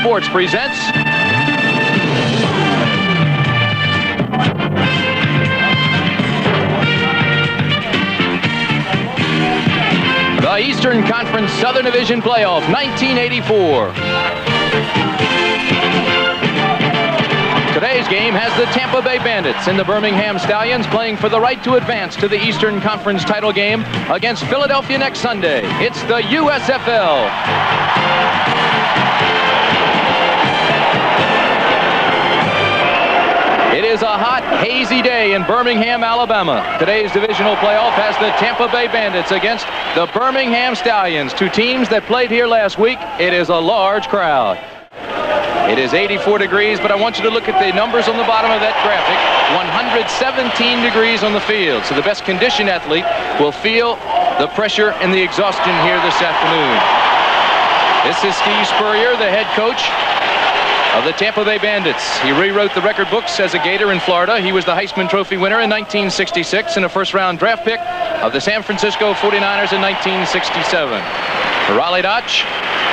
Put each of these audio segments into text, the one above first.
Sports presents the Eastern Conference Southern Division Playoff 1984. Today's game has the Tampa Bay Bandits and the Birmingham Stallions playing for the right to advance to the Eastern Conference title game against Philadelphia next Sunday. It's the USFL. It is a hot, hazy day in Birmingham, Alabama. Today's divisional playoff has the Tampa Bay Bandits against the Birmingham Stallions, two teams that played here last week. It is a large crowd. It is 84 degrees, but I want you to look at the numbers on the bottom of that graphic. 117 degrees on the field, so the best conditioned athlete will feel the pressure and the exhaustion here this afternoon. This is Steve Spurrier, the head coach of the Tampa Bay Bandits. He rewrote the record books as a Gator in Florida. He was the Heisman Trophy winner in 1966 and a first-round draft pick of the San Francisco 49ers in 1967. Rollie Dotsch,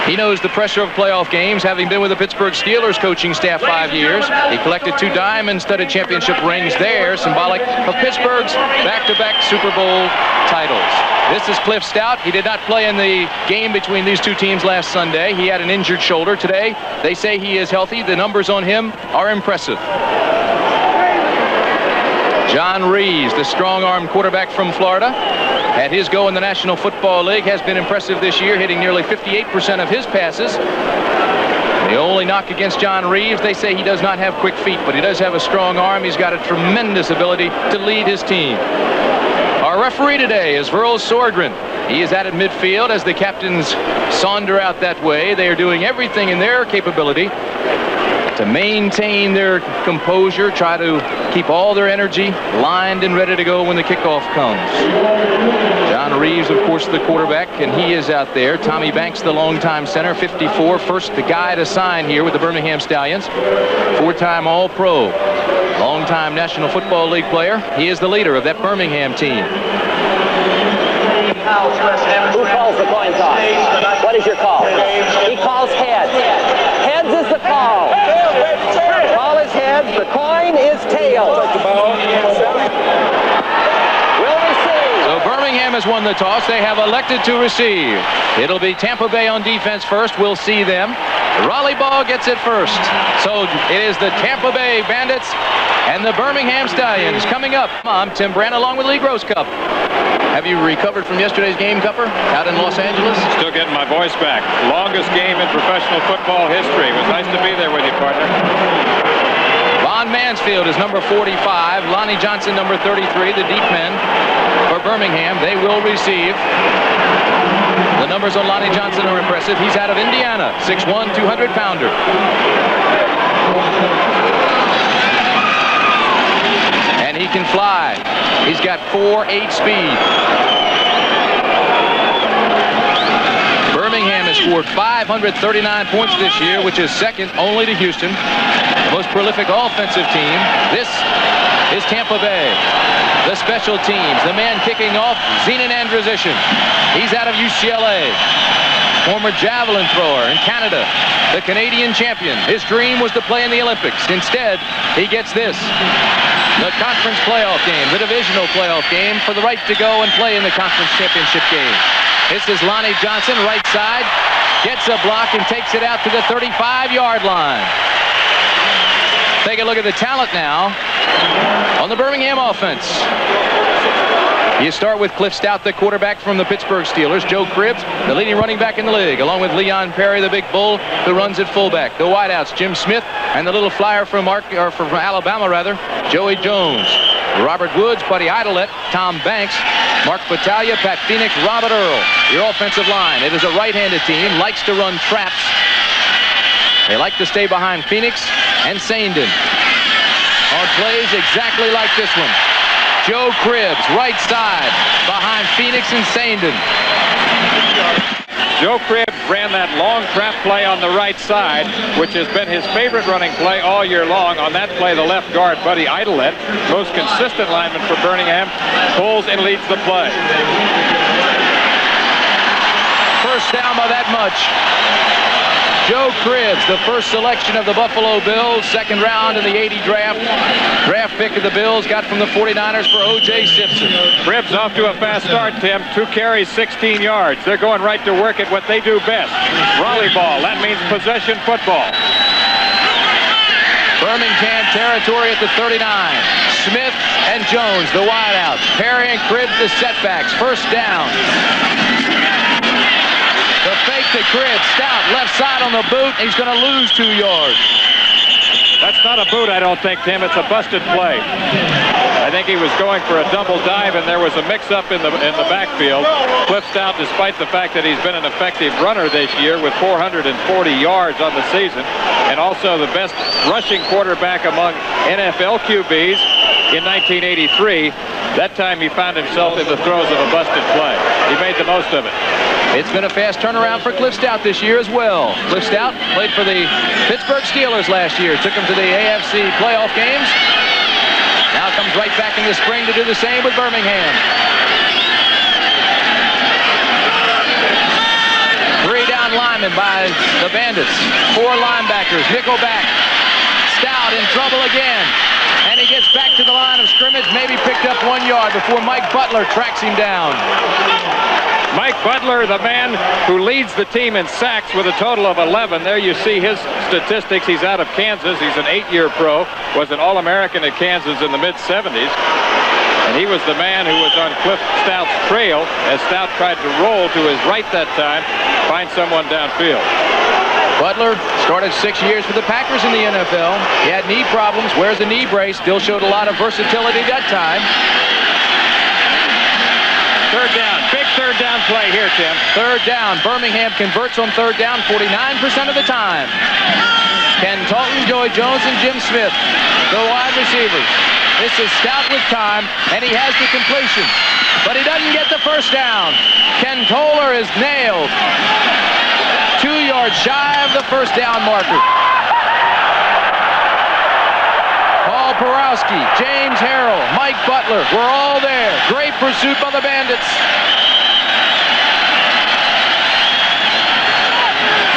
he knows the pressure of playoff games, having been with the Pittsburgh Steelers coaching staff 5 years. He collected 2 diamond-studded championship rings there, symbolic of Pittsburgh's back-to-back Super Bowl titles. This is Cliff Stoudt. He did not play in the game between these two teams last Sunday. He had an injured shoulder. Today, they say he is healthy. The numbers on him are impressive. John Reeves, the strong-arm quarterback from Florida, had his go in the National Football League, has been impressive this year, hitting nearly 58% of his passes. The only knock against John Reeves, they say he does not have quick feet, but he does have a strong arm. He's got a tremendous ability to lead his team. Our referee today is Verl Sorgren. He is out at midfield as the captains saunter out that way. They are doing everything in their capability to maintain their composure, try to keep all their energy lined and ready to go when the kickoff comes. John Reeves, of course, the quarterback, and he is out there. Tommy Banks, the longtime center, 54, first the guy to sign here with the Birmingham Stallions. 4-time All-Pro, longtime National Football League player. He is the leader of that Birmingham team. Who calls the coin toss? What is your call? He calls heads. Heads is the call. Call is heads. The coin is tails. Will receive. So Birmingham has won the toss. They have elected to receive. It'll be Tampa Bay on defense first. We'll see them. Rollie Ball gets it first. So it is the Tampa Bay Bandits and the Birmingham Stallions coming up. I'm Tim Brandt along with Lee Grosscup. Have you recovered from yesterday's game, Cupper, out in Los Angeles? Still getting my voice back. Longest game in professional football history. It was nice to be there with you, partner. Von Mansfield is number 45. Lonnie Johnson, number 33, the deep men for Birmingham. They will receive. The numbers on Lonnie Johnson are impressive. He's out of Indiana, 6'1", 200-pounder. And he can fly. He's got 4.8 speed. Birmingham has scored 539 points this year, which is second only to Houston. The most prolific offensive team. This is Tampa Bay. The special teams. The man kicking off, Zenon Andrusician. He's out of UCLA. Former javelin thrower in Canada. The Canadian champion. His dream was to play in the Olympics. Instead, he gets this. The conference playoff game, the divisional playoff game for the right to go and play in the conference championship game. This is Lonnie Johnson, right side, gets a block and takes it out to the 35-yard line. Take a look at the talent now on the Birmingham offense. You start with Cliff Stoudt, the quarterback from the Pittsburgh Steelers. Joe Cribbs, the leading running back in the league, along with Leon Perry, the big bull who runs at fullback. The wideouts, Jim Smith, and the little flyer from Alabama, Joey Jones. Robert Woods, Buddy Idolette, Tom Banks, Mark Battaglia, Pat Phoenix, Robert Earl. Your offensive line. It is a right-handed team, likes to run traps. They like to stay behind Phoenix and Sandin on plays exactly like this one. Joe Cribbs, right side, behind Phoenix and Sandin. Joe Cribbs ran that long trap play on the right side, which has been his favorite running play all year long. On that play, the left guard, Buddy Idolette, most consistent lineman for Birmingham, pulls and leads the play. First down by that much. Joe Cribbs, the first selection of the Buffalo Bills, second round in the 80 draft. Draft pick of the Bills, got from the 49ers for O.J. Simpson. Cribbs off to a fast start, Tim. 2 carries, 16 yards. They're going right to work at what they do best. Raleigh ball. That means possession football. Birmingham territory at the 39. Smith and Jones, the wideouts. Perry and Cribbs, the setbacks. First down. The fake to Cribbs. Stoudt, left side on the boot. He's going to lose 2 yards. That's not a boot, I don't think, Tim. It's a busted play. I think he was going for a double dive, and there was a mix-up in the backfield. Cliff Stoudt, despite the fact that he's been an effective runner this year with 440 yards on the season, and also the best rushing quarterback among NFL QBs in 1983, that time he found himself in the throes of a busted play. He made the most of it. It's been a fast turnaround for Cliff Stoudt this year as well. Cliff Stoudt played for the Pittsburgh Steelers last year. Took them to the AFC playoff games. Now comes right back in the spring to do the same with Birmingham. 3 down linemen by the Bandits. 4 linebackers, nickel back. Stoudt in trouble again. And he gets back to the line of scrimmage, maybe picked up 1 yard before Mike Butler tracks him down. Mike Butler, the man who leads the team in sacks with a total of 11. There you see his statistics. He's out of Kansas. He's an 8-year pro, was an All-American at Kansas in the mid-70s. And he was the man who was on Cliff Stout's trail as Stoudt tried to roll to his right that time, find someone downfield. Butler started 6 years for the Packers in the NFL. He had knee problems, wears a knee brace, still showed a lot of versatility that time. Third down, big third down play here, Tim. Third down, Birmingham converts on third down 49% of the time. Ken Talton, Joey Jones, and Jim Smith, the wide receivers. This is Stoudt with time, and he has the completion, but he doesn't get the first down. Ken Toller is nailed. 2 yards shy of the first down marker. Paul Porowski, James Harrell, Mike Butler, we're all there. Great pursuit by the Bandits.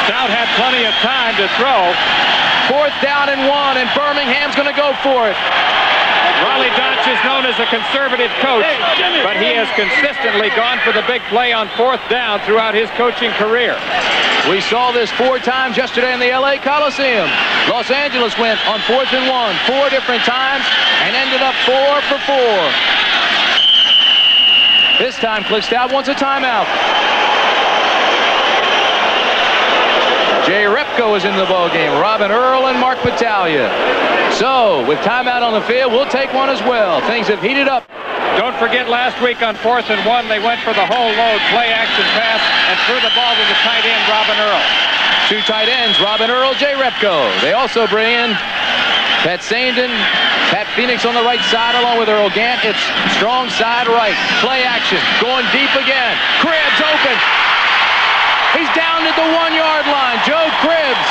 Stoudt had plenty of time to throw. 4th down and 1, and Birmingham's going to go for it. Rollie Dotsch is known as a conservative coach, but he has consistently gone for the big play on 4th down throughout his coaching career. We saw this 4 times yesterday in the LA Coliseum. Los Angeles went on 4th and 1 4 different times and ended up 4 for 4. This time Cliff Stoudt wants a timeout. Jay Repko is in the ballgame. Robin Earl and Mark Battaglia. So, with timeout on the field, we'll take one as well. Things have heated up. Don't forget last week on 4th and 1, they went for the whole load play action pass and threw the ball to the tight end, Robin Earl. 2 tight ends, Robin Earl, Jay Repko. They also bring in Pat Sandin, Pat Phoenix on the right side along with Earl Gant. It's strong side right. Play action. Going deep again. Cribbs open. He's down at the 1 yard line. Joe Cribbs.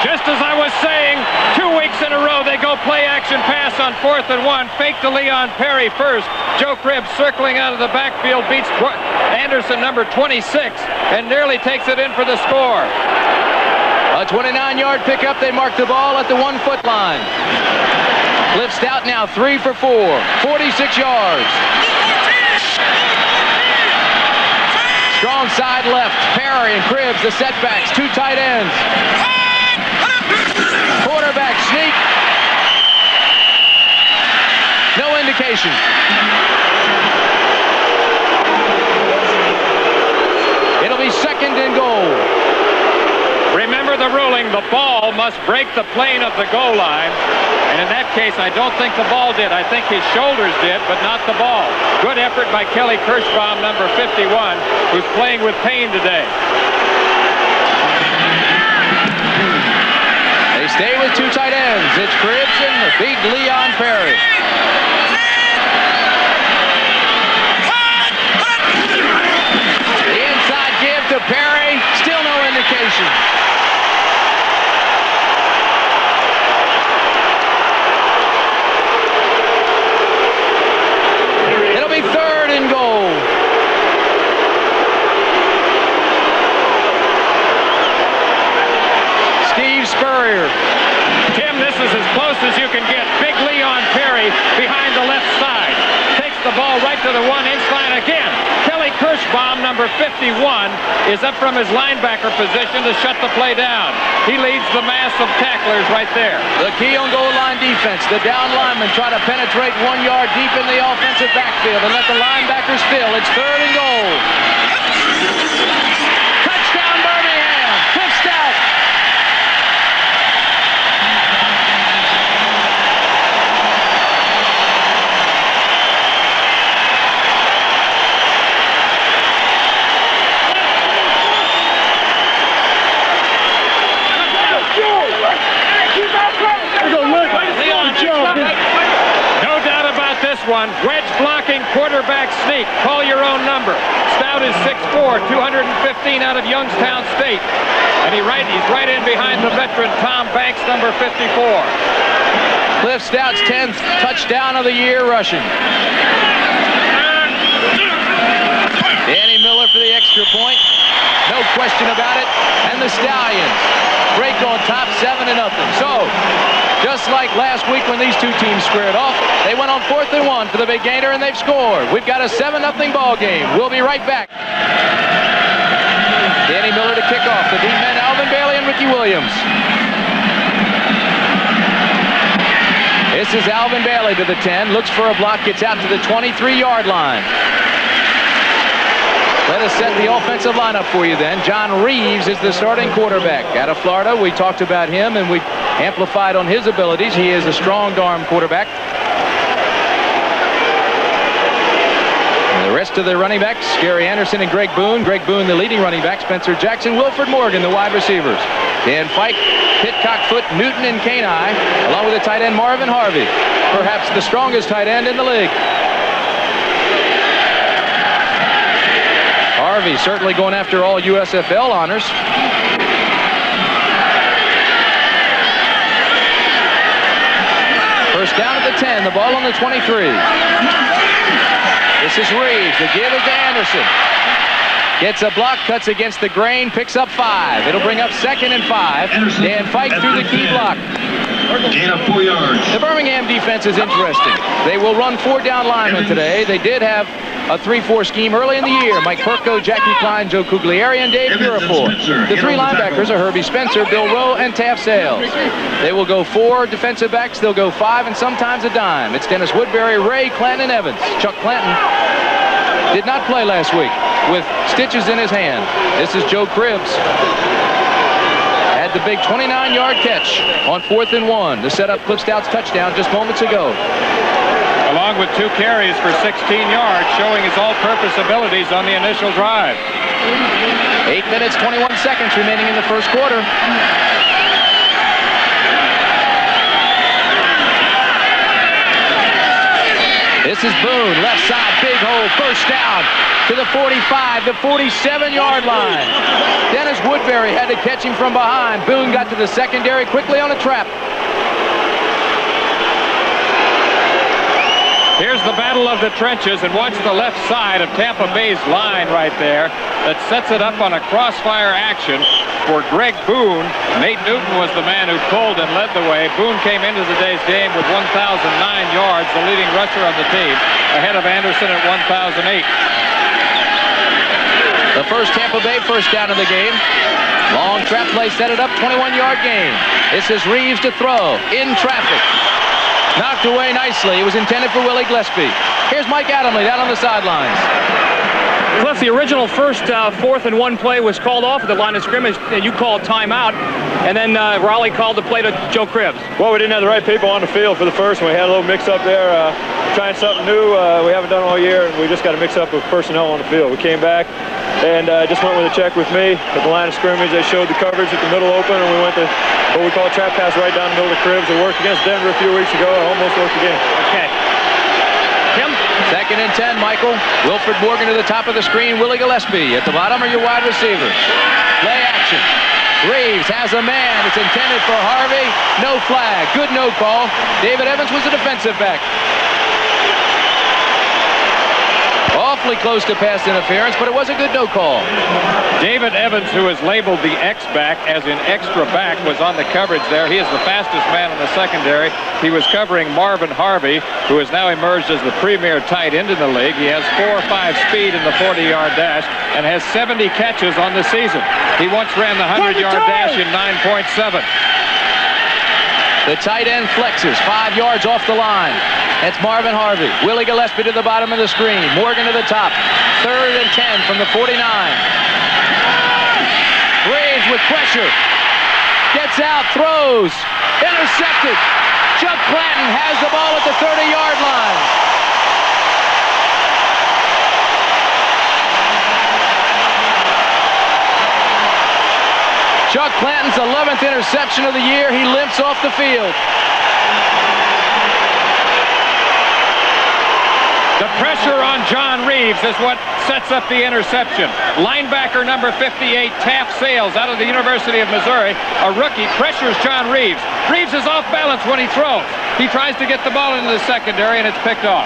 Just as I was saying, 2 weeks in a row they go play action pass on 4th and 1. Fake to Leon Perry first. Joe Cribbs circling out of the backfield beats Anderson, number 26, and nearly takes it in for the score. A 29-yard pickup. They mark the ball at the 1 foot line. Cliff Stoudt now 3 for 4, 46 yards. Strong side left. Perry and Cribbs, the setbacks. 2 tight ends. Quarterback sneak. No indication. It'll be 2nd and goal. Remember the ruling, the ball must break the plane of the goal line. And in that case, I don't think the ball did. I think his shoulders did, but not the ball. Good effort by Kelly Kirschbaum, number 51, who's playing with pain today. They stay with 2 tight ends. It's Cribbs and the big Leon Perry. The inside give to Perry. Still no indication. is as close as you can get. Big Leon Perry behind the left side. Takes the ball right to the 1-inch line again. Kelly Kirschbaum, number 51, is up from his linebacker position to shut the play down. He leads the mass of tacklers right there. The key on goal line defense. The down linemen try to penetrate 1 yard deep in the offensive backfield and let the linebackers fill. It's 3rd and goal. Touchdown Birmingham. Cliff Stoudt. No doubt about this one. Wedge blocking quarterback sneak. Call your own number. Stoudt is 6'4", 215 out of Youngstown State. And he's right in behind the veteran Tom Banks, number 54. Cliff Stout's 10th touchdown of the year rushing. Danny Miller for the extra point. No question about it. And the Stallions break on top 7-0. So, just like last week when these two teams squared off, they went on 4th and 1 for the big gainer and they've scored. We've got a 7-0 ball game. We'll be right back. Danny Miller to kick off. The deep men, Alvin Bailey and Ricky Williams. This is Alvin Bailey to the 10. Looks for a block, gets out to the 23-yard line. Let us set the offensive lineup for you then. John Reeves is the starting quarterback. Out of Florida, we talked about him and we amplified on his abilities. He is a strong-arm quarterback. And the rest of the running backs, Gary Anderson and Greg Boone. Greg Boone, the leading running back. Spencer Jackson, Wilford Morgan, the wide receivers. Dan Fike, Pitcock, Foot, Newton, and Kenai, along with the tight end Marvin Harvey. Perhaps the strongest tight end in the league. Harvey certainly going after all USFL honors. First down at the 10, the ball on the 23. This is Reeves, the give is to Anderson. Gets a block, cuts against the grain, picks up 5. It'll bring up 2nd and 5. Dan Fike through the key block. Gain of 4 yards. The Birmingham defense is interesting. They will run 4 down linemen today. They did have a 3-4 scheme early in the year. Mike Perko, Jackie Klein, Joe Cuglieri, and Dave Purifour. The 3 linebackers are Herbie Spencer, Bill Rowe, and Taft Sales. They will go 4 defensive backs. They'll go 5 and sometimes a dime. It's Dennis Woodbury, Ray, Clanton, Evans. Chuck Clanton did not play last week with stitches in his hand. This is Joe Cribbs. Had the big 29-yard catch on 4th and 1 to set up Cliff Stout's touchdown just moments ago. Along with 2 carries for 16 yards, showing his all-purpose abilities on the initial drive. 8 minutes, 21 seconds remaining in the first quarter. This is Boone, left side, big hole, first down to the 45, the 47-yard line. Dennis Woodbury had to catch him from behind. Boone got to the secondary quickly on a trap. Here's the battle of the trenches, and watch the left side of Tampa Bay's line right there that sets it up on a crossfire action for Greg Boone. Nate Newton was the man who pulled and led the way. Boone came into today's game with 1,009 yards, the leading rusher on the team, ahead of Anderson at 1,008. The first Tampa Bay first down of the game. Long trap play, set it up, 21-yard gain. This is Reeves to throw, in traffic. Knocked away nicely. It was intended for Willie Gillespie. Here's Mike Adamley down on the sidelines. Cliff, the original first 4th and 1 play was called off at the line of scrimmage, and you called timeout, and then Rollie called the play to Joe Cribbs. Well, we didn't have the right people on the field for the first one. We had a little mix-up there, trying something new we haven't done all year, and we just got a mix-up with personnel on the field. We came back and just went with a check with me at the line of scrimmage. They showed the coverage at the middle open, and we went to what we call a trap pass right down the middle of Cribbs. It worked against Denver a few weeks ago. It almost worked again. Okay. Tim? 2nd and 10, Michael. Wilford Morgan to the top of the screen. Willie Gillespie at the bottom are your wide receivers. Play action. Reeves has a man. It's intended for Harvey. No flag. Good no call. David Evans was a defensive back. Off awfully close to pass interference, but it was a good no call. David Evans, who is labeled the X-back, as in extra back, was on the coverage there. He is the fastest man in the secondary. He was covering Marvin Harvey, who has now emerged as the premier tight end in the league. He has 4.5 speed in the 40-yard dash and has 70 catches on the season. He once ran the 100-yard dash in 9.7. The tight end flexes 5 yards off the line. That's Marvin Harvey. Willie Gillespie to the bottom of the screen. Morgan to the top. 3rd and 10 from the 49. Graves with pressure. Gets out, throws. Intercepted. Chuck Clanton has the ball at the 30-yard line. Chuck Clanton's 11th interception of the year. He limps off the field. The pressure on John Reeves is what sets up the interception. Linebacker number 58, Taft Sales, out of the University of Missouri, a rookie, pressures John Reeves. Reeves is off balance when he throws. He tries to get the ball into the secondary, and it's picked off.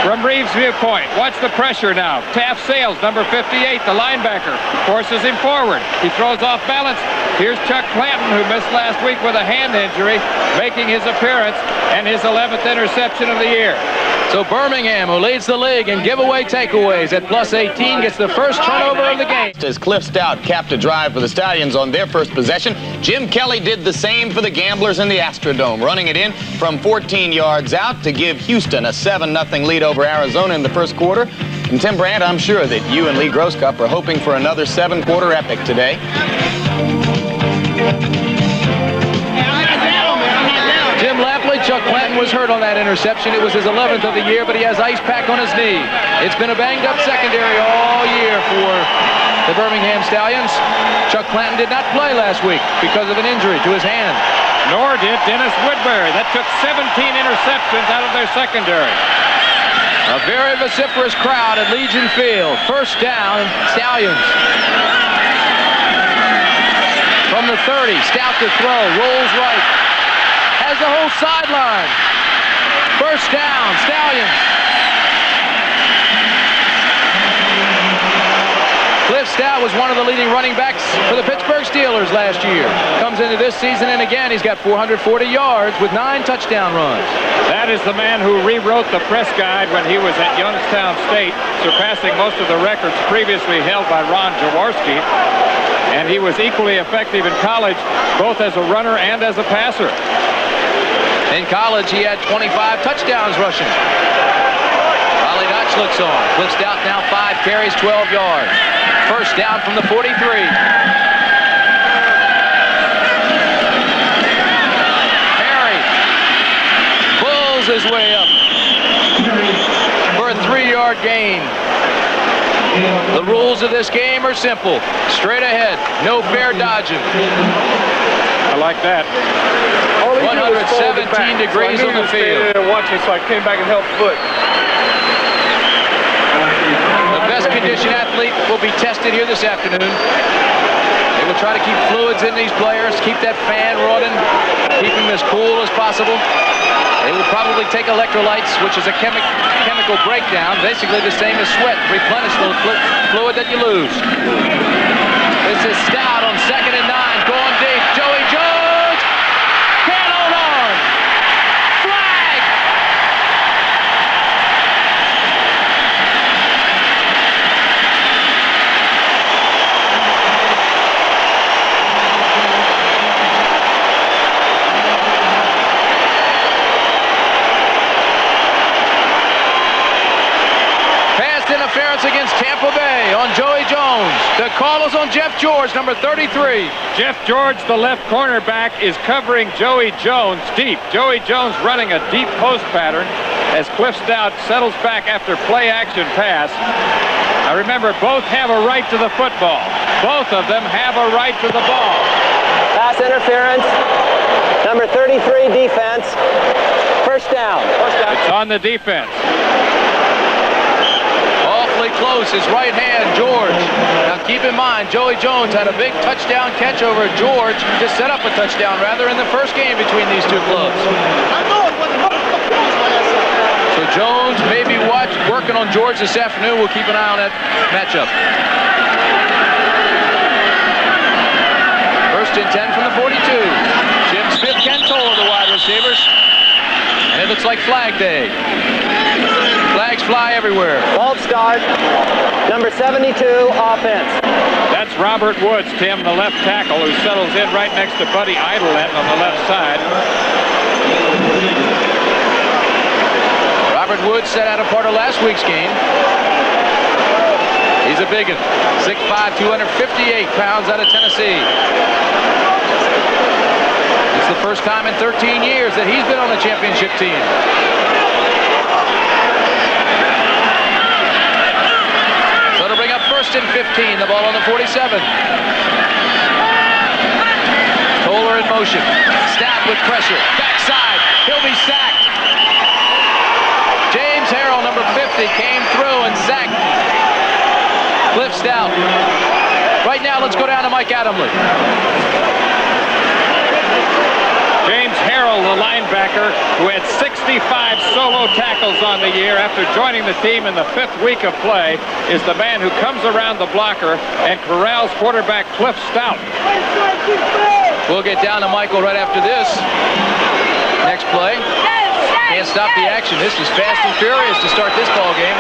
From Reeves' viewpoint, watch the pressure now. Taft Sales, number 58, the linebacker, forces him forward. He throws off balance. Here's Chuck Clanton, who missed last week with a hand injury, making his appearance and his 11th interception of the year. So Birmingham, who leads the league in giveaway takeaways at plus 18, gets the first turnover of the game. As Cliff Stoudt capped a drive for the Stallions on their first possession, Jim Kelly did the same for the Gamblers in the Astrodome, running it in from 14 yards out to give Houston a 7-0 lead over Arizona in the first quarter. And Tim Brandt, I'm sure that you and Lee Grosskopf are hoping for another 7-quarter epic today. Jim Lampley, Chuck Clanton was hurt on that interception. It was his 11th of the year, but he has ice pack on his knee. It's been a banged-up secondary all year for the Birmingham Stallions. Chuck Clanton did not play last week because of an injury to his hand. Nor did Dennis Woodbury. That took 17 interceptions out of their secondary. A very vociferous crowd at Legion Field. First down, Stallions. From the 30, Stoudt to throw, rolls right. Has the whole sideline. First down, Stallions. Cliff Stoudt was one of the leading running backs for the Pittsburgh Steelers last year. Comes into this season, and again, he's got 440 yards with 9 touchdown runs. That is the man who rewrote the press guide when he was at Youngstown State, surpassing most of the records previously held by Ron Jaworski. And he was equally effective in college, both as a runner and as a passer. In college, he had 25 touchdowns rushing. Rollie Dotsch looks on. Cliff Stoudt now 5 carries, 12 yards. First down from the 43. Perry pulls his way up for a 3-yard gain. The rules of this game are simple. Straight ahead, no fair dodging. I like that. 117 degrees on the field. Watching, so I came back and helped foot. The best conditioned athlete will be tested here this afternoon. They will try to keep fluids in these players, keep that fan running, keep them as cool as possible. They will probably take electrolytes, which is a chemical breakdown, basically the same as sweat, replenish the fluid that you lose. This is Stoudt on 2nd and 9, going deep. Joey Jones can't hold on. Flag! Interference against Tampa Bay on Joey Jones. The call is on Jeff George, number 33. Jeff George, the left cornerback, is covering Joey Jones deep. Joey Jones running a deep post pattern as Cliff Stoudt settles back after play-action pass. Now remember, both have a right to the football. Both of them have a right to the ball. Pass interference. Number 33, defense. First down. It's on the defense. Close, his right hand, George. Now keep in mind, Joey Jones had a big touchdown catch over George, just set up a touchdown rather in the first game between these two clubs. So Jones may be working on George this afternoon. We'll keep an eye on that matchup. First and 10 from the 42. Jim Smith can toll the wide receivers. And it looks like flag day. Flags fly everywhere. False start. Number 72, offense. That's Robert Woods, Tim, the left tackle, who settles in right next to Buddy Idlelet on the left side. Robert Woods set out a part of last week's game. He's a big one. 6'5", 258 pounds out of Tennessee. It's the first time in 13 years that he's been on a championship team. So to bring up first and 15, the ball on the 47. Toller in motion. Stoudt with pressure. Backside. He'll be sacked. James Harrell, number 50, came through and sacked Cliff Stoudt. Right now, let's go down to Mike Adamle. James Harrell, the linebacker, who had 65 solo tackles on the year after joining the team in the 5th week of play, is the man who comes around the blocker and corrals quarterback Cliff Stoudt. We'll get down to Michael right after this. Next play. Can't stop the action. This is fast and furious to start this ball game.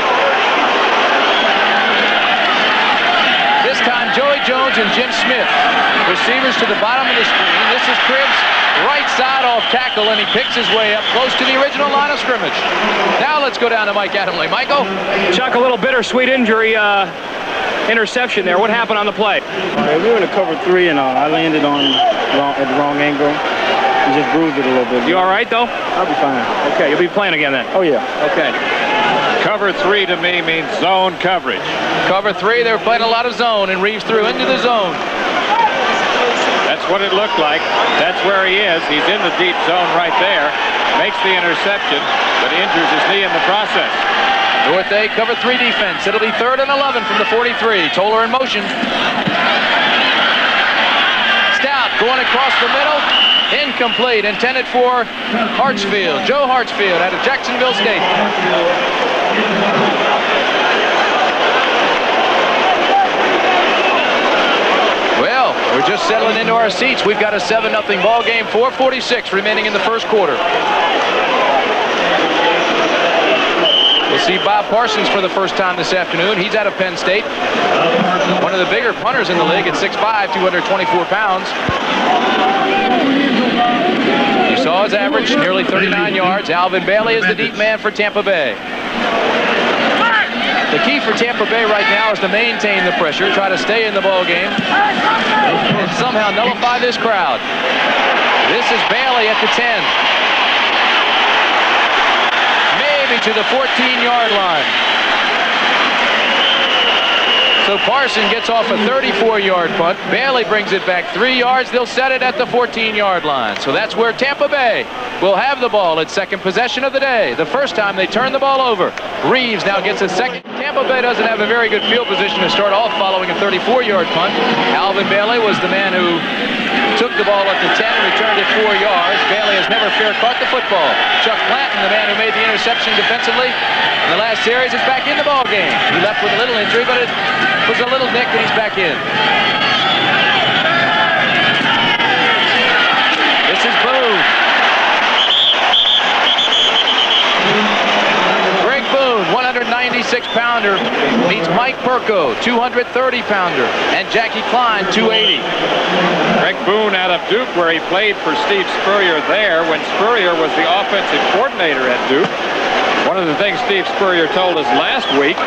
This time, Joey Jones and Jim Smith. Receivers to the bottom of the screen. This is Cribbs, right side off tackle, and he picks his way up close to the original line of scrimmage. Now let's go down to Mike Adamle. Michael? Chuck, a little bittersweet injury, interception there. What happened on the play? We were in a cover 3, and I landed on at the wrong angle. And just bruised it a little bit. You all right, though? I'll be fine. Okay, you'll be playing again then? Oh, yeah. Okay. Cover 3 to me means zone coverage. Cover 3, they were playing a lot of zone, and Reeves threw into the zone. That's what it looked like. That's where he is. He's in the deep zone right there. Makes the interception, but injures his knee in the process. North A, cover 3 defense. It'll be 3rd and 11 from the 43. Toller in motion. Stoudt going across the middle. Incomplete. Intended for Hartsfield. Joe Hartsfield out of Jacksonville State. Well, we're just settling into our seats. We've got a 7-0 ball game. 4:46 remaining in the first quarter. We'll see Bob Parsons for the first time this afternoon. He's out of Penn State. One of the bigger punters in the league at 6'5", 224 pounds. You saw his average, nearly 39 yards. Alvin Bailey is the deep man for Tampa Bay. The key for Tampa Bay right now is to maintain the pressure, try to stay in the ball game, and somehow nullify this crowd. This is Bailey at the 10. Maybe to the 14-yard line. So Parson gets off a 34-yard punt. Bailey brings it back 3 yards. They'll set it at the 14-yard line. So that's where Tampa Bay will have the ball at second possession of the day. The first time they turn the ball over. Reeves now gets a second. Tampa Bay doesn't have a very good field position to start off following a 34-yard punt. Alvin Bailey was the man who took the ball at the 10 and returned it 4 yards. Bailey has never fair caught the football. Chuck Clanton, the man who made the interception defensively in the last series, is back in the ball game. He left with a little injury, but it was a little nick, and he's back in. This is Boone. Greg Boone, 196-pounder, meets Mike Perko, 230-pounder, and Jackie Klein, 280. Greg Boone out of Duke, where he played for Steve Spurrier there when Spurrier was the offensive coordinator at Duke. One of the things Steve Spurrier told us last week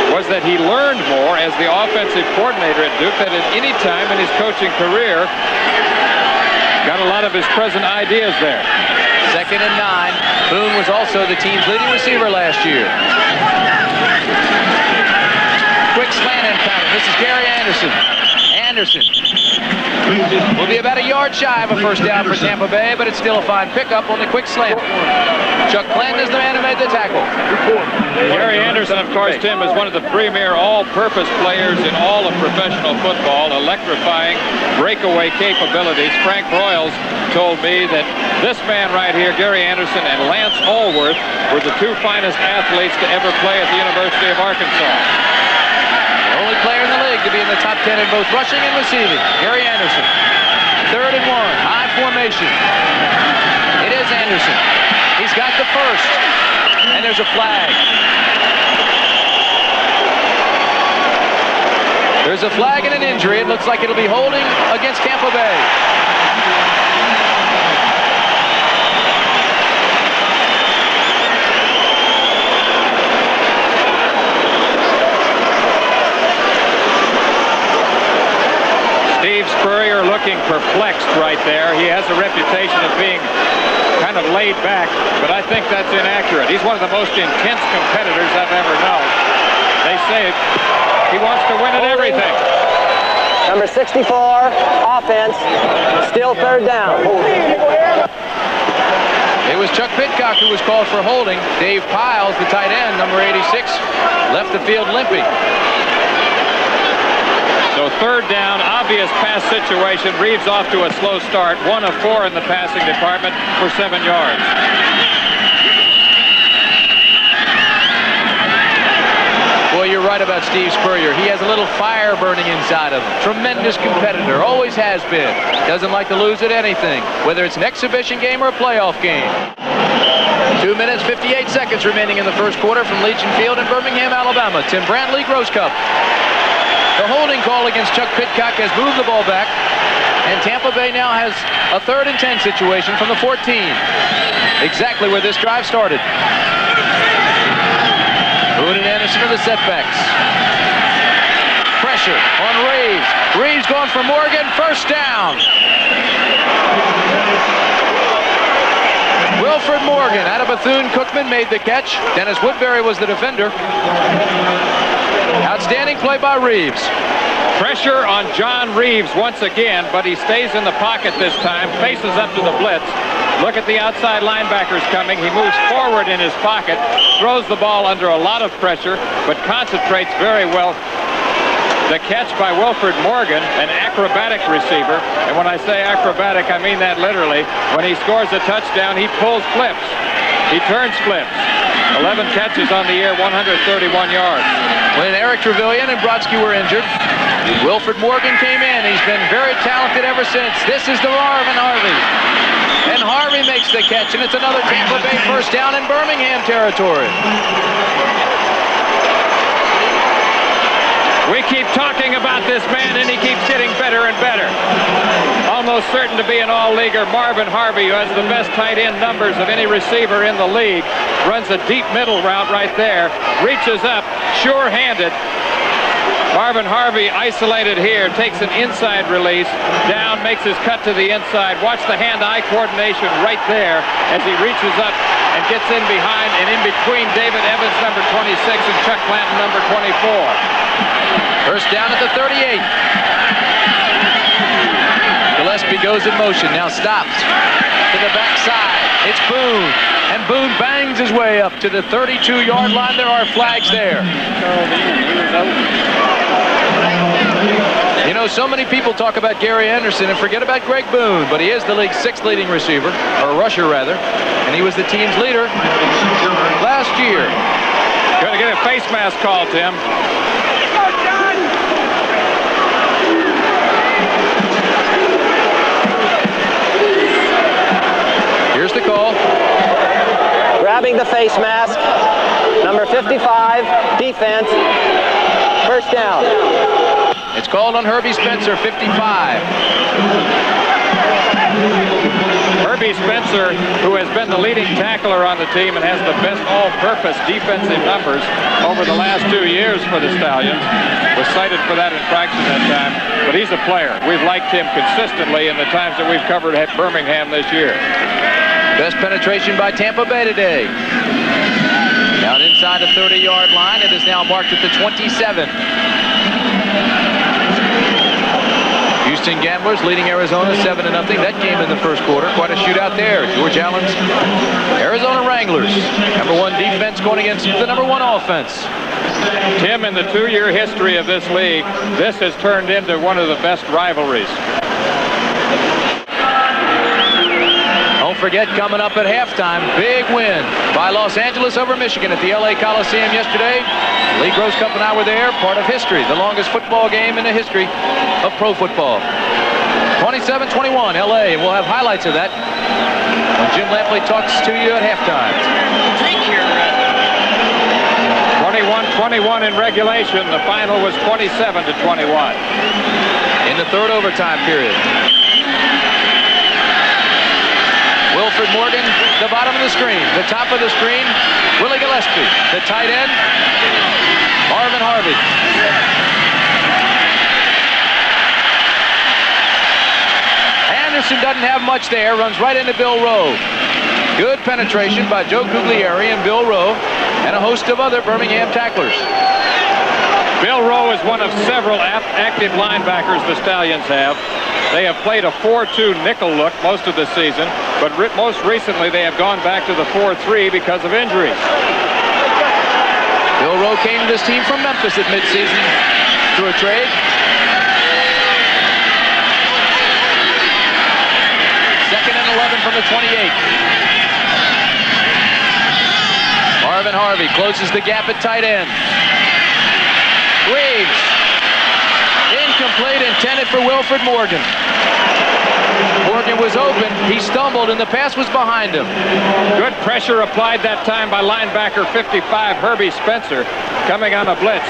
was that he learned more as the offensive coordinator at Duke than at any time in his coaching career. Got a lot of his present ideas there. 2nd and 9. Boone was also the team's leading receiver last year. Quick slant and pattern. This is Gary Anderson. Anderson Will be about a yard shy of a first down for Tampa Bay, but it's still a fine pickup on the quick slant. Chuck Clanton is the man who made the tackle. Gary Anderson, of course, Tim, is one of the premier all-purpose players in all of professional football, electrifying breakaway capabilities. Frank Broyles told me that this man right here, Gary Anderson, and Lance Allworth were the two finest athletes to ever play at the University of Arkansas. The only player in the league to be in the top 10 in both rushing and receiving, Gary Anderson. 3rd and 1, high formation. It is Anderson. He's got the first, and there's a flag. There's a flag and an injury. It looks like it'll be holding against Tampa Bay. Steve Spurrier looking perplexed right there. He has a reputation of being kind of laid back, but I think that's inaccurate. He's one of the most intense competitors I've ever known. They say he wants to win at everything. Number 64, offense, still 3rd down. It was Chuck Pitcock who was called for holding. Dave Piles, the tight end, number 86, left the field limping. So 3rd down, obvious pass situation. Reeves off to a slow start. 1 of 4 in the passing department for 7 yards. Boy, you're right about Steve Spurrier. He has a little fire burning inside of him. Tremendous competitor, always has been. Doesn't like to lose at anything, whether it's an exhibition game or a playoff game. 2 minutes, 58 seconds remaining in the first quarter from Legion Field in Birmingham, Alabama. Tim Brantley, Gross Cup. The holding call against Chuck Pitcock has moved the ball back, and Tampa Bay now has a 3rd and 10 situation from the 14. Exactly where this drive started. Boone and Anderson are the setbacks. Pressure on Reeves. Reeves going for Morgan, first down. Wilfred Morgan out of Bethune-Cookman made the catch. Dennis Woodbury was the defender. Outstanding play by Reeves. Pressure on John Reeves once again, but he stays in the pocket this time, faces up to the blitz. Look at the outside linebackers coming. He moves forward in his pocket, throws the ball under a lot of pressure, but concentrates very well. The catch by Wilfred Morgan, an acrobatic receiver. And when I say acrobatic, I mean that literally. When he scores a touchdown, he pulls flips. He turns flips. 11 catches on the year, 131 yards. When Eric Trevelyan and Brodsky were injured, Wilfred Morgan came in. He's been very talented ever since. This is the Marvin Harvey. And Harvey makes the catch, and it's another Tampa Bay first down in Birmingham territory. We keep talking about this man, and he keeps getting better and better. Almost certain to be an all-leaguer, Marvin Harvey, who has the best tight end numbers of any receiver in the league, runs a deep middle route right there, reaches up, sure-handed. Marvin Harvey isolated here, takes an inside release, down, makes his cut to the inside. Watch the hand-eye coordination right there as he reaches up and gets in behind and in between David Evans, number 26, and Chuck Clanton, number 24. First down at the 38. Gillespie goes in motion, now stops to the backside. It's Boone, and Boone bangs his way up to the 32-yard line. There are flags there. You know, so many people talk about Gary Anderson and forget about Greg Boone, but he is the league's 6th leading receiver, or rusher rather, and he was the team's leader last year. Going to get a face mask call, Tim. Here's the call. Grabbing the face mask, number 55, defense, first down. It's called on Herbie Spencer, 55. Herbie Spencer, who has been the leading tackler on the team and has the best all-purpose defensive numbers over the last 2 years for the Stallions, was cited for that infraction that time, but he's a player. We've liked him consistently in the times that we've covered at Birmingham this year. Best penetration by Tampa Bay today. Down inside the 30-yard line. It is now marked at the 27. Houston Houston Gamblers leading Arizona 7-0. That game in the first quarter. Quite a shootout there. George Allen's Arizona Wranglers. #1 defense going against the #1 offense. Tim, in the 2-year history of this league, this has turned into one of the best rivalries. Don't forget, coming up at halftime, big win by Los Angeles over Michigan at the LA Coliseum yesterday. Lee Grosscup and I were there, part of history, the longest football game in the history of pro football. 27-21 LA, and we'll have highlights of that when Jim Lampley talks to you at halftime. 21-21 in regulation. The final was 27-21. In the third overtime period. Wilfred Morgan, the bottom of the screen. The top of the screen, Willie Gillespie. The tight end, Marvin Harvey. Anderson doesn't have much there, runs right into Bill Rowe. Good penetration by Joe Guglieri and Bill Rowe and a host of other Birmingham tacklers. Bill Rowe is one of several active linebackers the Stallions have. They have played a 4-2 nickel look most of the season, but most recently they have gone back to the 4-3 because of injuries. Bill Rowe came to this team from Memphis at midseason through a trade. Second and 11 from the 28. Marvin Harvey closes the gap at tight end. Reeves. Incomplete, intended for Wilfred Morgan. Morgan was open. He stumbled, and the pass was behind him. Good pressure applied that time by linebacker 55, Herbie Spencer, coming on a blitz.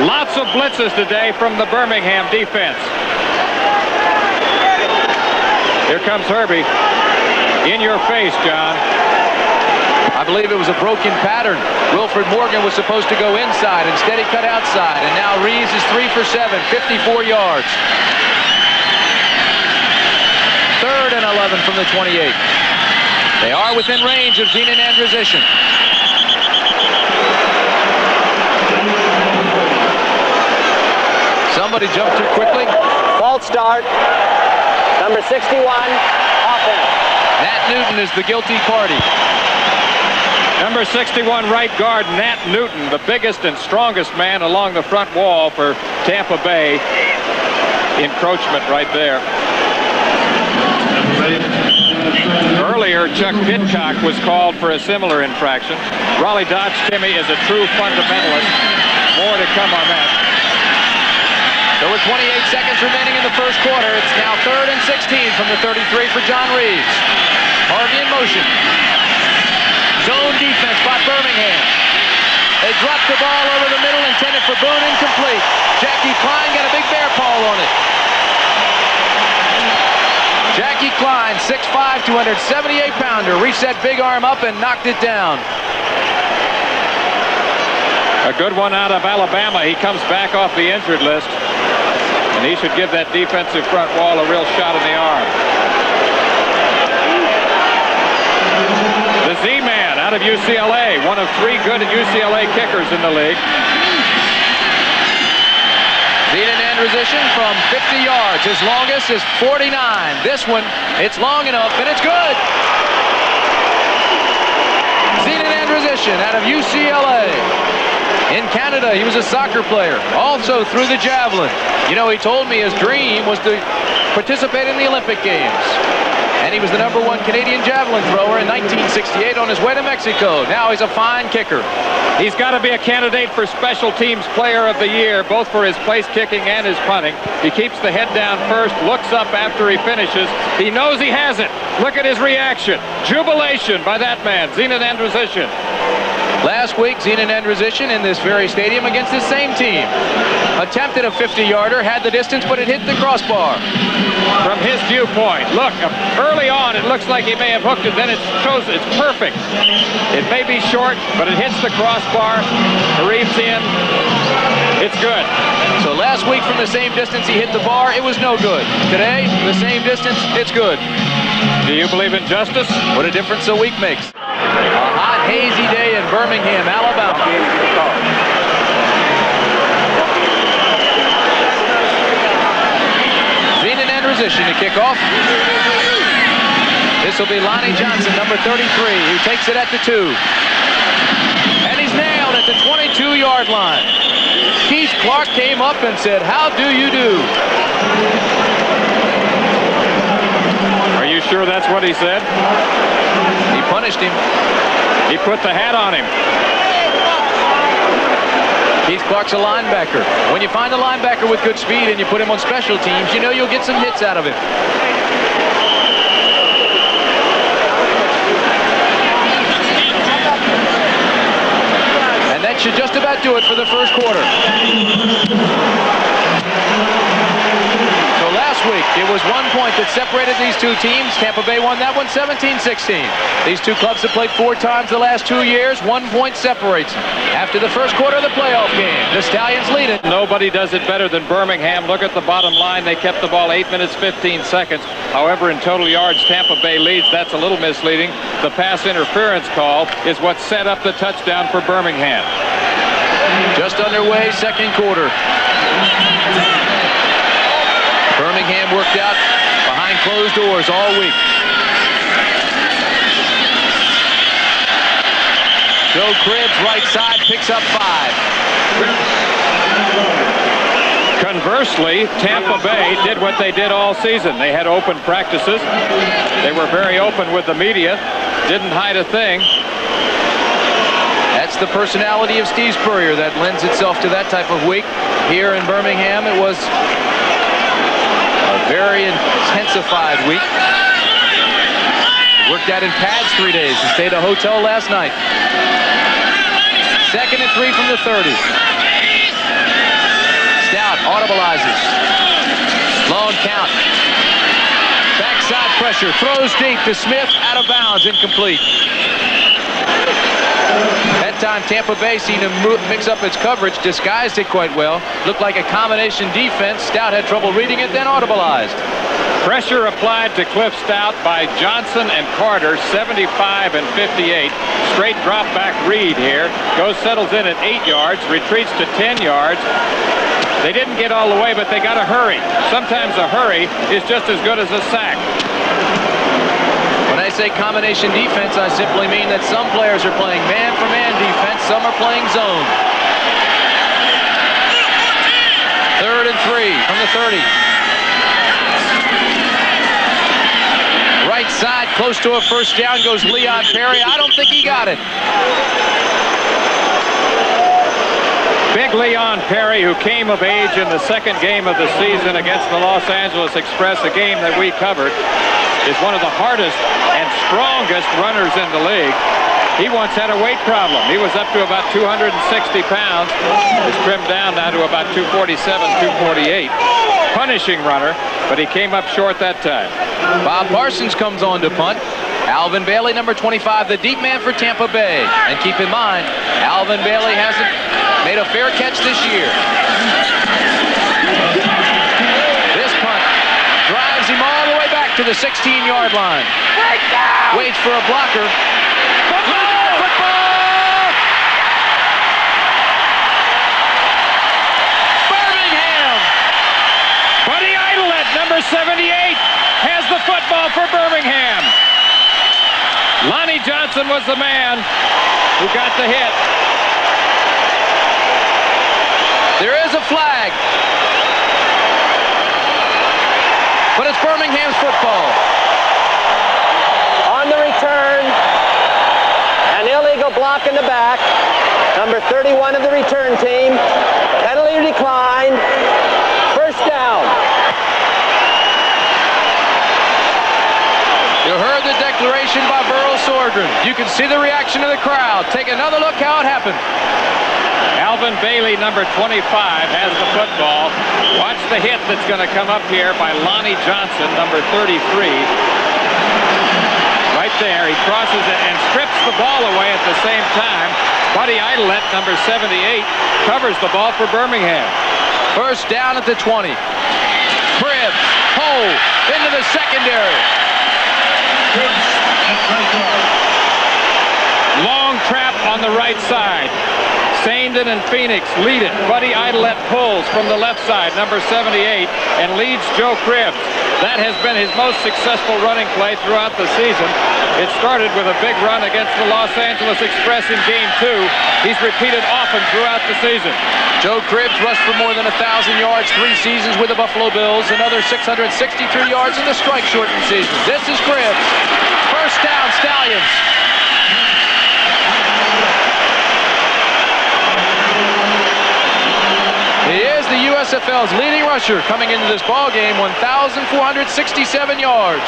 Lots of blitzes today from the Birmingham defense. Here comes Herbie. In your face, John. I believe it was a broken pattern. Wilfred Morgan was supposed to go inside. Instead, he cut outside. And now Reeves is 3 for 7, 54 yards. Third and 11 from the 28. They are within range of Zenon Androsian. Somebody jumped too quickly. False start. Number 61, offense. Nat Newton is the guilty party. Number 61 right guard Nat Newton, the biggest and strongest man along the front wall for Tampa Bay. Encroachment right there. Earlier, Chuck Pitcock was called for a similar infraction. Rollie Dotsch, Timmy, is a true fundamentalist. More to come on that. So with 28 seconds remaining in the first quarter, it's now 3rd and 16 from the 33 for John Reeves. Harvey in motion. Zone defense by Birmingham. They dropped the ball over the middle, intended for Boone, incomplete. Jackie Klein got a big bear paw on it. Jackie Klein, 6'5", 278-pounder, reached that big arm up and knocked it down. A good one out of Alabama. He comes back off the injured list, and he should give that defensive front wall a real shot in the arm. The Z-Man out of UCLA, one of 3 good UCLA kickers in the league. Zenon Androsian from 50 yards. His longest is 49. This one, it's long enough, and it's good. Zenon Androsian out of UCLA. In Canada, he was a soccer player. Also threw the javelin. You know, he told me his dream was to participate in the Olympic Games. And he was the #1 Canadian javelin thrower in 1968 on his way to Mexico. Now he's a fine kicker. He's got to be a candidate for Special Teams Player of the Year, both for his place kicking and his punting. He keeps the head down first, looks up after he finishes. He knows he has it. Look at his reaction. Jubilation by that man, Zenon Androsian. Last week, Zenon Androsian in this very stadium against the same team. Attempted a 50-yarder, had the distance, but it hit the crossbar. From his viewpoint, look, early on it looks like he may have hooked it, then it shows it's perfect. It may be short, but it hits the crossbar, reaps in. It's good. So last week from the same distance he hit the bar, it was no good. Today, the same distance, it's good. Do you believe in justice? What a difference a week makes. A hot, hazy day in Birmingham, Alabama. position to kick off. This will be Lonnie Johnson, number 33, who takes it at the 2. And he's nailed at the 22-yard line. Keith Clark came up and said, "How do you do?" Are you sure that's what he said? He punished him. He put the hat on him. Keith Clark's a linebacker. When you find a linebacker with good speed and you put him on special teams, you know you'll get some hits out of him. And that should just about do it for the first quarter. So last week, it was 1 point that separated these two teams. Tampa Bay won that one 17-16. These two clubs have played 4 times the last 2 years. 1 point separates them. After the first quarter of the playoff game, the Stallions lead it. Nobody does it better than Birmingham. Look at the bottom line. They kept the ball 8 minutes, 15 seconds. However, in total yards, Tampa Bay leads. That's a little misleading. The pass interference call is what set up the touchdown for Birmingham. Just underway, second quarter. Birmingham worked out behind closed doors all week. Joe Cribbs, right side, picks up 5. Conversely, Tampa Bay did what they did all season. They had open practices. They were very open with the media. Didn't hide a thing. That's the personality of Steve Spurrier that lends itself to that type of week. Here in Birmingham, it was a very intensified week. Worked out in pads 3 days and stayed at a hotel last night. 2nd and 3 from the 30. Stoudt audibilizes. Long count. Backside pressure. Throws deep to Smith. Out of bounds. Incomplete. That time Tampa Bay seemed to mix up its coverage. Disguised it quite well. Looked like a combination defense. Stoudt had trouble reading it, then audibilized. Pressure applied to Cliff Stoudt by Johnson and Carter, 75 and 58. Straight drop back read here. Goes, settles in at 8 yards, retreats to 10 yards. They didn't get all the way, but they got to hurry. Sometimes a hurry is just as good as a sack. When I say combination defense, I simply mean that some players are playing man-for-man defense, some are playing zone. 3rd and 3 from the 30. Right side, close to a first down, goes Leon Perry. I don't think he got it. Big Leon Perry, who came of age in the second game of the season against the Los Angeles Express, a game that we covered, is one of the hardest and strongest runners in the league. He once had a weight problem. He was up to about 260 pounds. He's trimmed down now to about 247, 248. Punishing runner, but he came up short that time. Bob Parsons comes on to punt. Alvin Bailey, number 25, the deep man for Tampa Bay. And keep in mind, Alvin Bailey hasn't made a fair catch this year. This punt drives him all the way back to the 16-yard line. Waits for a blocker. Football! Birmingham! Buddy Idlet, number 78, has the football for Birmingham. Lonnie Johnson was the man who got the hit. There is a flag. But it's Birmingham's football. On the return, an illegal block in the back. Number 31 of the return team. Penalty declined. First down. You heard the declaration by Burl Sordren. You can see the reaction of the crowd. Take another look how it happened. Alvin Bailey, number 25, has the football. Watch the hit that's going to come up here by Lonnie Johnson, number 33. Right there, he crosses it and strips the ball away at the same time. Buddy Idlet, number 78, covers the ball for Birmingham. First down at the 20. Cribbs, hole, into the secondary. Long trap on the right side. Sandon and Phoenix lead it. Buddy Idlet pulls from the left side, number 78, and leads Joe Cribbs. That has been his most successful running play throughout the season. It started with a big run against the Los Angeles Express in Game 2. He's repeated often throughout the season. Joe Cribbs rushed for more than 1,000 yards 3 seasons with the Buffalo Bills, another 663 yards in the strike-shortened season. This is Cribbs. First down, Stallions. He is the USFL's leading rusher coming into this ball game, 1,467 yards.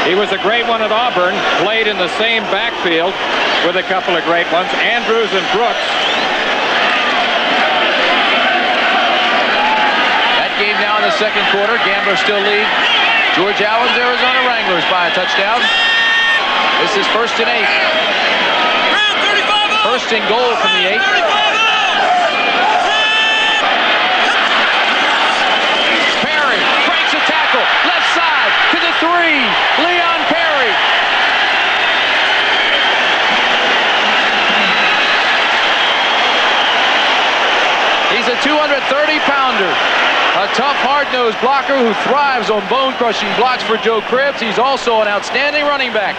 He was a great one at Auburn, played in the same backfield with a couple of great ones, Andrews and Brooks. That game now in the second quarter. Gamblers still lead George Allen's Arizona Wranglers by a touchdown. This is 1st and 8. First and goal from the 8. Perry breaks a tackle. Left side to the 3. Leon Perry. He's a 230-pounder. A tough, hard-nosed blocker who thrives on bone-crushing blocks for Joe Cribbs. He's also an outstanding running back.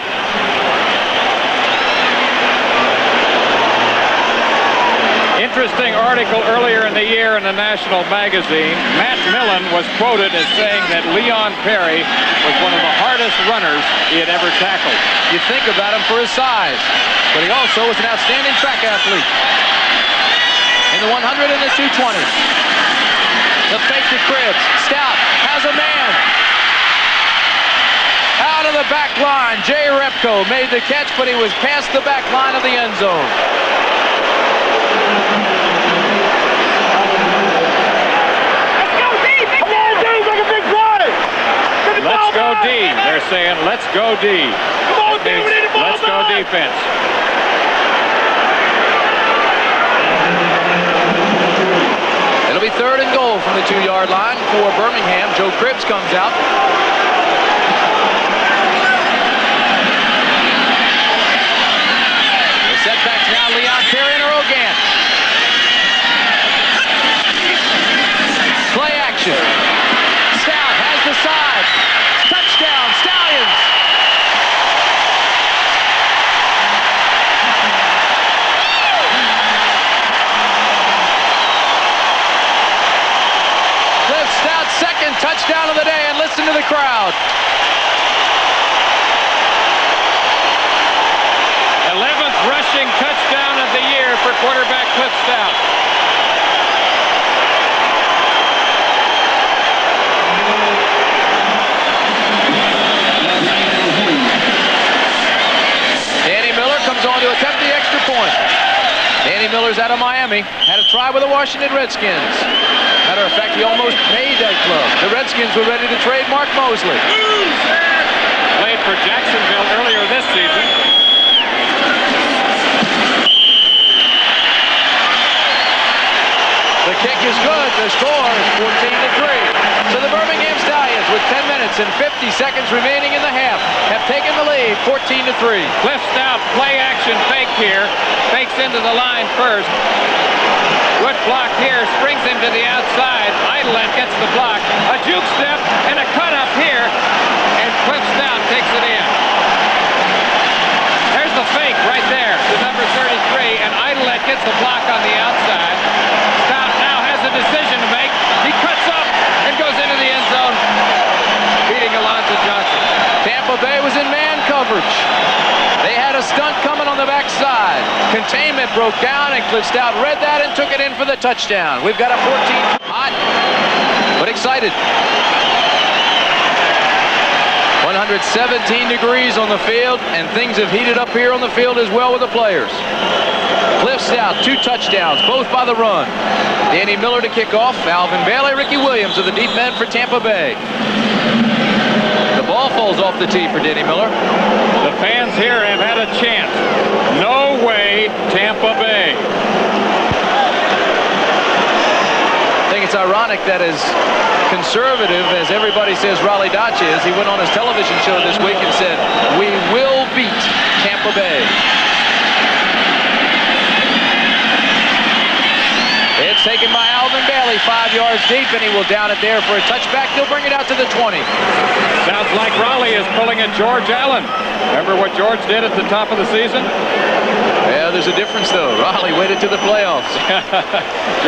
Interesting article earlier in the year in the National magazine. Matt Millen was quoted as saying that Leon Perry was one of the hardest runners he had ever tackled. You think about him for his size, but he also was an outstanding track athlete. In the 100 and the 220. The fake to Cribbs. Stoudt has a man. Out of the back line. Jay Repko made the catch, but he was past the back line of the end zone. Let's go D. They're saying, let's go D. That means, let's go defense. It'll be 3rd and goal from the 2-yard line for Birmingham. Joe Cribbs comes out. The setbacks now, Leon Perry and Earl Gant. Play action. Stoudt has the side. Touchdown, Stallions. Cliff Stoudt, second touchdown of the day, and listen to the crowd. 11th rushing touchdown of the year for quarterback Cliff Stoudt. Comes on to attempt the extra point. Danny Miller's out of Miami. Had a try with the Washington Redskins. Matter of fact, he almost made that club. The Redskins were ready to trade Mark Mosley. Played for Jacksonville earlier this season. The kick is good. The score is 14-3. So the Birmingham Stallions, with 10 minutes and 50 seconds remaining in the half, have taken the lead 14-3. Cliff Stoudt, play action fake here. Fakes into the line first. Good block here. Springs him to the outside. Idlet gets the block. A juke step and a cut up here. And Cliff Stoudt takes it in. There's the fake right there to number 33. And Idlet gets the block on the outside. Stoudt now has a decision to make. He cuts up and goes into the end zone, beating Alonzo Johnson. Tampa Bay was in man coverage. They had a stunt coming on the backside. Containment broke down, and Cliff Stoudt read that and took it in for the touchdown. We've got a 14 hot, but excited. 117 degrees on the field, and things have heated up here on the field as well with the players. Cliff Stoudt, 2 touchdowns, both by the run. Danny Miller to kick off. Alvin Bailey, Ricky Williams are the deep men for Tampa Bay. The ball falls off the tee for Danny Miller. The fans here have had a chant. No way, Tampa Bay. I think it's ironic that as conservative as everybody says Rollie Dotsch is, he went on his television show this week and said, "We will beat Tampa Bay." It's taken by Alvin Bailey, 5 yards deep, and he will down it there for a touchback. He'll bring it out to the 20. Sounds like Rollie is pulling a George Allen. Remember what George did at the top of the season? Yeah, there's a difference, though. Rollie waited to the playoffs.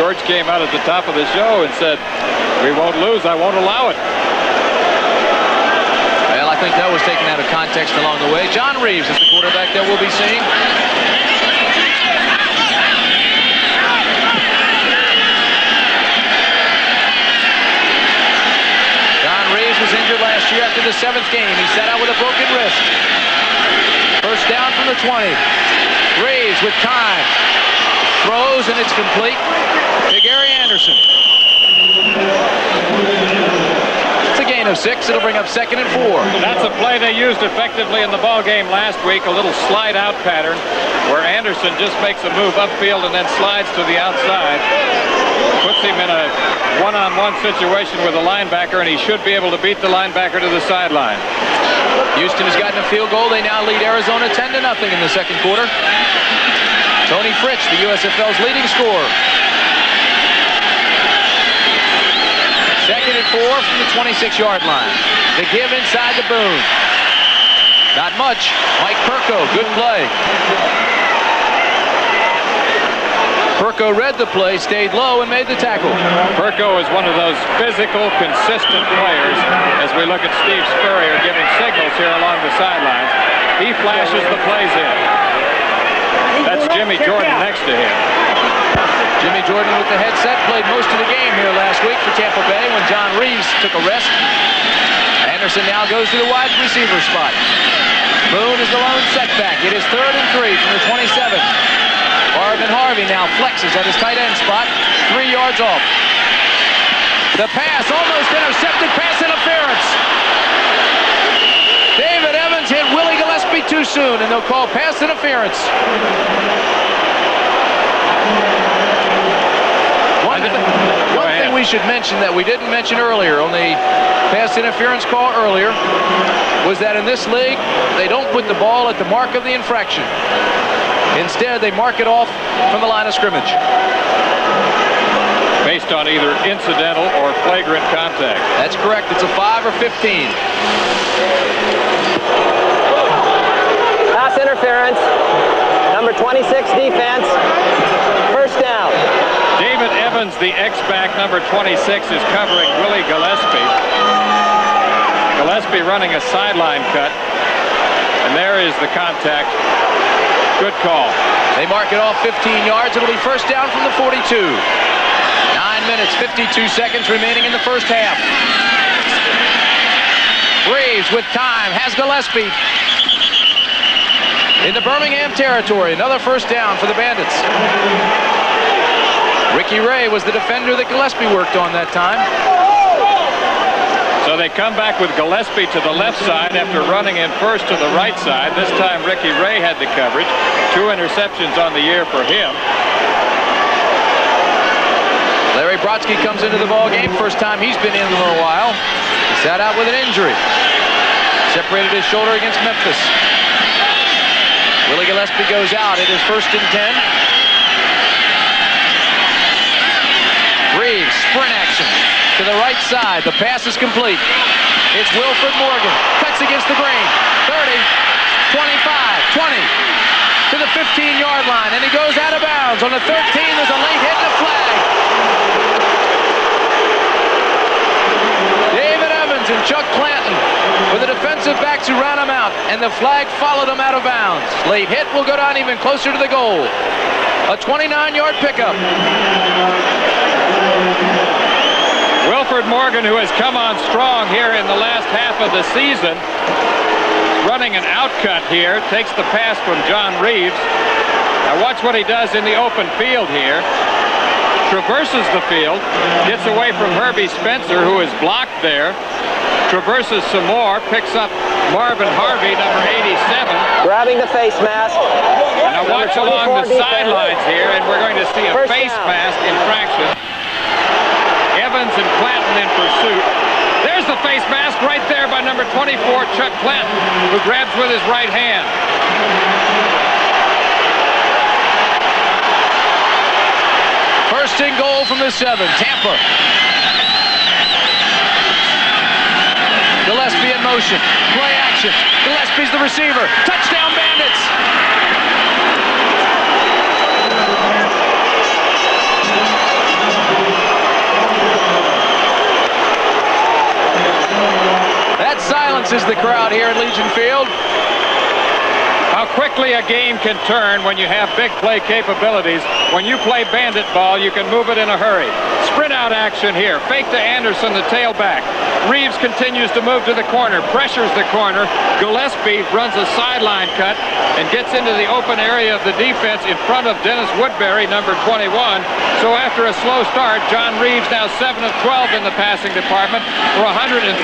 George came out at the top of the show and said, "We won't lose. I won't allow it." Well, I think that was taken out of context along the way. John Reeves is the quarterback that we'll be seeing. John Reeves was injured last year after the 7th game. He sat out with a broken wrist. First down from the 20. Reeves with time. Throws, and it's complete to Gary Anderson. It's a gain of 6. It'll bring up 2nd and 4. That's a play they used effectively in the ball game last week, a little slide out pattern where Anderson just makes a move upfield and then slides to the outside. Puts him in a one-on-one situation with a linebacker, and he should be able to beat the linebacker to the sideline. Houston has gotten a field goal. They now lead Arizona 10-0 in the second quarter. Tony Fritsch, the USFL's leading scorer. 2nd and 4 from the 26-yard line. The give inside to Boone. Not much. Mike Perko, good play. Perko read the play, stayed low, and made the tackle. Perko is one of those physical, consistent players as we look at Steve Spurrier giving signals here along the sidelines. He flashes the plays in. That's Jimmy Jordan next to him. Jimmy Jordan with the headset played most of the game here last week for Tampa Bay when John Reeves took a rest. Anderson now goes to the wide receiver spot. Boone is the lone setback. It is 3rd and 3 from the 27. Marvin Harvey now flexes at his tight end spot, 3 yards off. The pass almost intercepted, pass interference. David Evans hit Willie Gillespie too soon, and they'll call pass interference. One thing we should mention that we didn't mention earlier on the pass interference call earlier was that in this league, they don't put the ball at the mark of the infraction. Instead, they mark it off from the line of scrimmage. Based on either incidental or flagrant contact. That's correct. It's a 5 or 15. Pass interference. Number 26 defense. First down. David Evans, the X-back, number 26, is covering Willie Gillespie. Gillespie running a sideline cut. And there is the contact. Good call. They mark it off 15 yards. It'll be first down from the 42. 9 minutes, 52 seconds remaining in the first half. Reeves with time, has Gillespie in the Birmingham territory. Another first down for the Bandits. Ricky Ray was the defender that Gillespie worked on that time. So they come back with Gillespie to the left side after running him first to the right side. This time Ricky Ray had the coverage. 2 interceptions on the year for him. Larry Brodsky comes into the ball game. First time he's been in a while. He sat out with an injury. Separated his shoulder against Memphis. Willie Gillespie goes out. It is 1st and 10. Reeves, sprint action to the right side. The pass is complete. It's Wilford Morgan. Cuts against the grain. 30, 25, 20 to the 15-yard line. And he goes out of bounds. On the 13, there's a late hit and a flag. David Evans and Chuck Clanton were the defensive backs who ran him out. And the flag followed him out of bounds. Late hit will go down even closer to the goal. A 29-yard pickup. Wilford Morgan, who has come on strong here in the last half of the season, running an out cut here, takes the pass from John Reeves. Now watch what he does in the open field here. Traverses the field, gets away from Herbie Spencer, who is blocked there. Traverses some more, picks up Marvin Harvey, number 87. Grabbing the face mask. Now watch along the sidelines here, and we're going to see a face mask infraction. Evans and Clanton in pursuit. There's the face mask right there by number 24, Chuck Clanton, who grabs with his right hand. piercing goal from the 7. Tampa. Gillespie in motion. Play action. Gillespie's the receiver. Touchdown, Bandits. That silences the crowd here at Legion Field. How quickly a game can turn when you have big play capabilities. When you play bandit ball, you can move it in a hurry. Sprint out action here. Fake to Anderson, the tailback. Reeves continues to move to the corner, pressures the corner. Gillespie runs a sideline cut and gets into the open area of the defense in front of Dennis Woodbury, number 21. So after a slow start, John Reeves now 7 of 12 in the passing department for 113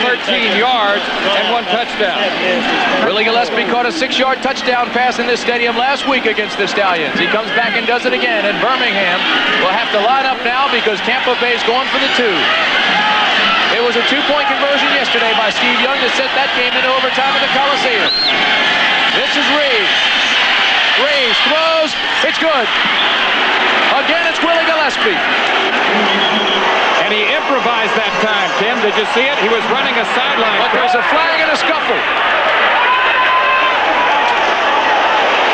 yards and 1 touchdown. Willie Gillespie caught a 6-yard touchdown pass in this stadium last week against the Stallions. He comes back and does it again, and Birmingham will have to line up now because Tampa Bay's going for the 2. It was a 2-point conversion yesterday by Steve Young to set that game into overtime at the Coliseum. This is Reeves. Reeves throws. It's good. Again, it's Willie Gillespie. And he improvised that time, Tim. Did you see it? He was running a sideline. But there's a flag and a scuffle.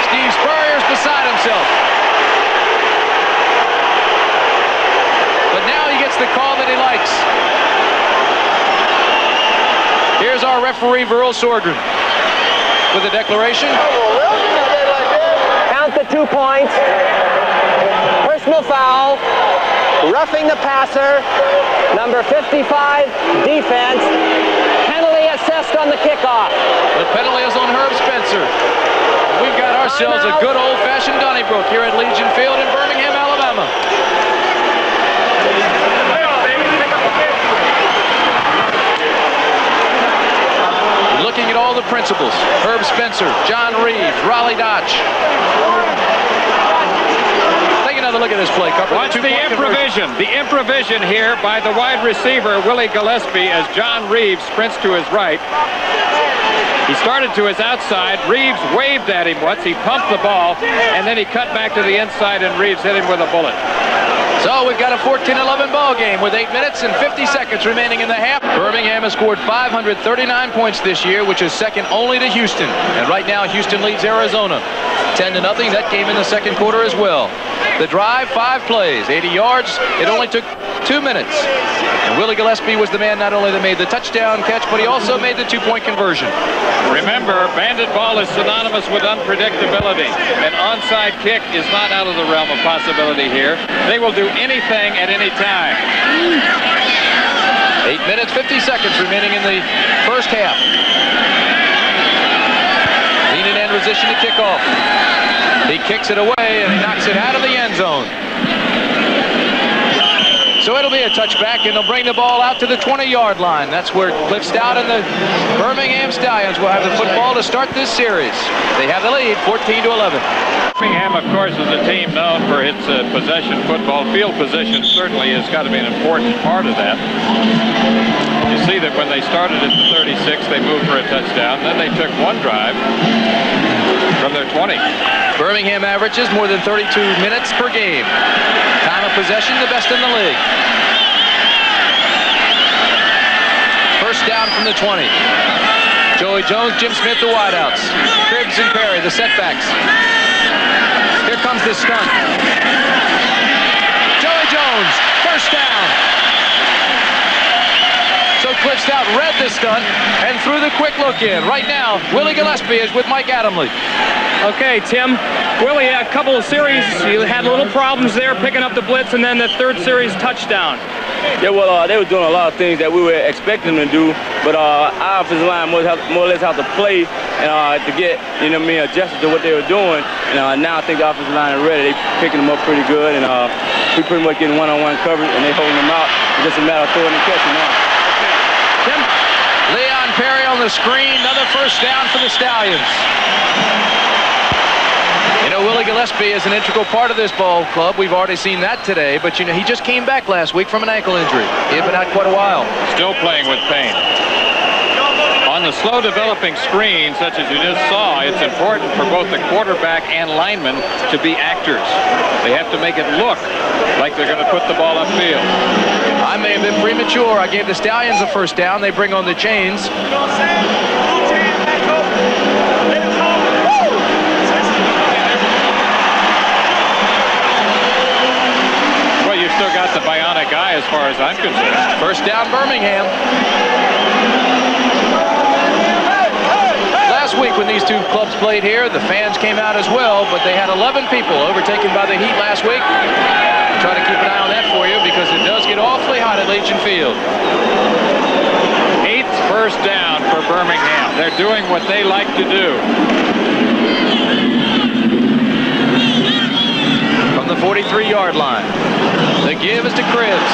Steve Spurrier's beside himself. But now he gets the call that he likes. Here's our referee, Verl Sorgren, with a declaration. Count the 2 points. Personal foul. Roughing the passer. Number 55, defense. Penalty assessed on the kickoff. The penalty is on Herb Spencer. We've got ourselves a good old-fashioned Donnybrook here at Legion Field in Birmingham, Alabama. Looking at all the principals. Herb Spencer, John Reeves, Rollie Dotsch. Take another look at this play. Watch the improvision. The improvision here by the wide receiver, Willie Gillespie, as John Reeves sprints to his right. He started to his outside. Reeves waved at him once. He pumped the ball, and then he cut back to the inside, and Reeves hit him with a bullet. So we've got a 14-11 ball game with 8 minutes and 50 seconds remaining in the half. Birmingham has scored 539 points this year, which is second only to Houston. And right now, Houston leads Arizona 10-0. That game in the second quarter as well. The drive, 5 plays, 80 yards. It only took 2 minutes. And Willie Gillespie was the man not only that made the touchdown catch, but he also made the 2-point conversion. Remember, bandit ball is synonymous with unpredictability. An onside kick is not out of the realm of possibility here. They will do anything at any time. 8 minutes, 50 seconds remaining in the first half. Lean and end position to kick off. He kicks it away and he knocks it out of the end zone. So it'll be a touchback, and they'll bring the ball out to the 20-yard line. That's where Cliff Stoudt and the Birmingham Stallions will have the football to start this series. They have the lead, 14-11. Birmingham, of course, is a team known for its possession football. Field position certainly has got to be an important part of that. You see that when they started at the 36, they moved for a touchdown. Then they took 1 drive from their 20. Birmingham averages more than 32 minutes per game. Time of possession, the best in the league. First down from the 20. Joey Jones, Jim Smith, the wideouts. Cribbs and Perry, the setbacks. Here comes the stunt. Joey Jones, first down. So Cliff Stoudt read the stunt and threw the quick look in. Right now, Willie Gillespie is with Mike Adamle. Okay, Tim. Willie, a couple of series, you had little problems there picking up the blitz, and then the third series touchdown. Yeah, well, they were doing a lot of things that we were expecting them to do, but our offensive line more or less have to play and to get, adjusted to what they were doing. And now I think the offensive line is ready. They're picking them up pretty good, and we pretty much getting one-on-one coverage, and they're holding them out. It's just a matter of throwing and catching now. Tim? Leon Perry on the screen, another first down for the Stallions. Willie Gillespie is an integral part of this ball club. We've already seen that today, but he just came back last week from an ankle injury. He had been out quite a while. Still playing with pain. On On the slow developing screen, such as you just saw, it's important for both the quarterback and lineman to be actors. They have to make it look like they're going to put the ball upfield. I may have been premature. I gave the Stallions a first down. They bring on the chains. Well, you've still got the bionic eye as far as I'm concerned. First down, Birmingham. Last week when these two clubs played here, the fans came out as well, but they had 11 people overtaken by the heat last week. Try to keep an eye on that for you because it does get awfully hot at Legion Field. 8th first down for Birmingham. They're doing what they like to do. From the 43-yard line, the give is to Cribbs.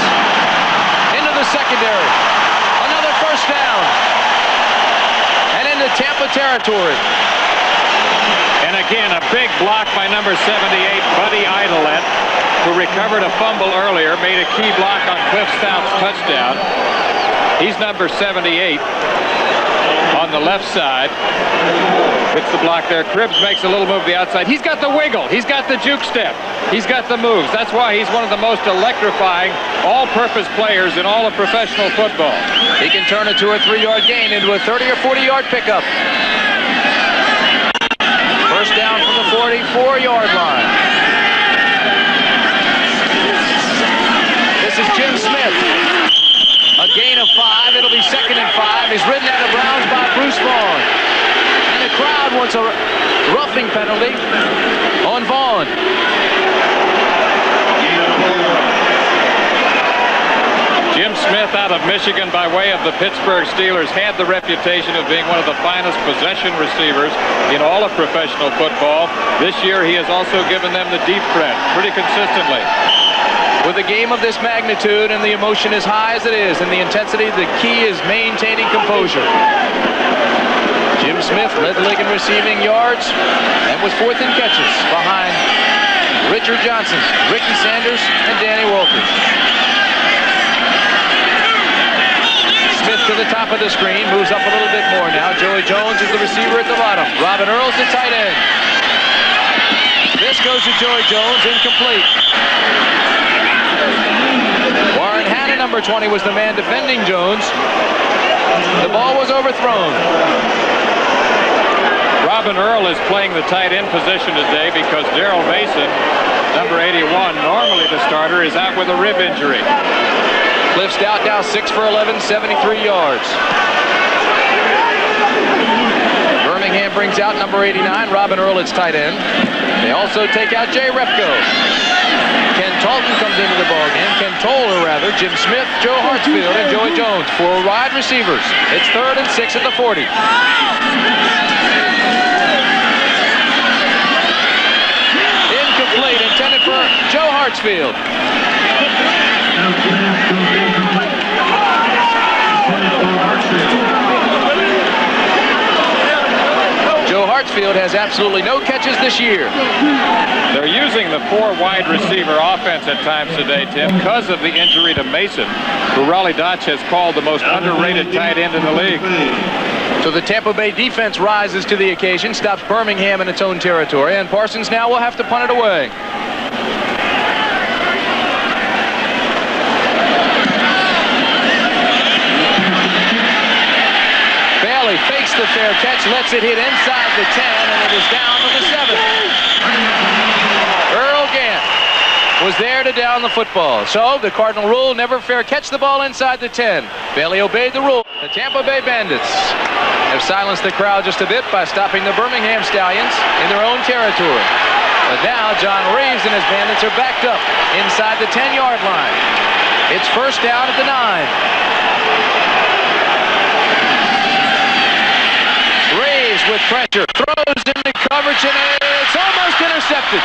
Into the secondary. Another first down. And into Tampa territory. And again, a big block by number 78, Buddy Idolette, who recovered a fumble earlier, made a key block on Cliff Stout's touchdown. He's number 78 on the left side. Gets the block there. Cribbs makes a little move to the outside. He's got the wiggle. He's got the juke step. He's got the moves. That's why he's one of the most electrifying all-purpose players in all of professional football. He can turn a 2 or 3 yard gain into a 30 or 40-yard pickup. First down from the 44-yard line. This is Jim Smith. A gain of 5. It'll be 2nd and 5. He's ridden out of bounds by Bruce Vaughn. And the crowd wants a roughing penalty on Vaughn. Jim Smith out of Michigan by way of the Pittsburgh Steelers had the reputation of being one of the finest possession receivers in all of professional football. This year he has also given them the deep threat pretty consistently. With a game of this magnitude and the emotion as high as it is and the intensity, the key is maintaining composure. Jim Smith led the league in receiving yards and was 4th in catches behind Richard Johnson, Ricky Sanders, and Danny Walters. Smith to the top of the screen, moves up a little bit more now. Joey Jones is the receiver at the bottom. Robin Earl's the tight end. This goes to Joey Jones, incomplete. Warren Hanna, number 20, was the man defending Jones. The ball was overthrown. Robin Earl is playing the tight end position today because Daryl Mason, number 81, normally the starter, is out with a rib injury. Cliff Stoudt now 6 for 11, 73 yards. Birmingham brings out number 89, Robin Earl, its tight end. They also take out Jay Repko. Ken Talton comes into the ballgame. Ken Toller, rather. Jim Smith, Joe Hartsfield, and Joey Jones. 4 wide receivers. It's 3rd and 6 at the 40. Incomplete, intended for Joe Hartsfield. Joe Hartsfield has absolutely no catches this year. They're using the 4 wide receiver offense at times today, Tim, because of the injury to Mason, who Rollie Dotsch has called the most underrated tight end in the league. So the Tampa Bay defense rises to the occasion, stops Birmingham in its own territory, and Parsons now will have to punt it away. Bailey fakes the fair catch, lets it hit inside the 10, and it is down to the 7. Earl Gant was there to down the football. So the Cardinal rule, never fair catch the ball inside the 10. Bailey obeyed the rule. The Tampa Bay Bandits have silenced the crowd just a bit by stopping the Birmingham Stallions in their own territory. But now John Reeves and his Bandits are backed up inside the 10-yard line. It's first down at the 9. With pressure, throws into coverage, and it's almost intercepted.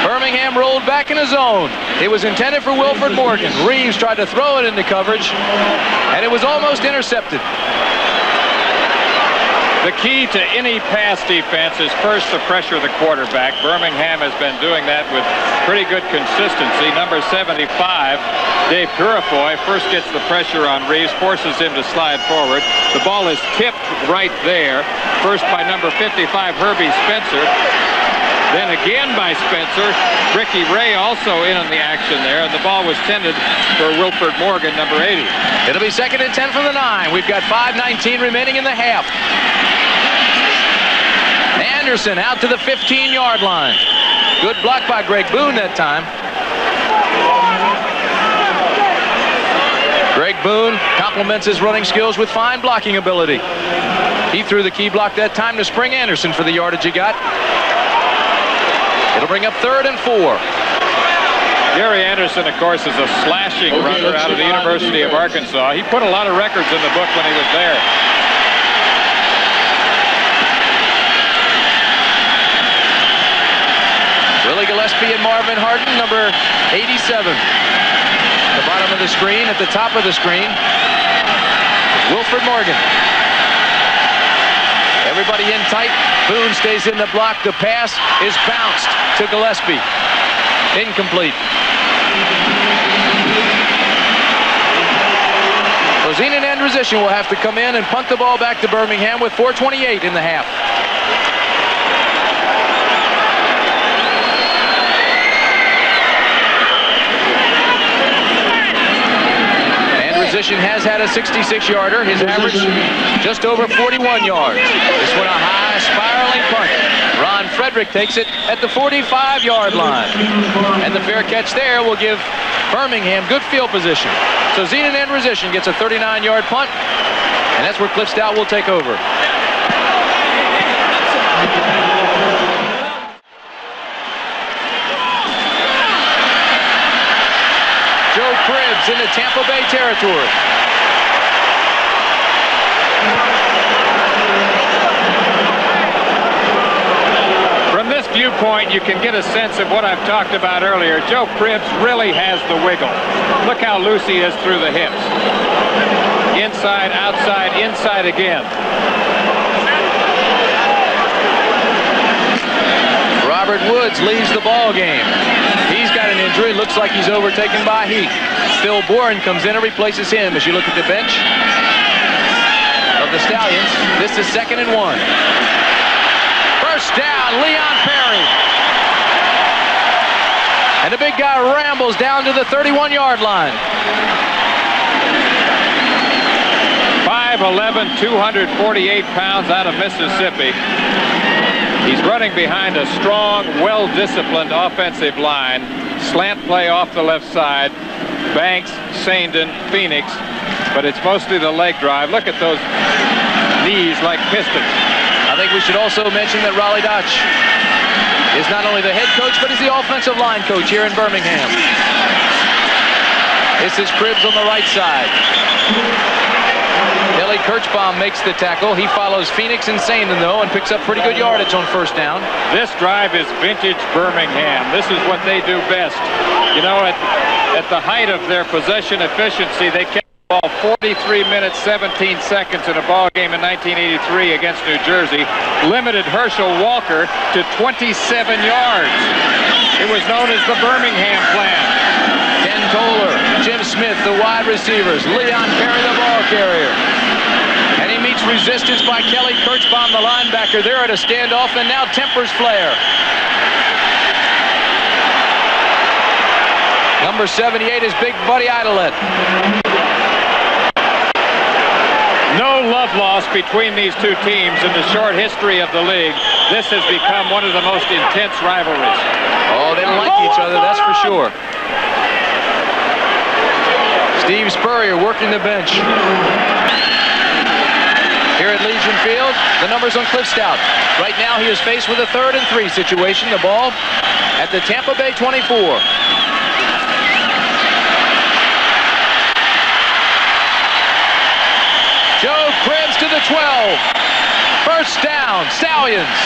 Birmingham rolled back in his zone. It was intended for Wilford Morgan. Reeves tried to throw it into coverage, and it was almost intercepted. The key to any pass defense is first to pressure the quarterback. Birmingham has been doing that with pretty good consistency. Number 75, Dave Purifoy, first gets the pressure on Reeves, forces him to slide forward. The ball is tipped right there. First by number 55, Herbie Spencer. Then again by Spencer. Ricky Ray also in on the action there, and the ball was tended for Wilford Morgan, number 80. It'll be 2nd and 10 from the 9. We've got 5:19 remaining in the half. Anderson out to the 15-yard line. Good block by Greg Boone that time. Greg Boone complements his running skills with fine blocking ability. He threw the key block that time to Spring Anderson for the yardage he got. It'll bring up 3rd and 4. Gary Anderson, of course, is a slashing runner out of the University of Arkansas. He put a lot of records in the book when he was there. Willie Gillespie and Marvin Harden, number 87. The bottom of the screen, at the top of the screen, Wilford Morgan. Everybody in tight. Boone stays in the block. The pass is bounced to Gillespie. Incomplete. So Zenon Andrusician will have to come in and punt the ball back to Birmingham with 4:28 in the half. Andrusician has had a 66-yarder. His average just over 41 yards. This one a high spiraling punt. Ron Frederick takes it at the 45-yard line. And the fair catch there will give Birmingham good field position. So Zenon Andrusician gets a 39-yard punt, and that's where Cliff Stoudt will take over. Joe Cribbs into Tampa Bay territory. From this viewpoint, you can get a sense of what I've talked about earlier. Joe Cribbs really has the wiggle. Look how loose he is through the hips. Inside, outside, inside again. Robert Woods leaves the ball game. He's got an injury. Looks like he's overtaken by heat. Phil Bourne comes in and replaces him. As you look at the bench of the Stallions, this is 2nd and 1. First down, Leon Perry. And the big guy rambles down to the 31-yard line. 5'11", 248 pounds out of Mississippi. He's running behind a strong, well-disciplined offensive line. Slant play off the left side. Banks, Sandon, Phoenix. But it's mostly the leg drive. Look at those knees like pistons. I think we should also mention that Rollie Dotsch is not only the head coach, but he's the offensive line coach here in Birmingham. This is Cribbs on the right side. Kelly Kirchbaum makes the tackle. He follows Phoenix and Sandon, though, and picks up pretty good yardage on first down. This drive is vintage Birmingham. This is what they do best. You know, at the height of their possession efficiency, they kept the ball 43 minutes, 17 seconds in a ball game in 1983 against New Jersey. Limited Herschel Walker to 27 yards. It was known as the Birmingham plan. Ken Toller, Jim Smith, the wide receivers. Leon Perry, the ball carrier. And he meets resistance by Kelly Kirchbaum, the linebacker. They're at a standoff, and now tempers flare. Number 78 is Big Buddy Idolette. No love lost between these two teams in the short history of the league. This has become one of the most intense rivalries. Oh, they don't like each other, that's for sure. Steve Spurrier working the bench. Here at Legion Field, the numbers on Cliff Stoudt. Right now he is faced with a 3rd and 3 situation. The ball at the Tampa Bay 24. Joe Cribbs to the 12. First down, Stallions.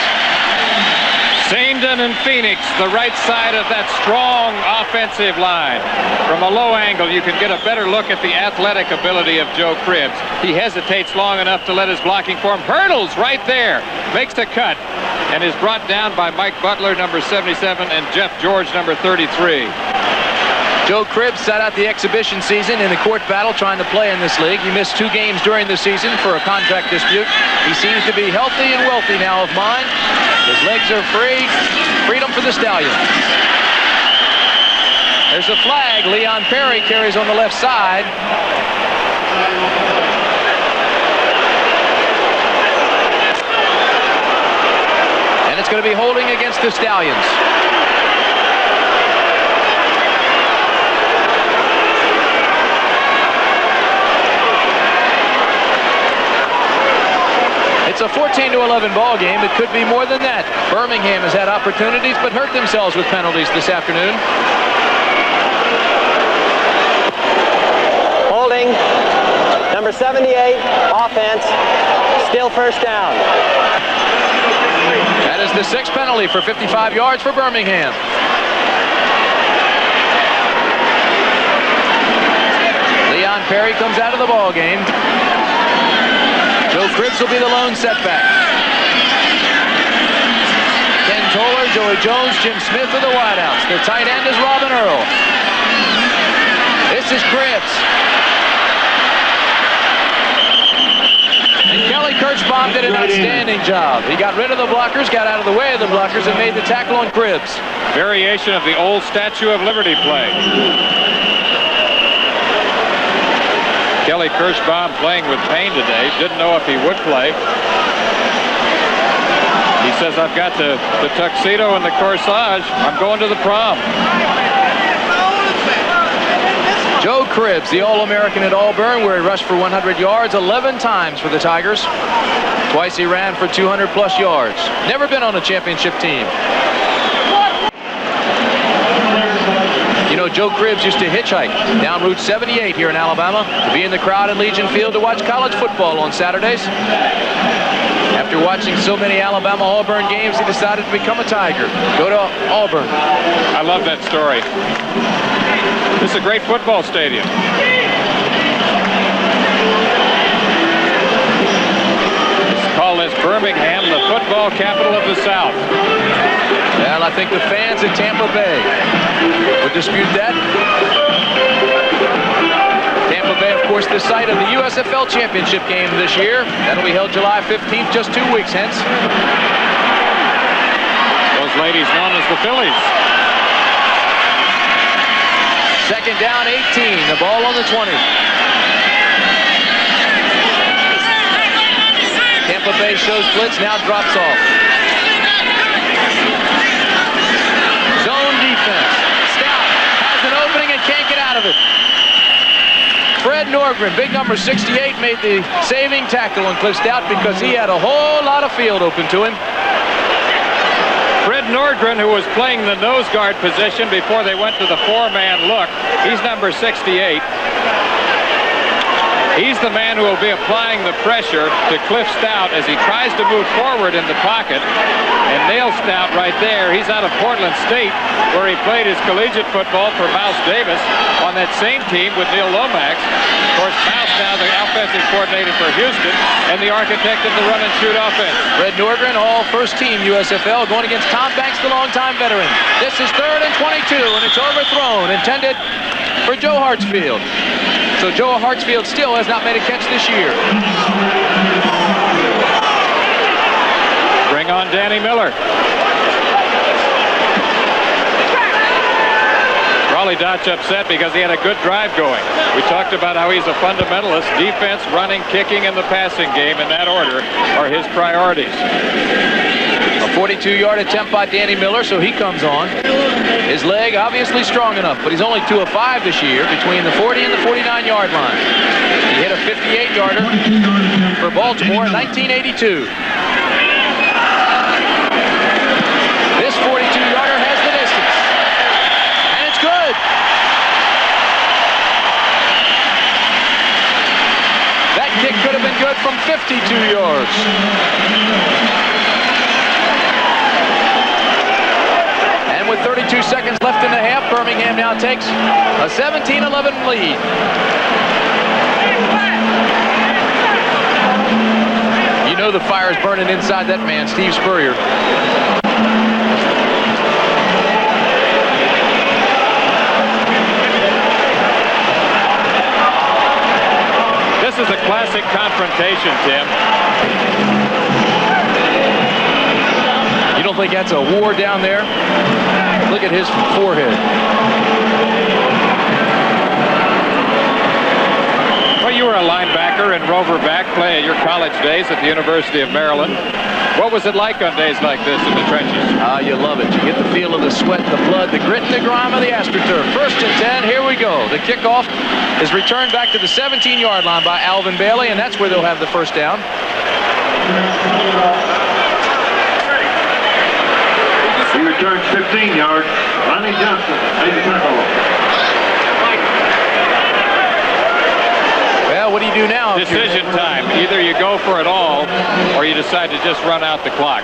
Sandon London and Phoenix, the right side of that strong offensive line. From a low angle, you can get a better look at the athletic ability of Joe Cribbs. He hesitates long enough to let his blocking form. Hurdles right there, makes the cut, and is brought down by Mike Butler, number 77, and Jeff George, number 33. Joe Cribbs sat out the exhibition season in the court battle trying to play in this league. He missed 2 games during the season for a contract dispute. He seems to be healthy and wealthy now of mind. His legs are free. Freedom for the Stallions. There's a flag. Leon Perry carries on the left side. And it's going to be holding against the Stallions. It's a 14-11 ball game. It could be more than that. Birmingham has had opportunities but hurt themselves with penalties this afternoon. Holding. Number 78, offense. Still first down. That is the 6th penalty for 55 yards for Birmingham. Leon Perry comes out of the ball game. Joe Cribbs will be the lone setback. Ken Toller, Joey Jones, Jim Smith are the wideouts. Their tight end is Robin Earl. This is Cribbs. And Kelly Kirschbaum did an outstanding job. He got rid of the blockers, got out of the way of the blockers, and made the tackle on Cribbs. Variation of the old Statue of Liberty play. Kelly Kirschbaum playing with pain today. Didn't know if he would play. He says, I've got the tuxedo and the corsage. I'm going to the prom. Joe Cribbs, the All-American at Auburn, where he rushed for 100 yards 11 times for the Tigers. Twice he ran for 200-plus yards. Never been on a championship team. You know, Joe Cribbs used to hitchhike down Route 78 here in Alabama to be in the crowd at Legion Field to watch college football on Saturdays. After watching so many Alabama-Auburn games, he decided to become a Tiger. Go to Auburn. I love that story. This is a great football stadium. Let's call this Birmingham the football capital of the South. Well, I think the fans at Tampa Bay would dispute that. Tampa Bay, of course, the site of the USFL championship game this year. That'll be held July 15th, just 2 weeks hence. Those ladies known as the Phillies. 2nd down, 18. The ball on the 20. Tampa Bay shows blitz, now drops off. Zone defense. Stoudt has an opening and can't get out of it. Fred Norgren, big number 68, made the saving tackle on Cliff Stoudt because he had a whole lot of field open to him. Fred Norgren, who was playing the nose guard position before they went to the 4-man look, he's number 68. He's the man who will be applying the pressure to Cliff Stoudt as he tries to move forward in the pocket and nail Stoudt right there. He's out of Portland State, where he played his collegiate football for Mouse Davis on that same team with Neil Lomax. Of course, Mouse now the offensive coordinator for Houston and the architect of the run-and-shoot offense. Fred Norgren, all first-team USFL, going against Tom Banks, the longtime veteran. This is 3rd and 22, and it's overthrown, intended for Joe Hartsfield. So Joe Hartsfield still has not made a catch this year. Bring on Danny Miller. Rollie Dotsch upset because he had a good drive going. We talked about how he's a fundamentalist. Defense, running, kicking, and the passing game in that order are his priorities. A 42-yard attempt by Danny Miller, so he comes on. His leg obviously strong enough, but he's only 2 of 5 this year between the 40 and the 49-yard line. He hit a 58-yarder for Baltimore in 1982. This 42-yarder has the distance, and it's good. That kick could have been good from 52 yards. 32 seconds left in the half. Birmingham now takes a 17-11 lead. You know the fire's burning inside that man, Steve Spurrier. This is a classic confrontation, Tim. You don't think that's a war down there? Look at his forehead. Well, you were a linebacker and rover back playing your college days at the University of Maryland. What was it like on days like this in the trenches? You love it. You get the feel of the sweat, the blood, the grit, and the grime of the AstroTurf. 1st and 10, here we go. The kickoff is returned back to the 17-yard line by Alvin Bailey, and that's where they'll have the first down. He returns 15 yards. Ronnie Johnson made the tackle. Well, what do you do now? Decision time. Either you go for it all or you decide to just run out the clock.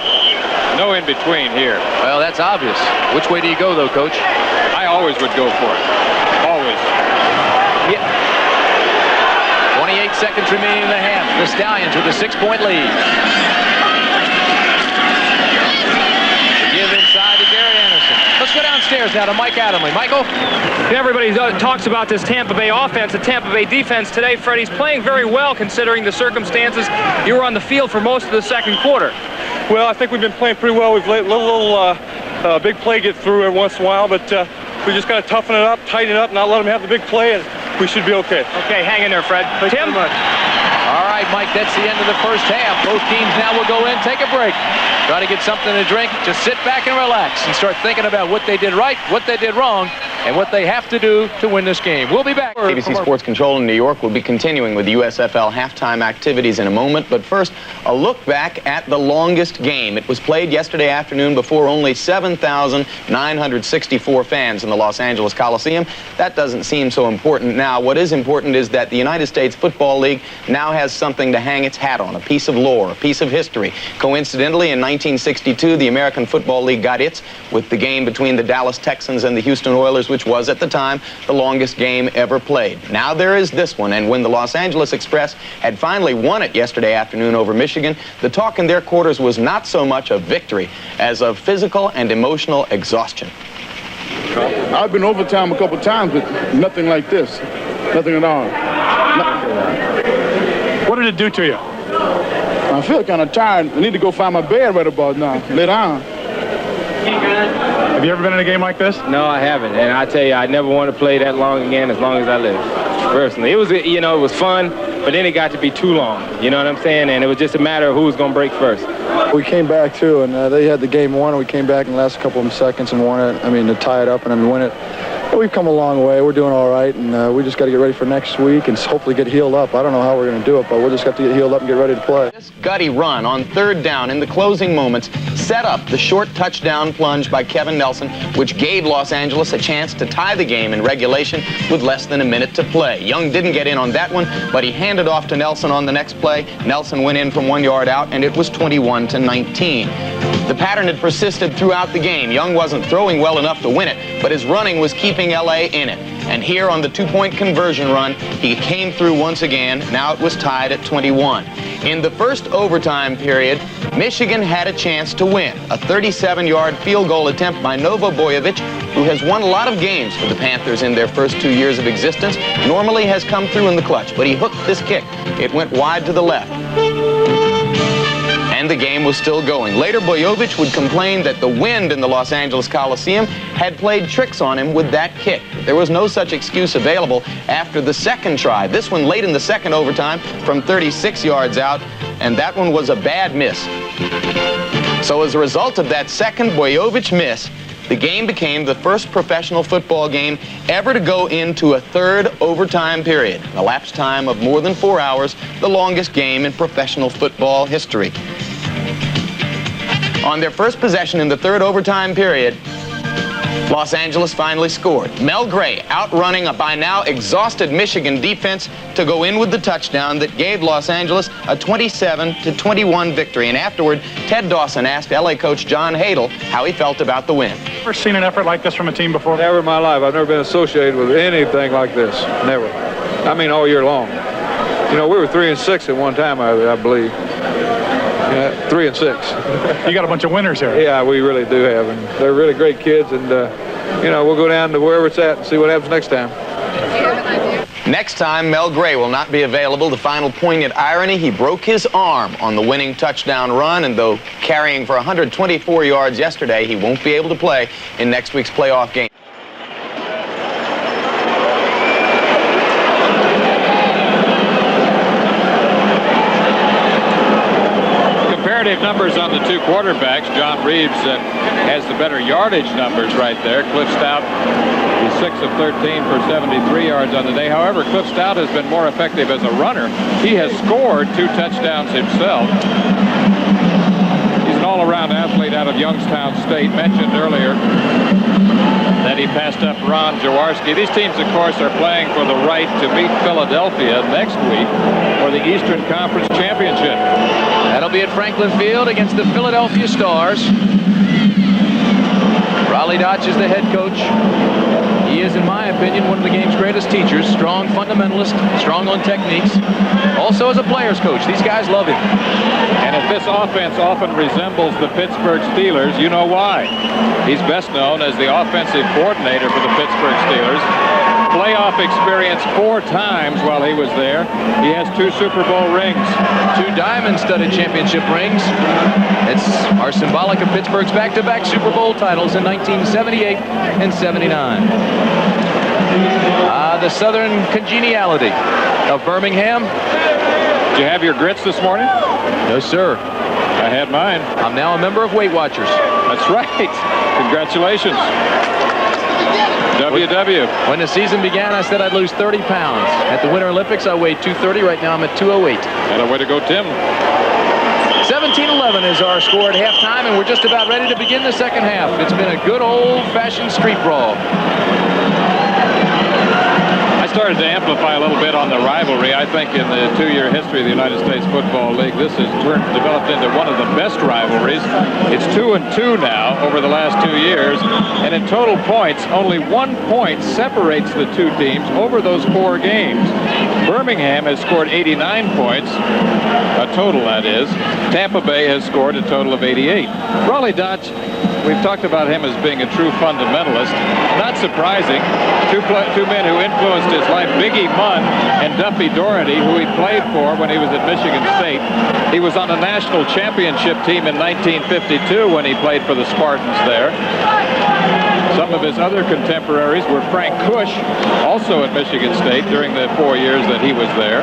No in between here. Well, that's obvious. Which way do you go, though, Coach? I always would go for it. Always. Yeah. 28 seconds remaining in the half. The Stallions with a 6-point lead. Give inside to Gary Anderson. Let's go downstairs now to Mike Adamley. Michael? Everybody talks about this Tampa Bay offense and Tampa Bay defense today. Freddie's playing very well considering the circumstances. You were on the field for most of the second quarter. Well, I think we've been playing pretty well. We've let a little big play get through every once in a while, but we just got to toughen it up, tighten it up, not let them have the big play, and we should be okay. Okay, hang in there, Fred. Thanks Tim? very much. All right, Mike, that's the end of the first half. Both teams now will go in, take a break. Try to get something to drink, just sit back and relax and start thinking about what they did right, what they did wrong, and what they have to do to win this game. We'll be back. ABC Sports Control in New York will be continuing with USFL halftime activities in a moment, but first, a look back at the longest game. It was played yesterday afternoon before only 7,964 fans in the Los Angeles Coliseum. That doesn't seem so important now. What is important is that the United States Football League now has something to hang its hat on, a piece of lore, a piece of history. Coincidentally, in 1962, the American Football League got its with the game between the Dallas Texans and the Houston Oilers, which was at the time the longest game ever played. Now there is this one, and when the Los Angeles Express had finally won it yesterday afternoon over Michigan, the talk in their quarters was not so much of victory as of physical and emotional exhaustion. I've been overtime a couple times, but nothing like this. Nothing at all. What did it do to you? I feel kind of tired. I need to go find my bed right about now. Lay down. Have you ever been in a game like this? No, I haven't. And I tell you, I never want to play that long again as long as I live. Personally, it was, you know, it was fun, but then it got to be too long. You know what I'm saying? And it was just a matter of who was going to break first. We came back too, and they had the game won, and we came back in the last couple of seconds and won it. I mean, to tie it up and then win it. But we've come a long way. We're doing all right, and we just got to get ready for next week and hopefully get healed up. I don't know how we're going to do it, but we'll just have to get healed up and get ready to play. This gutty run on 3rd down in the closing moments set up the short touchdown plunge by Kevin Nelson, which gave Los Angeles a chance to tie the game in regulation with less than a minute to play. Young didn't get in on that one, but he handed off to Nelson on the next play. Nelson went in from 1 yard out, and it was 21-19. The pattern had persisted throughout the game. Young wasn't throwing well enough to win it, but his running was keeping LA in it. And here on the 2-point conversion run, he came through once again. Now it was tied at 21. In the first overtime period, Michigan had a chance to win. A 37-yard field goal attempt by Novo Bojovic, who has won a lot of games for the Panthers in their first 2 years of existence, normally has come through in the clutch, but he hooked this kick. It went wide to the left. And the game was still going. Later, Bojovic would complain that the wind in the Los Angeles Coliseum had played tricks on him with that kick. There was no such excuse available after the second try. This one late in the second overtime from 36 yards out, and that one was a bad miss. So as a result of that second Bojovic miss, the game became the first professional football game ever to go into a 3rd overtime period, an elapsed time of more than 4 hours, the longest game in professional football history. On their first possession in the 3rd overtime period, Los Angeles finally scored. Mel Gray outrunning a by now exhausted Michigan defense to go in with the touchdown that gave Los Angeles a 27-21 victory. And afterward, Ted Dawson asked LA coach John Hadel how he felt about the win. Ever seen an effort like this from a team before? Never in my life. I've never been associated with anything like this. Never. I mean, all year long. You know, we were 3-6 at one time, I believe. Yeah, 3-6. You got a bunch of winners here. Yeah, we really do have, and they're really great kids, and you know, we'll go down to wherever it's at and see what happens next time. Next time, Mel Gray will not be available. The final poignant irony, he broke his arm on the winning touchdown run, and though carrying for 124 yards yesterday, he won't be able to play in next week's playoff game. Numbers on the two quarterbacks. John Reeves has the better yardage numbers right there. Cliff Stoudt is 6 of 13 for 73 yards on the day. However, Cliff Stoudt has been more effective as a runner. He has scored 2 touchdowns himself. He's an all-around athlete out of Youngstown State. Mentioned earlier that he passed up Ron Jaworski. These teams, of course, are playing for the right to meet Philadelphia next week for the Eastern Conference Championship. That'll be at Franklin Field against the Philadelphia Stars. Rollie Dotsch is the head coach. He is, in my opinion, one of the game's greatest teachers. Strong fundamentalist, strong on techniques. Also as a player's coach. These guys love him. And if this offense often resembles the Pittsburgh Steelers, you know why. He's best known as the offensive coordinator for the Pittsburgh Steelers. Playoff experience 4 times while he was there. He has 2 Super Bowl rings. 2 diamond-studded championship rings. Are symbolic of Pittsburgh's back-to-back Super Bowl titles in 1978 and 79. The southern congeniality of Birmingham. Did you have your grits this morning? No, sir. I had mine. I'm now a member of Weight Watchers. That's right. Congratulations. WW. When the season began, I said I'd lose 30 pounds. At the Winter Olympics, I weighed 230. Right now, I'm at 208. And a way to go, Tim. 17-11 is our score at halftime, and we're just about ready to begin the second half. It's been a good old-fashioned street brawl. I started to amplify a little bit on the rivalry. I think in the 2-year history of the United States Football League, this has developed into one of the best rivalries. It's 2-2 now over the last 2 years, and in total points, only 1 point separates the two teams over those 4 games. Birmingham has scored 89 points, a total that is. Tampa Bay has scored a total of 88. Rollie Dotsch, we've talked about him as being a true fundamentalist. Not surprising. Two men who influenced his life, Biggie Munn and Duffy Doherty, who he played for when he was at Michigan State. He was on a national championship team in 1952 when he played for the Spartans there. Some of his other contemporaries were Frank Cush, also at Michigan State during the 4 years that he was there.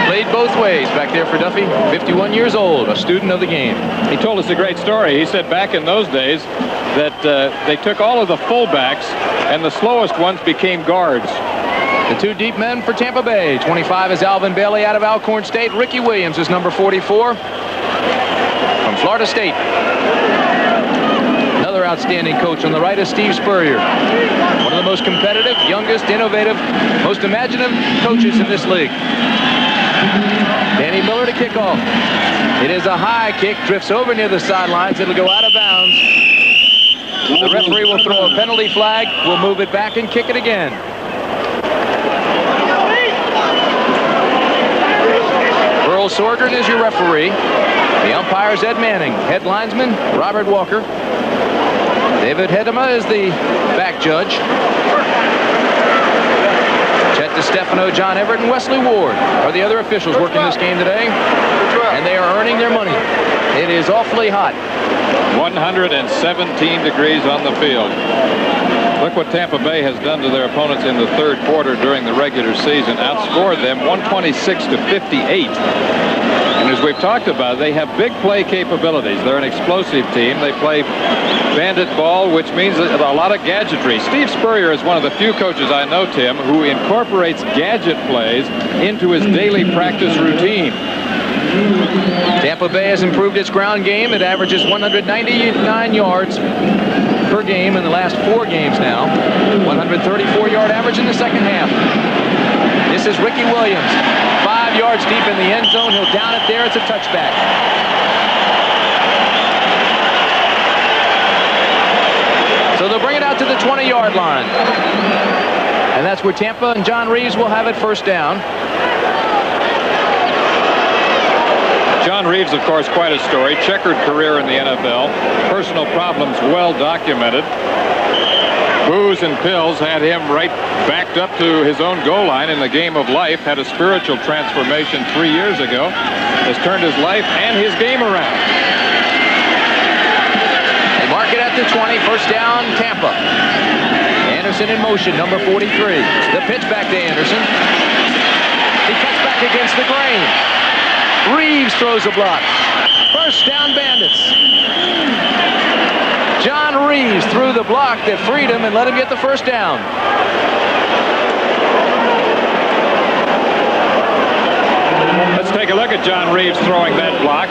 Played both ways back there for Duffy. 51 years old, a student of the game. He told us a great story. He said back in those days that they took all of the fullbacks and the slowest ones became guards. The 2 deep men for Tampa Bay. 25 is Alvin Bailey out of Alcorn State. Ricky Williams is number 44 from Florida State. Another outstanding coach on the right is Steve Spurrier. One of the most competitive, youngest, innovative, most imaginative coaches in this league. Danny Miller to kick off. It is a high kick, drifts over near the sidelines. It'll go out of bounds. The referee will throw a penalty flag. We'll move it back and kick it again. Earl Sorgren is your referee. The umpire is Ed Manning. Head linesman, Robert Walker. David Hedema is the back judge. Chet DeStefano, John Everett, and Wesley Ward are the other officials working this game today. And they are earning their money. It is awfully hot. 117 degrees on the field. Look what Tampa Bay has done to their opponents in the 3rd quarter during the regular season. Outscored them 126-58. And as we've talked about, they have big play capabilities. They're an explosive team. They play bandit ball, which means a lot of gadgetry. Steve Spurrier is one of the few coaches I know, Tim, who incorporates gadget plays into his daily practice routine. Tampa Bay has improved its ground game. It averages 199 yards per per game in the last 4 games now. 134-yard average in the second half. This is Ricky Williams. 5 yards deep in the end zone. He'll down it there. It's a touchback. So they'll bring it out to the 20-yard line. And that's where Tampa and John Reeves will have it first down. John Reeves, of course, quite a story. Checkered career in the NFL. Personal problems well documented. Booze and pills had him right backed up to his own goal line in the game of life. Had a spiritual transformation 3 years ago. Has turned his life and his game around. They mark it at the 20. First down, Tampa. Anderson in motion, number 43. The pitch back to Anderson. He cuts back against the grain. Reeves throws a block. First down, Bandits. John Reeves threw the block that freed him and let him get the first down. Let's take a look at John Reeves throwing that block.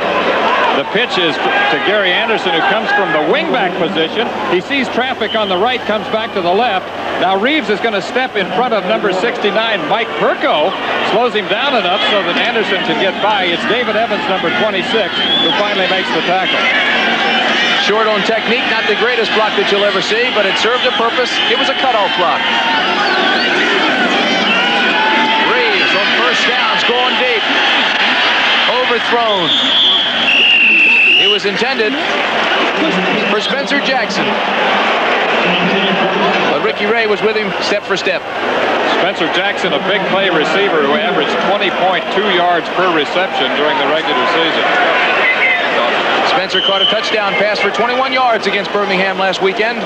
The pitch is to Gary Anderson, who comes from the wingback position. He sees traffic on the right, comes back to the left. Now Reeves is going to step in front of number 69, Mike Perko. Slows him down enough so that Anderson can get by. It's David Evans, number 26, who finally makes the tackle. Short on technique, not the greatest block that you'll ever see, but it served a purpose. It was a cutoff block. Reeves on first downs, going deep. Overthrown. It was intended for Spencer Jackson. But Ricky Ray was with him step for step. Spencer Jackson, a big play receiver who averaged 20.2 yards per reception during the regular season. Spencer caught a touchdown pass for 21 yards against Birmingham last weekend.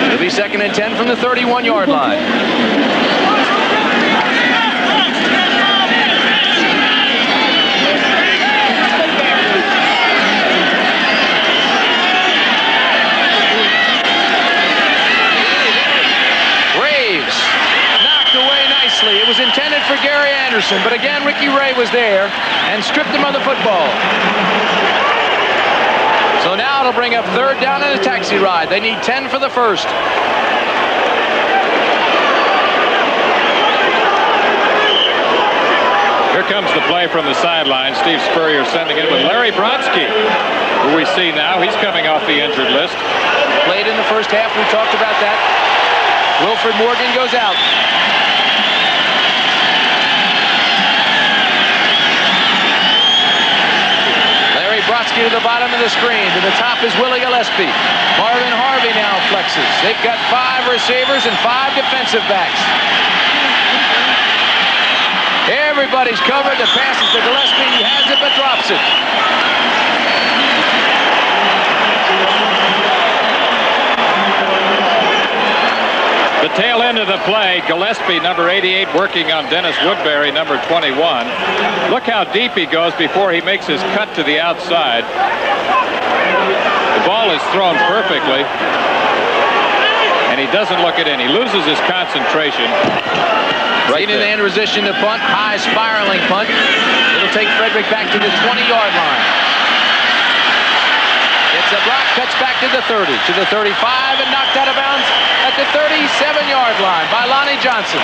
It'll be 2nd and 10 from the 31-yard line. It was intended for Gary Anderson, but again, Ricky Ray was there and stripped him of the football. So now it'll bring up 3rd down and a taxi ride. They need 10 for the first. Here comes the play from the sideline. Steve Spurrier sending it with Larry Brodsky, who we see now. He's coming off the injured list. Played in the first half. We talked about that. Wilfred Morgan goes out. Brodsky to the bottom of the screen. To the top is Willie Gillespie. Marvin Harvey now flexes. They've got 5 receivers and 5 defensive backs. Everybody's covered. The pass is to Gillespie. He has it but drops it. The tail end of the play, Gillespie, number 88, working on Dennis Woodbury, number 21. Look how deep he goes before he makes his cut to the outside. The ball is thrown perfectly, and he doesn't look it in. He loses his concentration. Right in the end position to punt, high spiraling punt. It'll take Frederick back to the 20-yard line. Gets a block, cuts back to the 30, to the 35, and knocked out of bounds at the 37-yard line by Lonnie Johnson.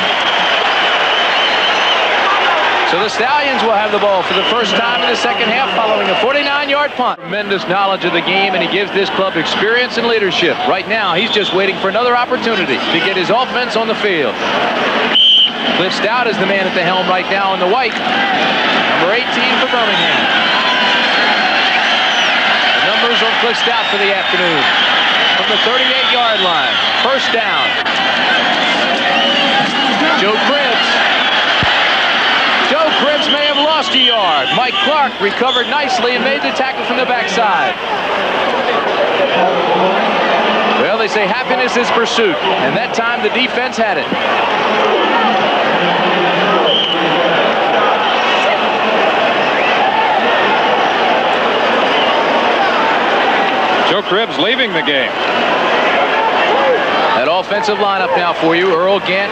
So the Stallions will have the ball for the first time in the second half following a 49-yard punt. Tremendous knowledge of the game, and he gives this club experience and leadership. Right now, he's just waiting for another opportunity to get his offense on the field. Cliff Stoudt is the man at the helm right now in the white. Number 18 for Birmingham. The numbers on Cliff Stoudt for the afternoon. From the 38-yard line. First down. Joe Cribbs. Joe Cribbs may have lost a yard. Mike Clark recovered nicely and made the tackle from the backside. Well, they say happiness is pursuit, and that time the defense had it. Joe Cribbs leaving the game. That offensive lineup now for you. Earl Gant,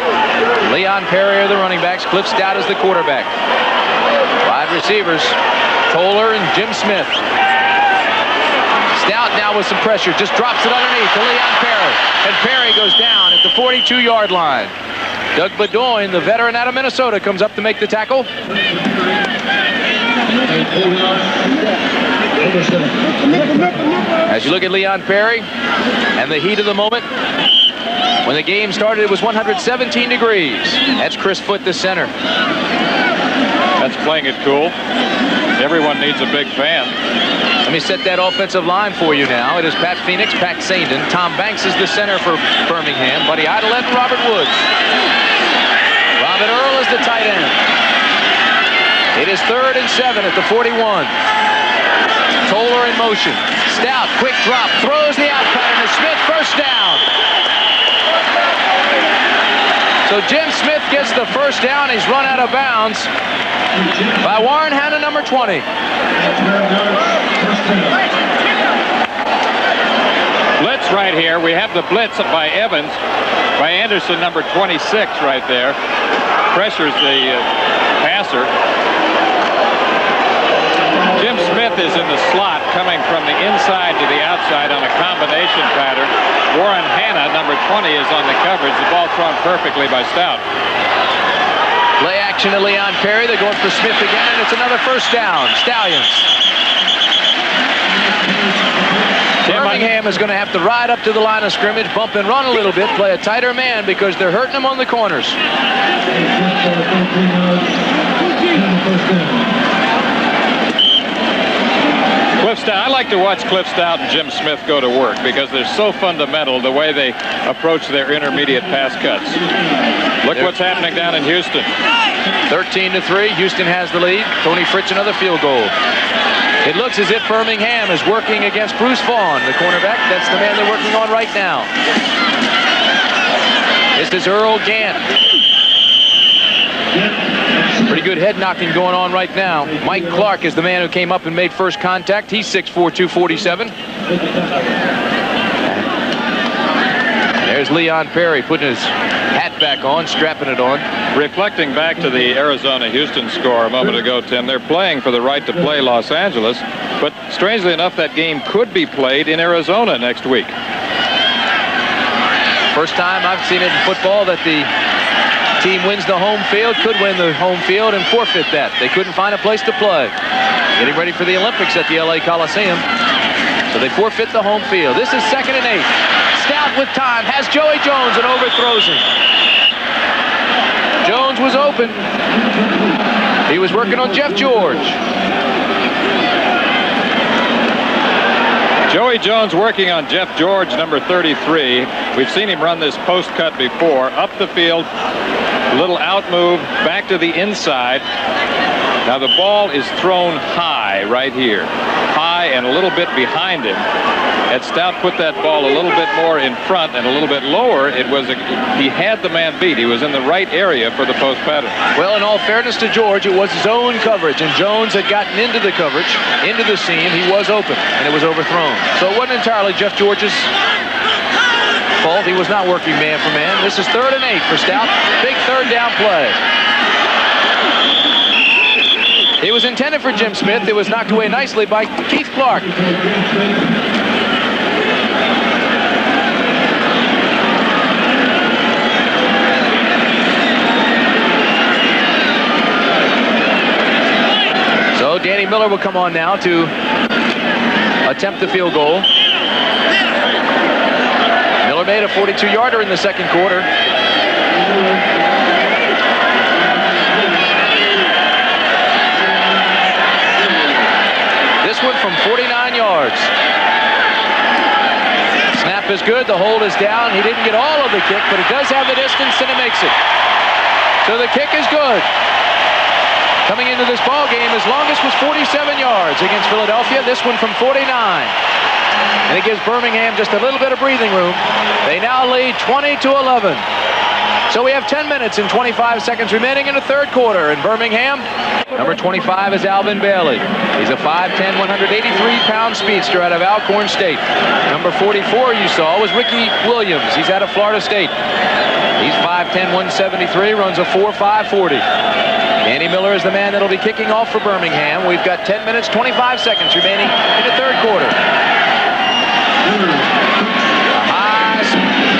Leon Perry are the running backs. Cliff Stoudt is the quarterback. 5 receivers, Toller and Jim Smith. Stoudt now with some pressure, just drops it underneath to Leon Perry. And Perry goes down at the 42-yard line. Doug Bedoin, the veteran out of Minnesota, comes up to make the tackle. As you look at Leon Perry and the heat of the moment, when the game started, it was 117 degrees. That's Chris Foote, the center. That's playing it cool. Everyone needs a big fan. Let me set that offensive line for you now. It is Pat Phoenix, Pat Saindon. Tom Banks is the center for Birmingham. Buddy Idolett and Robert Woods. Robert Earl is the tight end. It is 3rd and 7 at the 41. Toller in motion. Stoudt, quick drop, throws the out pattern to Smith, first down. So Jim Smith gets the first down. He's run out of bounds by Warren Hanna, number 20. Blitz right here. We have the blitz by Evans, by Anderson, number 26 right there. Pressures the passer. Jim Smith is in the slot, coming from the inside to the outside on a combination pattern. Warren Hanna, number 20, is on the coverage. The ball thrown perfectly by Stoudt. Play action to Leon Perry. They're going for Smith again, and it's another first down. Stallions. Birmingham is going to have to ride up to the line of scrimmage, bump and run a little bit, play a tighter man because they're hurting him on the corners. Cliff Stoudt. I like to watch Cliff Stoudt and Jim Smith go to work because they're so fundamental the way they approach their intermediate pass cuts. Look what's happening down in Houston. 13-3. Houston has the lead. Tony Fritz, another field goal. It looks as if Birmingham is working against Bruce Vaughn, the cornerback. That's the man they're working on right now. This is Earl Gant. Pretty good head knocking going on right now. Mike Clark is the man who came up and made first contact. He's 6'4", 247. There's Leon Perry putting his hat back on, strapping it on. Reflecting back to the Arizona-Houston score a moment ago, Tim, they're playing for the right to play Los Angeles, but strangely enough, that game could be played in Arizona next week. First time I've seen it in football that the team wins the home field, could win the home field and forfeit that. They couldn't find a place to play. Getting ready for the Olympics at the LA Coliseum. So they forfeit the home field. This is 2nd and 8. Stoudt with time, has Joey Jones and overthrows him. Jones was open. He was working on Jeff George. Joey Jones working on Jeff George, number 33. We've seen him run this post cut before. Up the field, a little out move, back to the inside. Now the ball is thrown high right here. High and a little bit behind him. Had Stoudt put that ball a little bit more in front and a little bit lower, he had the man beat. He was in the right area for the post pattern. Well, in all fairness to George, it was zone coverage, and Jones had gotten into the coverage, into the seam. He was open, and it was overthrown. So it wasn't entirely Jeff George's fault. He was not working man for man. This is 3rd and 8 for Stoudt. Big 3rd down play. It was intended for Jim Smith. It was knocked away nicely by Keith Clark. So Danny Miller will come on now to attempt the field goal. Miller made a 42-yarder in the second quarter. This one from 49 yards. Snap is good. The hold is down. He didn't get all of the kick, but it does have the distance, and it makes it. So the kick is good. Coming into this ball game, his longest was 47 yards against Philadelphia. This one from 49. And it gives Birmingham just a little bit of breathing room. They now lead 20-11. So we have 10 minutes and 25 seconds remaining in the third quarter in Birmingham. Number 25 is Alvin Bailey. He's a 5'10", 183-pound speedster out of Alcorn State. Number 44 you saw was Ricky Williams. He's out of Florida State. He's 5'10", 173, runs a 4.5 40. Danny Miller is the man that'll be kicking off for Birmingham. We've got 10 minutes, 25 seconds remaining in the third quarter. A high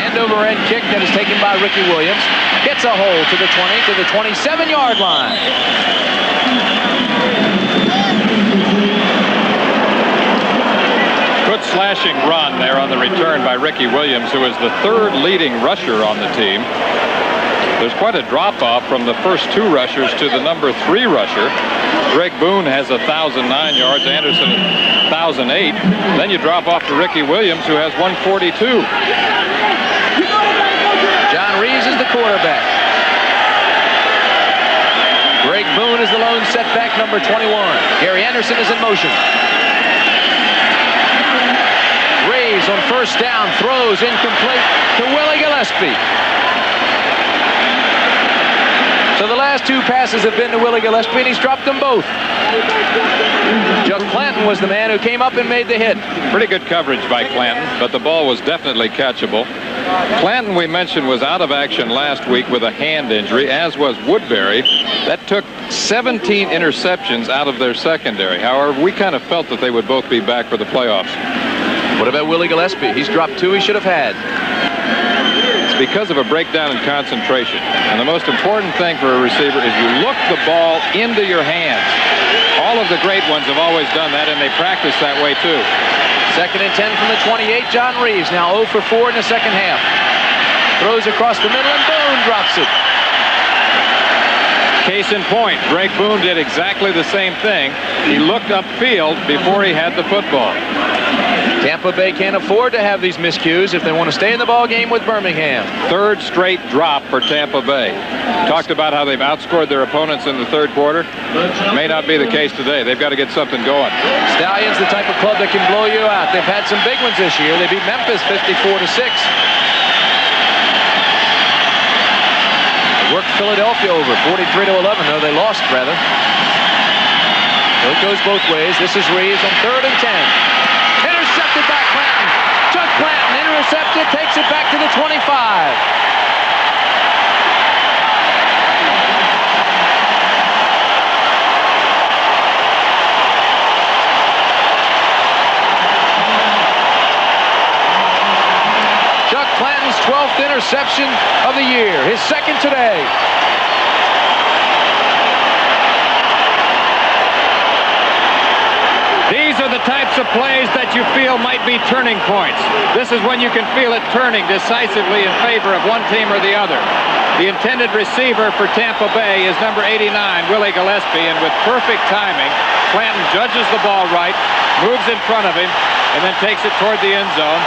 end-over-end kick that is taken by Ricky Williams. Gets a hole to the 20, to the 27-yard line. Good slashing run there on the return by Ricky Williams, who is the third leading rusher on the team. There's quite a drop-off from the first two rushers to the number 3 rusher. Greg Boone has 1,009 yards, Anderson 1,008. Then you drop off to Ricky Williams, who has 142. John Reeves is the quarterback. Greg Boone is the lone setback, number 21. Gary Anderson is in motion. Reeves on first down, throws incomplete to Willie Gillespie. So the last two passes have been to Willie Gillespie, and he's dropped them both. Chuck Clanton was the man who came up and made the hit. Pretty good coverage by Clanton, but the ball was definitely catchable. Clanton, we mentioned, was out of action last week with a hand injury, as was Woodbury. That took 17 interceptions out of their secondary. However, we kind of felt that they would both be back for the playoffs. What about Willie Gillespie? He's dropped 2 he should have had. It's because of a breakdown in concentration. And the most important thing for a receiver is you look the ball into your hands. All of the great ones have always done that, and they practice that way too. 2nd and 10 from the 28. John Reeves now 0 for 4 in the second half. Throws across the middle, and Boone drops it. Case in point, Greg Boone did exactly the same thing. He looked upfield before he had the football. Tampa Bay can't afford to have these miscues if they want to stay in the ball game with Birmingham. 3rd straight drop for Tampa Bay. Talked about how they've outscored their opponents in the 3rd quarter. May not be the case today. They've got to get something going. Stallions, the type of club that can blow you out. They've had some big ones this year. They beat Memphis 54-6. Worked Philadelphia over 43-11. No, they lost rather. So it goes both ways. This is Reeves on 3rd and 10. Intercepted by Clanton. Chuck Clanton intercepted, takes it back to the 25. Chuck Clanton's 12th interception of the year, his 2nd today. These are the types of plays that you feel might be turning points. This is when you can feel it turning decisively in favor of one team or the other. The intended receiver for Tampa Bay is number 89, Willie Gillespie, and with perfect timing, Clanton judges the ball right, moves in front of him, and then takes it toward the end zone.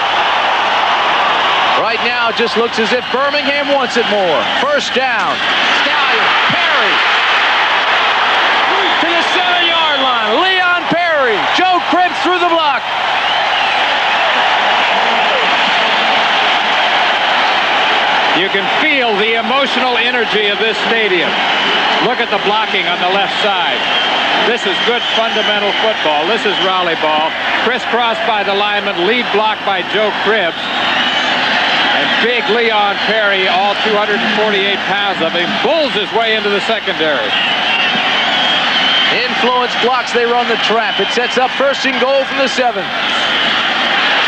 Right now, it just looks as if Birmingham wants it more. First down. Stallion, Perry. To the 7-yard line. Leon Perry. Joe Cribbs through the block. You can feel the emotional energy of this stadium. Look at the blocking on the left side. This is good fundamental football. This is Rollie ball. Crisscrossed by the lineman, lead block by Joe Cribbs. And big Leon Perry, all 248 pounds of him, bulls his way into the secondary. Influence blocks, they run the trap. It sets up 1st and goal from the 7.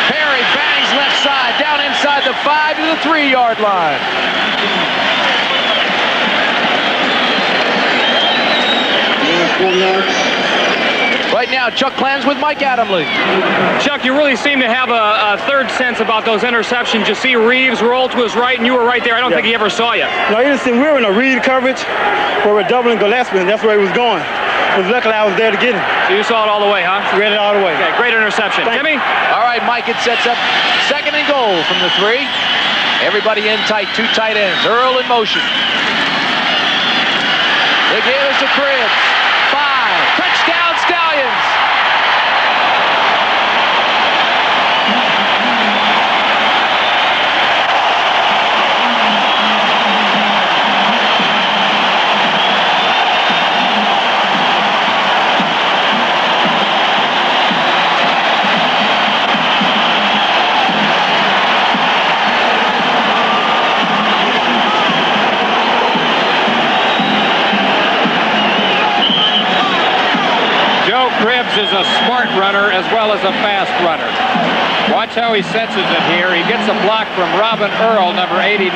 Perry bangs left side, down inside the 5 to the 3-yard line. Right now, Chuck Clanton's with Mike Adamle. Chuck, you really seem to have a third sense about those interceptions. You see Reeves roll to his right, and you were right there. I don't think he ever saw you. No, you see, we were in a read coverage where we're doubling Gillespie, and that's where he was going. But luckily, I was there to get him. So you saw it all the way, huh? Read it all the way. Okay, great interception. Timmy? All right, Mike, it sets up 2nd and goal from the 3. Everybody in tight, 2 tight ends. Earl in motion. They gave us to Cribbs. 5. Touchdown, Stallions. Cribbs is a smart runner as well as a fast runner. Watch how he senses it here. He gets a block from Robin Earl, number 89.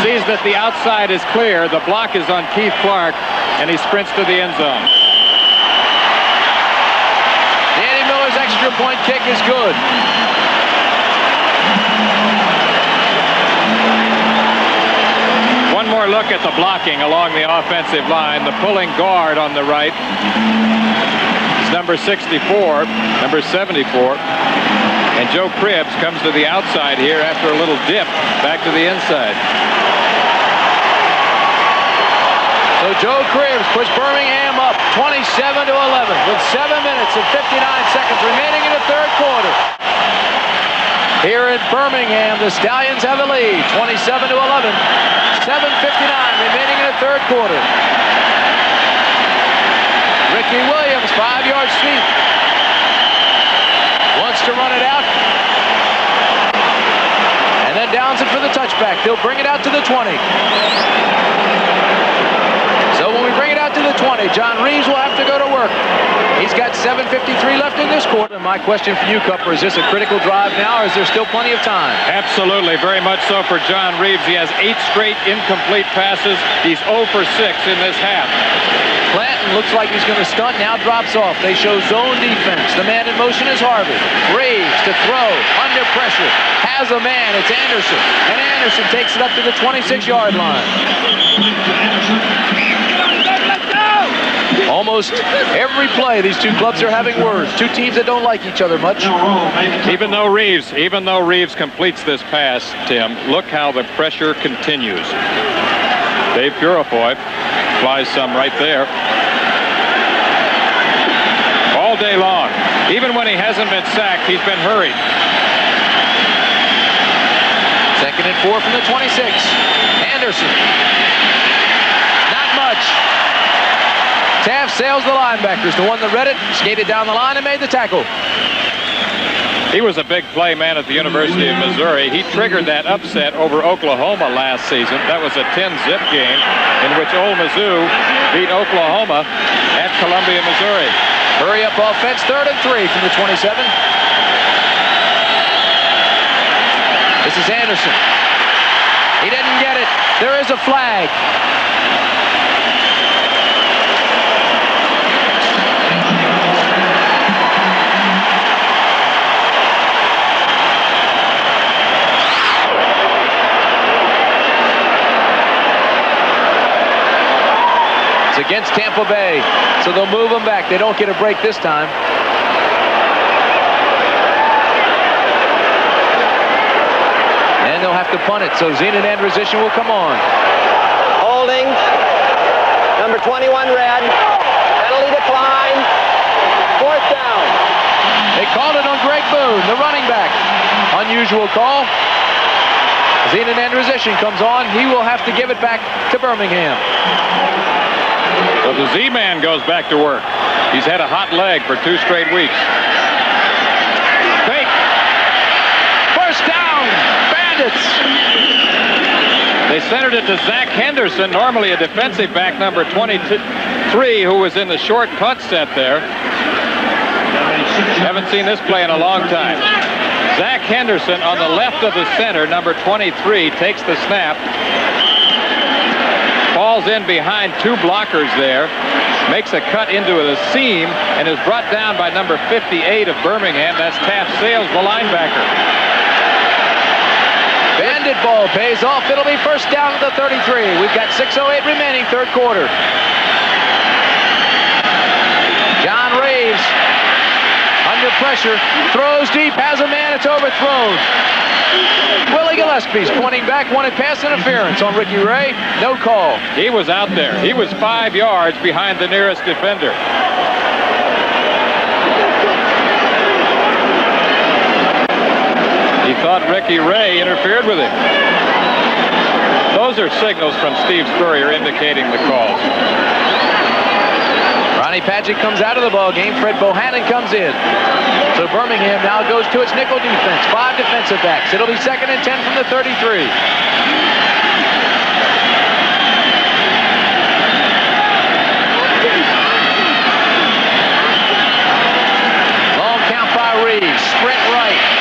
Sees that the outside is clear. The block is on Keith Clark, and he sprints to the end zone. Danny Miller's extra point kick is good. One more look at the blocking along the offensive line. The pulling guard on the right is number 64, number 74. And Joe Cribbs comes to the outside here after a little dip back to the inside. So Joe Cribbs puts Birmingham up 27-11 with 7 minutes and 59 seconds remaining in the third quarter. Here in Birmingham, the Stallions have a lead, 27-11. 7:59 remaining in the third quarter. Ricky Williams, 5-yard sweep. Wants to run it out. And then downs it for the touchback. They'll bring it out to the 20. So when we bring it out to the 20, John Reeves will have to go to work. He's got 7:53 left in this quarter. My question for you, Cupper, is this a critical drive now, or is there still plenty of time? Absolutely, very much so for John Reeves. He has 8 straight incomplete passes. He's 0 for 6 in this half. Clanton looks like he's going to stunt, now drops off. They show zone defense. The man in motion is Harvey. Reeves to throw, under pressure. Has a man, it's Anderson. And Anderson takes it up to the 26-yard line. Almost every play, these two clubs are having words. Two teams that don't like each other much. Even though Reeves completes this pass, Tim, look how the pressure continues. Dave Purifoy flies some right there. All day long. Even when he hasn't been sacked, he's been hurried. 2nd and 4 from the 26. Anderson. Not much. Taft sails the linebackers. The one that read it skated down the line and made the tackle. He was a big play man at the University of Missouri. He triggered that upset over Oklahoma last season. That was a 10-zip game in which Ole Mizzou beat Oklahoma at Columbia, Missouri. Hurry up offense, 3rd and 3 from the 27. This is Anderson. He didn't get it. There is a flag. Against Tampa Bay, so they'll move them back. They don't get a break this time. And they'll have to punt it, so Zenon Androsian will come on. Holding, number 21 red, penalty decline, 4th down. They called it on Greg Boone, the running back. Unusual call. Zenon Androsian comes on. He will have to give it back to Birmingham. So the Z-Man goes back to work. He's had a hot leg for 2 straight weeks. Fake. First down, Bandits. They centered it to Zach Henderson, normally a defensive back, number 23, who was in the short punt set there. Haven't seen this play in a long time. Zach Henderson on the left of the center, number 23, takes the snap. Falls in behind 2 blockers there, makes a cut into the seam, and is brought down by number 58 of Birmingham. That's Taft Sales, the linebacker. Bandit ball pays off. It'll be first down at the 33. We've got 6:08 remaining, third quarter. John Reeves under pressure, throws deep, has a man, it's overthrown. Willie Gillespie's pointing back, wanted pass interference on Ricky Ray. No call. He was out there. He was 5 yards behind the nearest defender. He thought Ricky Ray interfered with him. Those are signals from Steve Spurrier indicating the calls. Ronnie Padgett comes out of the ball game. Fred Bohannon comes in. So Birmingham now goes to its nickel defense. 5 defensive backs. It'll be 2nd and 10 from the 33. Long count by Reeves. Sprint right.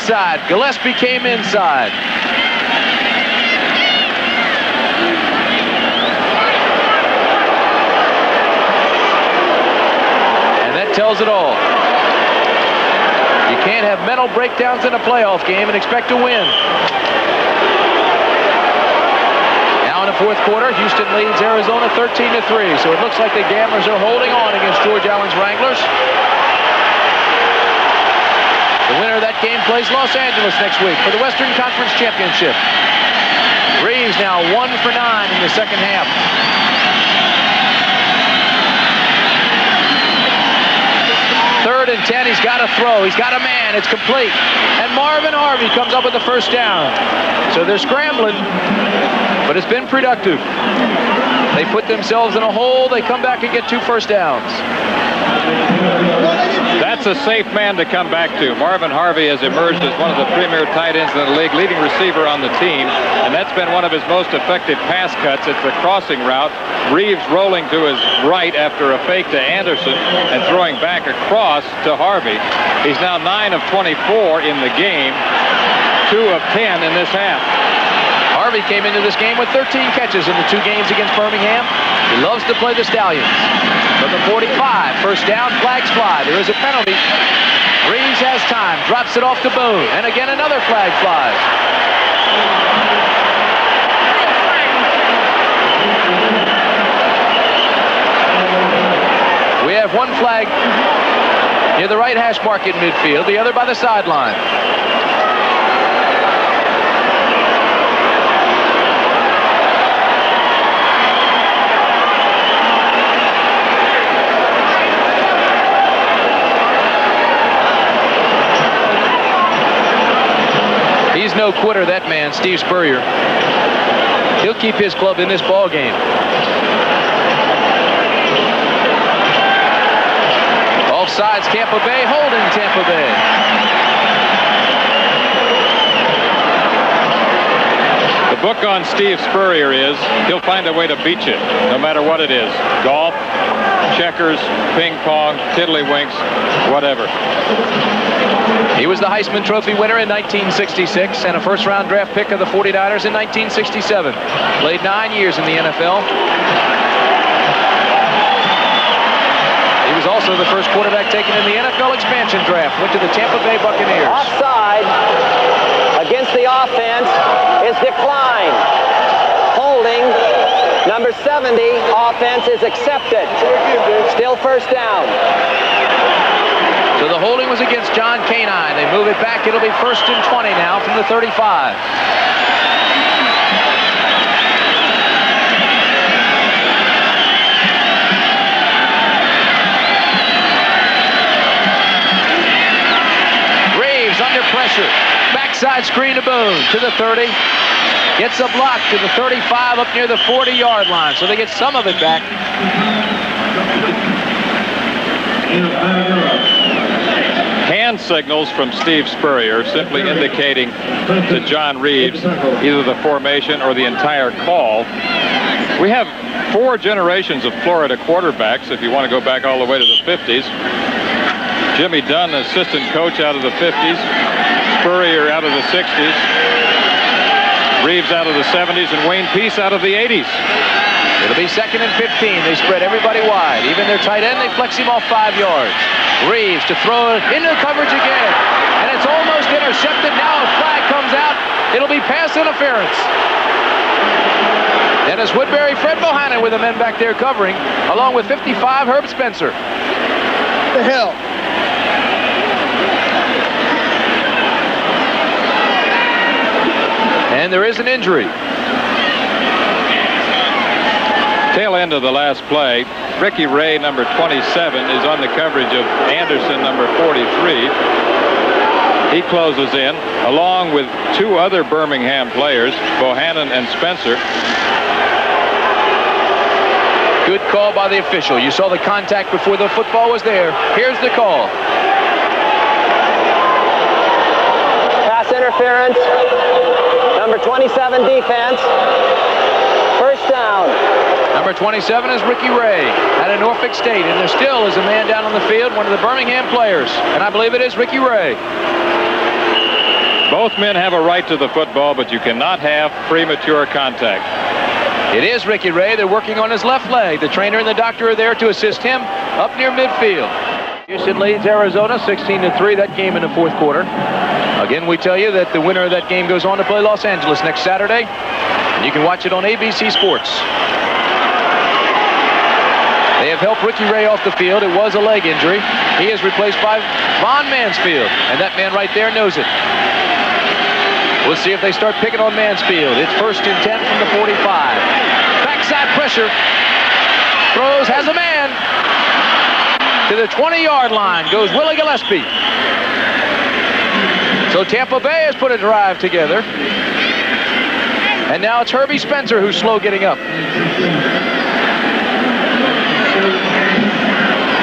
backside. Gillespie came inside. And that tells it all. You can't have mental breakdowns in a playoff game and expect to win. In the fourth quarter, Houston leads Arizona 13-3. So it looks like the Gamblers are holding on against George Allen's Wranglers. The winner of that game plays Los Angeles next week for the Western Conference Championship. Reeves now 1 for 9 in the second half. Third and 10, he's got to throw. He's got a man. It's complete. And Marvin Harvey comes up with the first down. So they're scrambling, but it's been productive. They put themselves in a hole. They come back and get 2 first downs. That's a safe man to come back to. Marvin Harvey has emerged as one of the premier tight ends in the league, leading receiver on the team, and that's been one of his most effective pass cuts. It's the crossing route. Reeves rolling to his right after a fake to Anderson and throwing back across to Harvey. He's now 9 of 24 in the game, 2 of 10 in this half. Harvey came into this game with 13 catches in the 2 games against Birmingham. He loves to play the Stallions. From the 45, first down, flags fly. There is a penalty. Reeves has time, drops it off to Boone, and again another flag flies. We have one flag near the right hash mark in midfield, the other by the sideline. He's no quitter, that man, Steve Spurrier. He'll keep his club in this ball game. Offsides, Tampa Bay, holding Tampa Bay. The book on Steve Spurrier is he'll find a way to beat you, no matter what it is. Golf, checkers, ping pong, tiddlywinks, whatever. He was the Heisman Trophy winner in 1966 and a first-round draft pick of the 49ers in 1967. Played 9 years in the NFL. He was also the first quarterback taken in the NFL expansion draft. Went to the Tampa Bay Buccaneers. Offside against the offense is declined. Holding. Number 70, offense is accepted. Still first down. So the holding was against John Canine. They move it back. It'll be 1st and 20 now from the 35. Reeves under pressure. Backside screen to Boone to the 30. Gets a block to the 35 up near the 40-yard line. So they get some of it back. Hand signals from Steve Spurrier simply indicating to John Reeves either the formation or the entire call. We have 4 generations of Florida quarterbacks, if you want to go back all the way to the 50s. Jimmy Dunn, assistant coach out of the 50s. Spurrier out of the 60s. Reeves out of the 70s, and Wayne Peace out of the 80s. It'll be 2nd and 15. They spread everybody wide. Even their tight end, they flex him off 5 yards. Reeves to throw it into coverage again. And it's almost intercepted. Now a flag comes out. It'll be pass interference. Dennis Woodbury, Fred Bohannon with the men back there covering, along with 55, Herb Spencer. The hell? And there is an injury. Tail end of the last play, Ricky Ray, number 27, is on the coverage of Anderson, number 43. He closes in, along with 2 other Birmingham players, Bohannon and Spencer. Good call by the official. You saw the contact before the football was there. Here's the call. Pass interference. Number 27 defense. First down. Number 27 is Ricky Ray out of Norfolk State, and there still is a man down on the field, one of the Birmingham players, and I believe it is Ricky Ray. Both men have a right to the football, but you cannot have premature contact. It is Ricky Ray. They're working on his left leg. The trainer and the doctor are there to assist him up near midfield. Houston leads Arizona 16-3, that game in the fourth quarter. Again, we tell you that the winner of that game goes on to play Los Angeles next Saturday. And you can watch it on ABC Sports. They have helped Ricky Ray off the field. It was a leg injury. He is replaced by Von Mansfield, and that man right there knows it. We'll see if they start picking on Mansfield. It's 1st and 10 from the 45. Backside pressure. Throws, has a man. To the 20-yard line goes Willie Gillespie. So Tampa Bay has put a drive together. And now it's Herbie Spencer who's slow getting up.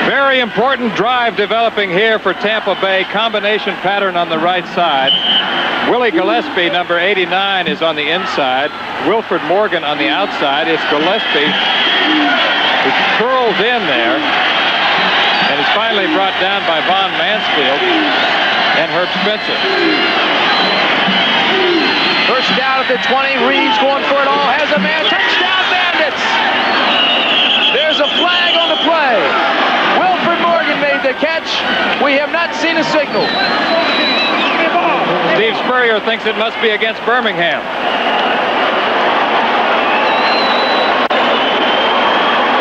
Very important drive developing here for Tampa Bay. Combination pattern on the right side. Willie Gillespie, number 89, is on the inside. Wilfred Morgan on the outside. It's Gillespie who curls in there and is finally brought down by Von Mansfield and Herb Spencer. First down at the 20. Reeves going for it all. Has a man. Touchdown, Bandits! There's a flag on the play. Wilfred Morgan made the catch. We have not seen a signal. Steve Spurrier thinks it must be against Birmingham.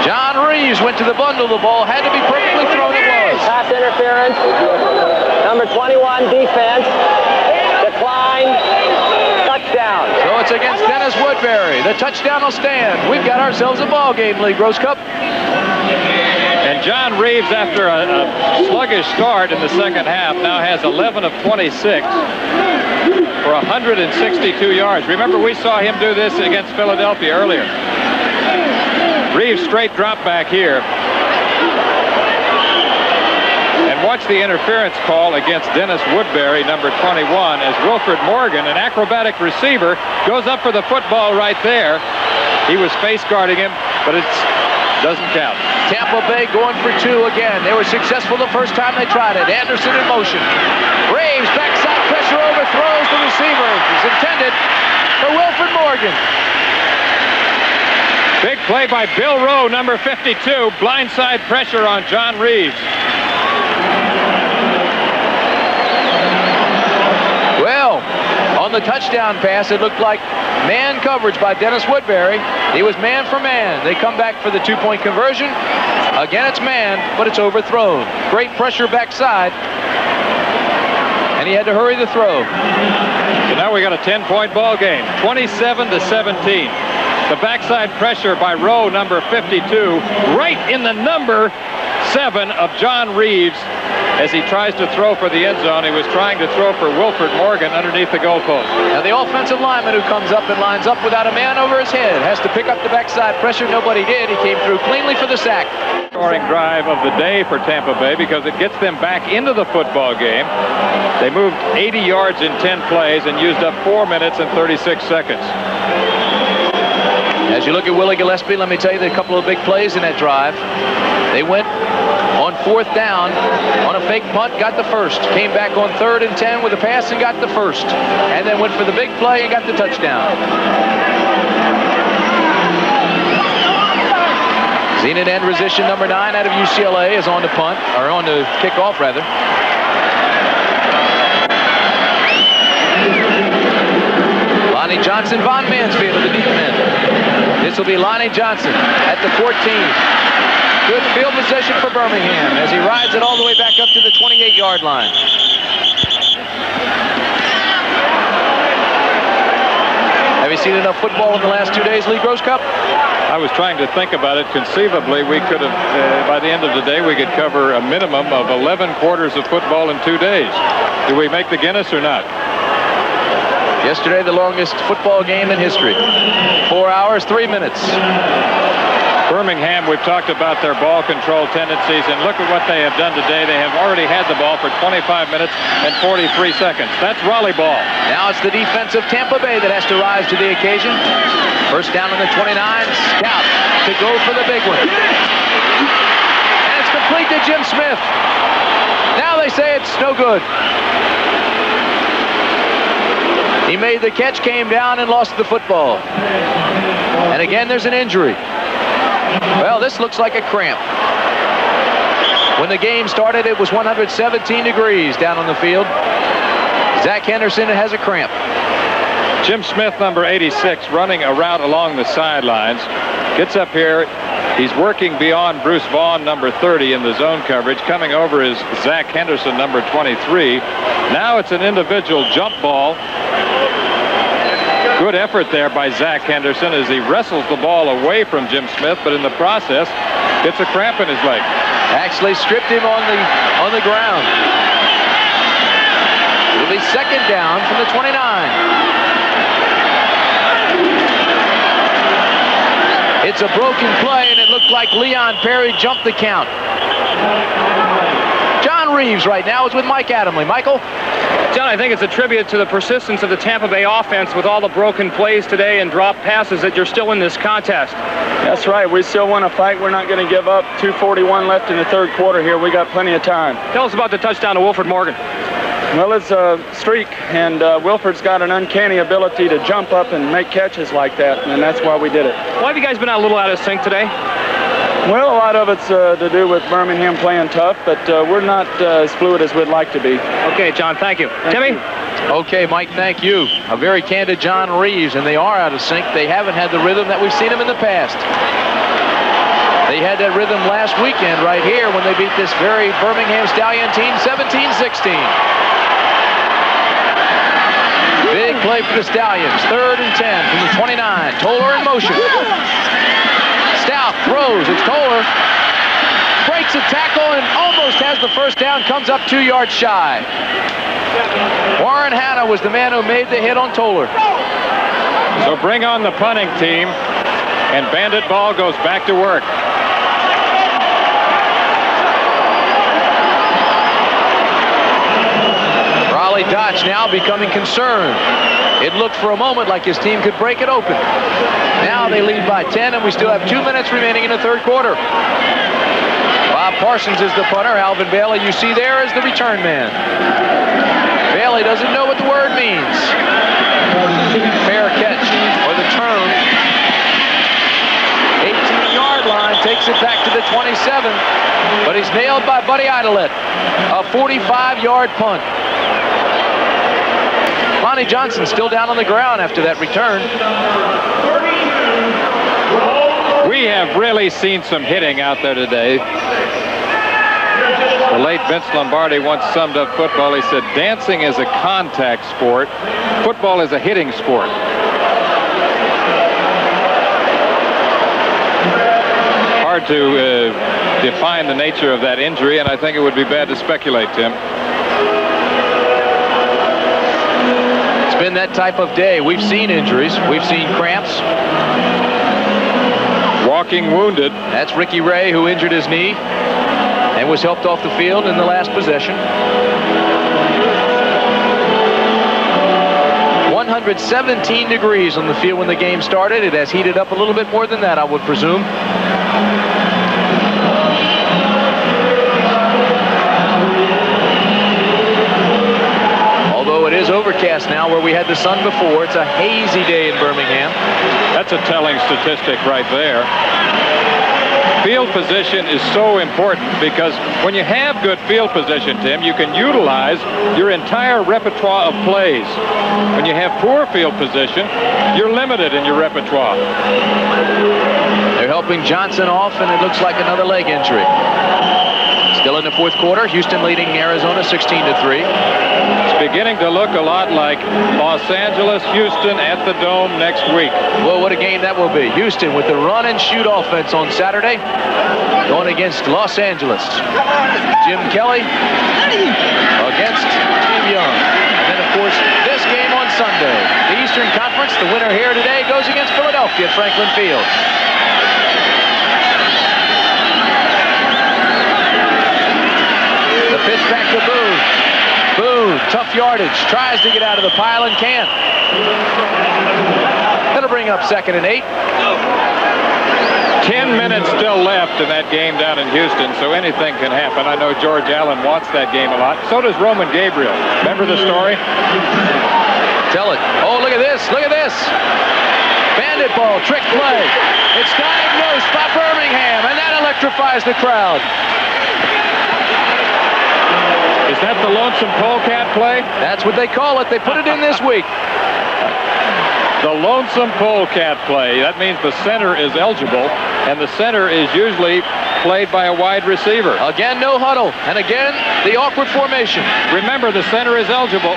John Reeves went to the bundle. The ball had to be perfectly thrown. It was. Pass interference. Number 21, defense. Decline. Touchdown. So it's against Dennis Woodbury. The touchdown will stand. We've got ourselves a ball game, Lee Grosscup. And John Reeves, after a sluggish start in the second half, now has 11 of 26 for 162 yards. Remember, we saw him do this against Philadelphia earlier. Reeves straight drop back here. And watch the interference call against Dennis Woodbury, number 21, as Wilfred Morgan, an acrobatic receiver, goes up for the football right there. He was face guarding him, but it doesn't count. Tampa Bay going for two again. They were successful the first time they tried it. Anderson in motion. Reeves, backside pressure, overthrows the receiver. It's intended for Wilfred Morgan. Big play by Bill Rowe, number 52. Blindside pressure on John Reeves. Well, on the touchdown pass, it looked like man coverage by Dennis Woodbury. He was man for man. They come back for the two-point conversion. Again, it's man, but it's overthrown. Great pressure backside. And he had to hurry the throw. So now we got a 10-point ball game, 27-17. The backside pressure by Rowe, number 52, right in the number 7 of John Reeves as he tries to throw for the end zone. He was trying to throw for Wilfred Morgan underneath the goalpost. Now the offensive lineman who comes up and lines up without a man over his head has to pick up the backside pressure. Nobody did. He came through cleanly for the sack. Scoring drive of the day for Tampa Bay because it gets them back into the football game. They moved 80 yards in 10 plays and used up 4 minutes and 36 seconds. As you look at Willie Gillespie, let me tell you, there are a couple of big plays in that drive. They went on 4th down on a fake punt, got the first. Came back on 3rd and 10 with a pass and got the first. And then went for the big play and got the touchdown. Zenit Androsian, number 9 out of UCLA, is on the punt, or on the kickoff rather. Lonnie Johnson, Von Mansfield of the deep end. This will be Lonnie Johnson at the 14. Good field position for Birmingham as he rides it all the way back up to the 28-yard line. Have you seen enough football in the last 2 days, Lee Grosscup? I was trying to think about it. Conceivably, we could have, by the end of the day, we could cover a minimum of 11 quarters of football in 2 days. Do we make the Guinness or not? Yesterday, the longest football game in history. 4 hours, 3 minutes. Birmingham, we've talked about their ball control tendencies, and look at what they have done today. They have already had the ball for 25 minutes and 43 seconds. That's Rollie ball. Now it's the defense of Tampa Bay that has to rise to the occasion. First down on the 29. Stout to go for the big one. And it's complete to Jim Smith. Now they say it's no good. He made the catch, came down, and lost the football. And again, there's an injury. Well, this looks like a cramp. When the game started, it was 117 degrees down on the field. Zach Henderson has a cramp. Jim Smith, number 86, running a route along the sidelines. Gets up here. He's working beyond Bruce Vaughn, number 30, in the zone coverage. Coming over is Zach Henderson, number 23. Now it's an individual jump ball. Good effort there by Zach Henderson as he wrestles the ball away from Jim Smith, but in the process gets a cramp in his leg. Actually stripped him on the ground. It'll be second down from the 29. It's a broken play, and it looked like Leon Perry jumped the count. John Reeves right now is with Mike Adamle. Michael? John, I think it's a tribute to the persistence of the Tampa Bay offense with all the broken plays today and drop passes that you're still in this contest. That's right. We still want to fight. We're not going to give up. 2:41 left in the third quarter here. We got plenty of time. Tell us about the touchdown to Wilfred Morgan. Well, it's a streak, and Wilford's got an uncanny ability to jump up and make catches like that, and that's why we did it. Why have you guys been a little out of sync today? Well, a lot of it's to do with Birmingham playing tough, but we're not as fluid as we'd like to be. Okay, John, thank you. Thank Timmy? you. Okay, Mike, thank you. A very candid John Reeves, and they are out of sync. They haven't had the rhythm that we've seen them in the past. They had that rhythm last weekend right here when they beat this very Birmingham Stallion team 17-16. Big play for the Stallions. 3rd and 10 from the 29. Toller in motion. Stoudt throws. It's Toller. Breaks a tackle and almost has the first down. Comes up 2 yards shy. Warren Hanna was the man who made the hit on Toller. So bring on the punting team, and Bandit ball goes back to work. Rollie Dotsch now becoming concerned. It looked for a moment like his team could break it open. Now they lead by 10, and we still have 2 minutes remaining in the third quarter. Bob Parsons is the punter. Alvin Bailey, you see there, is the return man. Bailey doesn't know what the word means. Fair catch or the turn. 18-yard line takes it back to the 27, but he's nailed by Buddy Idolette. A 45-yard punt. Lonnie Johnson still down on the ground after that return. We have really seen some hitting out there today. The late Vince Lombardi once summed up football. He said, dancing is a contact sport. Football is a hitting sport. Hard to define the nature of that injury, and I think it would be bad to speculate, Tim. It's been that type of day. We've seen injuries. We've seen cramps. Walking wounded. That's Ricky Ray, who injured his knee and was helped off the field in the last possession. 117 degrees on the field when the game started. It has heated up a little bit more than that, I would presume. Although it is overcast now where we had the sun before, it's a hazy day in Birmingham. That's a telling statistic right there. Field position is so important because when you have good field position, Tim, you can utilize your entire repertoire of plays. When you have poor field position, you're limited in your repertoire. They're helping Johnson off, and it looks like another leg injury. Still in the fourth quarter, Houston leading Arizona 16-3. It's beginning to look a lot like Los Angeles, Houston at the Dome next week. Well, what a game that will be. Houston with the run and shoot offense on Saturday, going against Los Angeles. Jim Kelly against Steve Young. And then, of course, this game on Sunday. The Eastern Conference, the winner here today goes against Philadelphia at Franklin Field. The pitch back to Boone. Boone, tough yardage, tries to get out of the pile and can't. That'll bring up 2nd and 8. 10 minutes still left in that game down in Houston, so anything can happen. I know George Allen wants that game a lot. So does Roman Gabriel. Remember the story? Tell it. Oh, look at this. Look at this. Bandit ball, trick play. It's diagnosed by Birmingham, and that electrifies the crowd. Is that the lonesome polecat play? That's what they call it. They put it in this week. The lonesome polecat play. That means the center is eligible, and the center is usually played by a wide receiver. Again, no huddle. And again, the awkward formation. Remember, the center is eligible.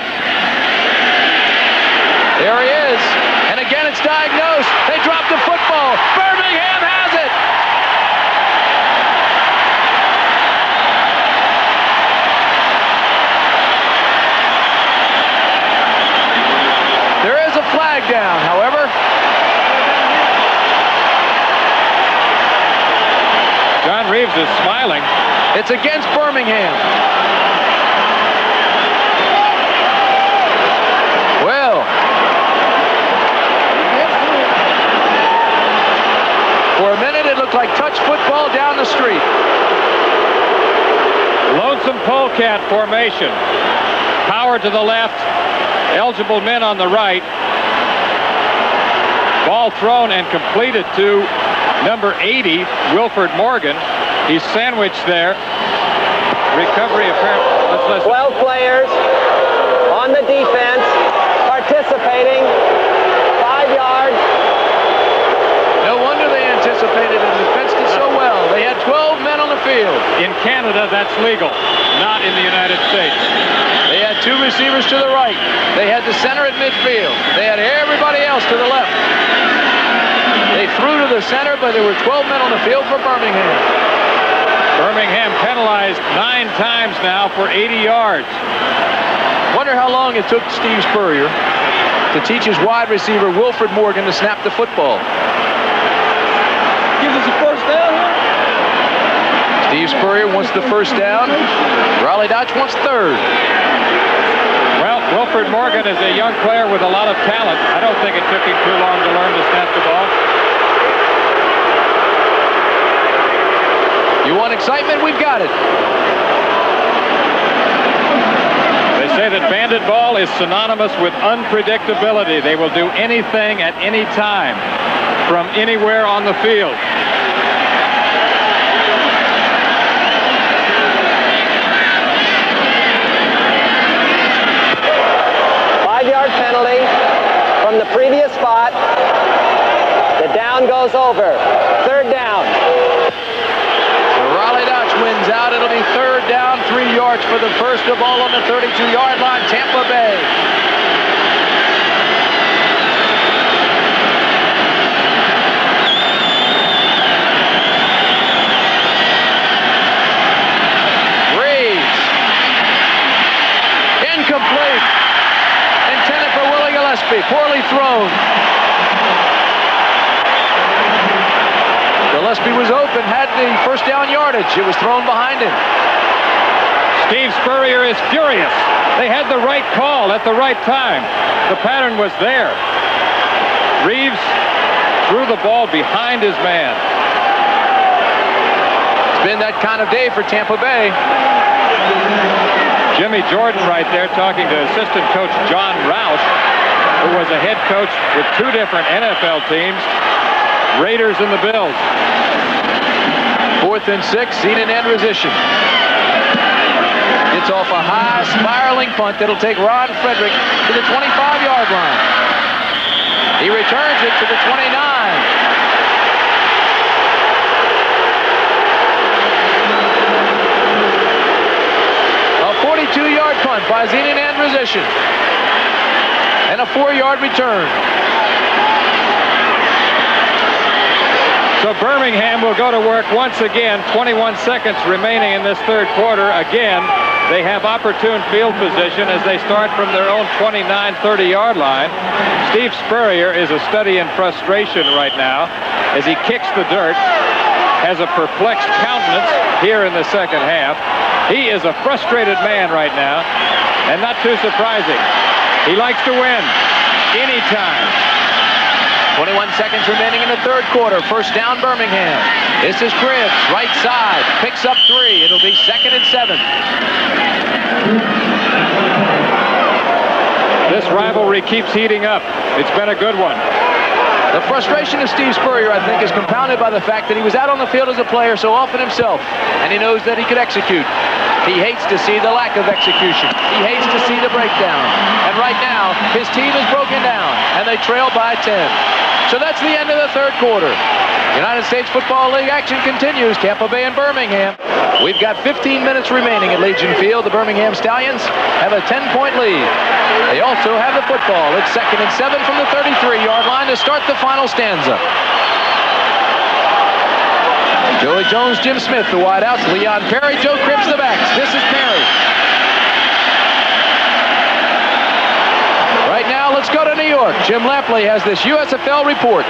There he is. And again, it's diagnosed. They dropped the football. Birmingham has it. There is a flag down, however. John Reeves is smiling. It's against Birmingham. Well, for a minute it looked like touch football down the street. Lonesome polecat formation. Power to the left. Eligible men on the right. Ball thrown and completed to number 80, Wilford Morgan. He's sandwiched there. Recovery apparently. Let's listen. 12 players on the defense, participating. 5 yards. No wonder they anticipated and defensed it so well. They had 12 men on the field. In Canada, that's legal. Not in the United States. They had 2 receivers to the right. They had the center at midfield. They had everybody else to the left. They threw to the center, but there were 12 men on the field for Birmingham. Birmingham penalized 9 times now for 80 yards. Wonder how long it took Steve Spurrier to teach his wide receiver Wilford Morgan to snap the football. Gives us a first down here. Steve Spurrier wants the first down. Rollie Dotsch wants third. Well, Wilford Morgan is a young player with a lot of talent. I don't think it took him too long to learn to snap the ball. You want excitement? We've got it. They say that bandit ball is synonymous with unpredictability. They will do anything at any time from anywhere on the field. Five-yard penalty from the previous spot. The down goes over. Third down. Rollie Dotsch wins out. It'll be third down, 3 yards for the first. The ball on the 32-yard line, Tampa Bay. Reeves. Incomplete. Intended for Willie Gillespie. Poorly thrown. Gillespie was open, had the first down yardage. It was thrown behind him. Steve Spurrier is furious. They had the right call at the right time. The pattern was there. Reeves threw the ball behind his man. It's been that kind of day for Tampa Bay. Jimmy Jordan right there talking to assistant coach John Roush, who was a head coach with 2 different NFL teams, Raiders and the Bills. 4th and 6, seen in end position. It's off a high spiraling punt that'll take Ron Frederick to the 25-yard line. He returns it to the 29. A 42-yard punt by Zenon Androsian. And a 4-yard return. So Birmingham will go to work once again. 21 seconds remaining in this third quarter. Again, they have opportune field position as they start from their own 29, 30-yard line. Steve Spurrier is a study in frustration right now as he kicks the dirt, has a perplexed countenance here in the second half. He is a frustrated man right now, and not too surprising. He likes to win anytime. 21 seconds remaining in the third quarter. First down, Birmingham. This is Cribbs, right side. Picks up 3. It'll be 2nd and 7. This this rivalry keeps heating up. It's been a good one. The frustration of Steve Spurrier, I think, is compounded by the fact that he was out on the field as a player so often himself, and he knows that he could execute. He hates to see the lack of execution. He hates to see the breakdown. And right now, his team is broken down, and they trail by 10. So that's the end of the third quarter. United States Football League action continues. Tampa Bay and Birmingham. We've got 15 minutes remaining at Legion Field. The Birmingham Stallions have a 10-point lead. They also have the football. It's 2nd and 7 from the 33-yard line to start the final stanza. Joey Jones, Jim Smith, the wideouts. Leon Perry, Joe Cribs, the backs. This is Perry. Right now, let's go to New York. Jim Lampley has this USFL report.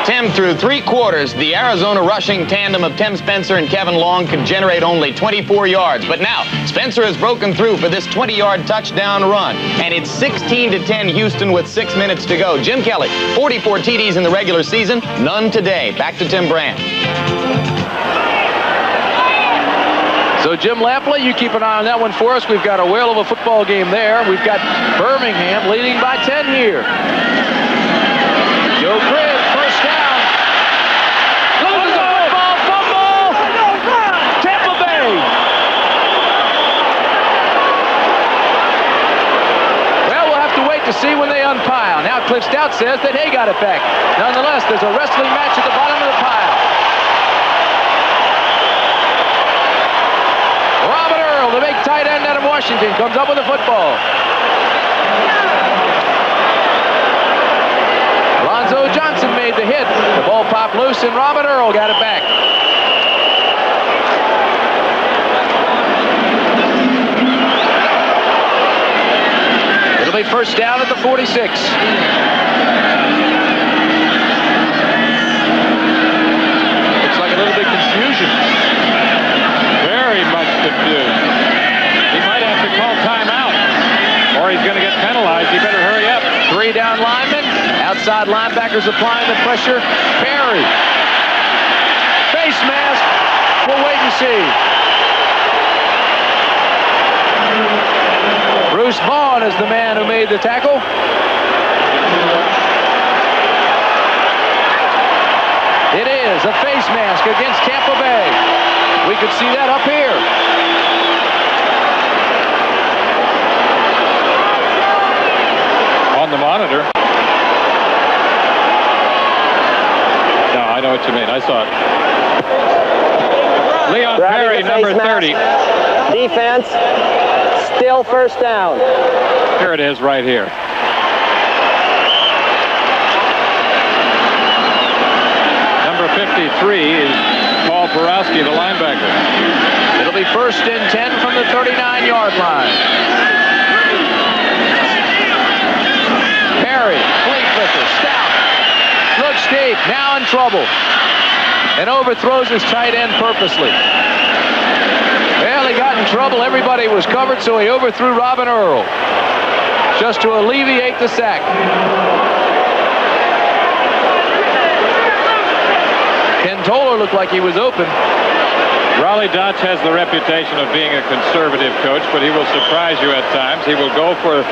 Tim, through 3 quarters, the Arizona rushing tandem of Tim Spencer and Kevin Long could generate only 24 yards. But now, Spencer has broken through for this 20-yard touchdown run. And it's 16-10 Houston with 6 minutes to go. Jim Kelly, 44 TDs in the regular season, none today. Back to Tim Brand. So Jim Lampley, you keep an eye on that one for us. We've got a whale of a football game there. We've got Birmingham leading by 10 here. Joe Cribs, first down. Loses the football, fumble. Tampa Bay. Well, we'll have to wait to see when they unpile. Now Cliff Stoudt says that Hay got it back. Nonetheless, there's a wrestling match at the bottom of the pile. Robert Earl, the big tight end out of Washington, comes up with the football. Alonzo Johnson made the hit. The ball popped loose, and Robert Earl got it back. It'll be first down at the 46. Looks like a little bit confusion. Very much confused. He might have to call timeout, or he's going to get penalized. He better hurry up. 3 down linemen. Outside linebackers applying the pressure. Perry. Face mask. We'll wait and see. Bruce Vaughn is the man who made the tackle. It is a face mask against Tampa Bay. We could see that up here. On the monitor. No, I know what you mean. I saw it. Leon Perry, number 30. Defense, still first down. Here it is right here. Number 53 is Paul Porowski, the linebacker. It'll be 1st and 10 from the 39-yard line. Perry, flea flicker, Stout, looks deep, now in trouble, and overthrows his tight end purposely. Well, he got in trouble, everybody was covered, so he overthrew Robin Earl, just to alleviate the sack. Ken Toller looked like he was open. Rollie Dotsch has the reputation of being a conservative coach, but he will surprise you at times. He will go for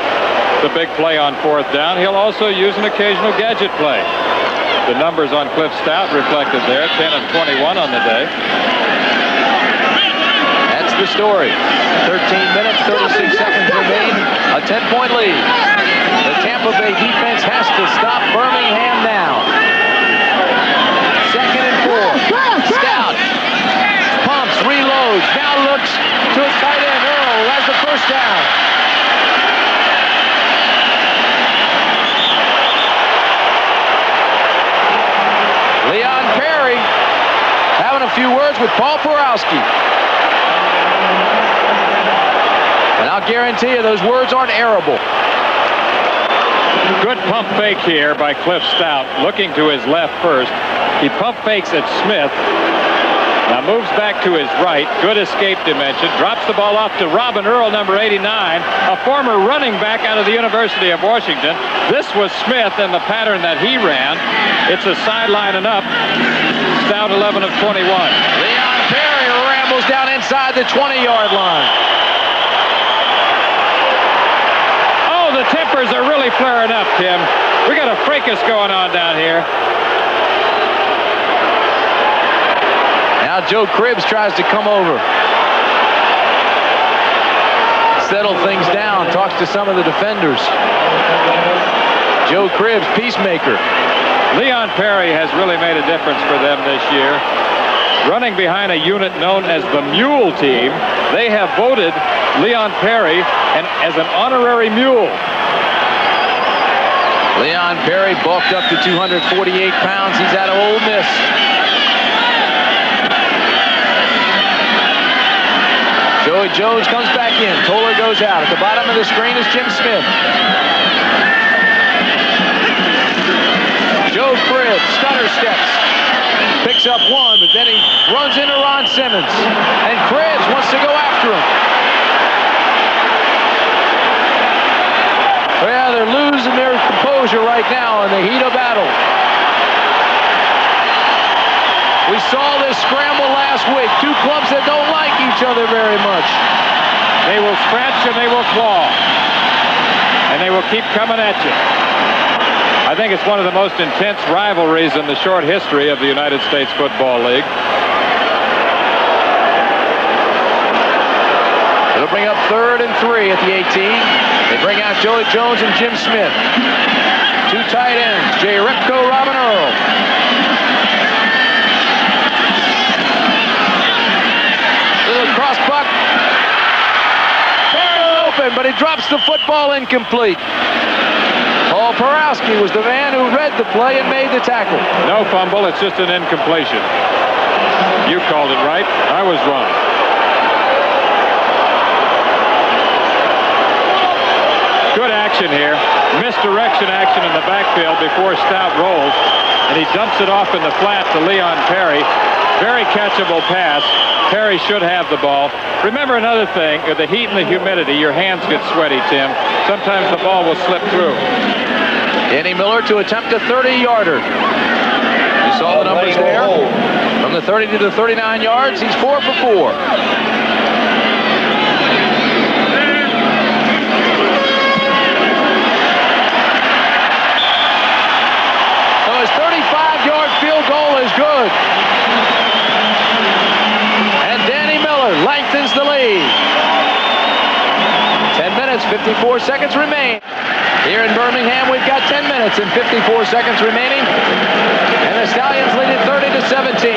the big play on 4th down. He'll also use an occasional gadget play. The numbers on Cliff Stoudt reflected there, 10 of 21 on the day. That's the story. 13 minutes, 36 seconds remain, a 10-point lead. The Tampa Bay defense has to stop Birmingham now. 2nd and 4. Stout pumps, reloads, now looks to his tight end, Earl, has the first down. Leon Perry having a few words with Paul Porowski. And I'll guarantee you those words aren't airable. Good pump fake here by Cliff Stoudt, looking to his left first. He pump fakes at Smith. Now moves back to his right. Good escape dimension. Drops the ball off to Robin Earl, number 89, a former running back out of the University of Washington. This was Smith in the pattern that he ran. It's a sideline and up. Stoudt 11 of 21. Leon Perry rambles down inside the 20-yard line. tempers are really flaring up, Tim. We got a fracas going on down here. Now Joe Cribbs tries to come over. Settle things down, talks to some of the defenders. Joe Cribbs, peacemaker. Leon Perry has really made a difference for them this year. Running behind a unit known as the Mule Team, they have voted Leon Perry as an honorary mule. Leon Perry bulked up to 248 pounds. He's out of Ole Miss. Joey Jones comes back in. Toller goes out. At the bottom of the screen is Jim Smith. Joe Cribbs, stutter steps. Picks up one, but then he runs into Ron Simmons. And Cribbs wants to go after him. Well, they're losing their composure right now in the heat of battle. We saw this scramble last week. Two clubs that don't like each other very much. They will scratch and they will claw. And they will keep coming at you. I think it's one of the most intense rivalries in the short history of the United States Football League. It'll bring up 3rd and 3 at the 18. They bring out Joey Jones and Jim Smith. Two tight ends, Jay Repko, Robin Earl. Little cross buck. Open, but he drops the football incomplete. Paul Porowski was the man who read the play and made the tackle. No fumble, it's just an incompletion. You called it right. I was wrong. Good action here. Misdirection action in the backfield before Stoudt rolls. And he dumps it off in the flat to Leon Perry. Very catchable pass. Perry should have the ball. Remember another thing, with the heat and the humidity, your hands get sweaty, Tim. Sometimes the ball will slip through. Danny Miller to attempt a 30-yarder. You saw the numbers there. From the 30 to the 39 yards, he's 4 for 4. So his 35-yard field goal is good. And Danny Miller lengthens the lead. 10 minutes, 54 seconds remain. Here in Birmingham, we've got 10 minutes and 54 seconds remaining. And the Stallions lead it 30-17.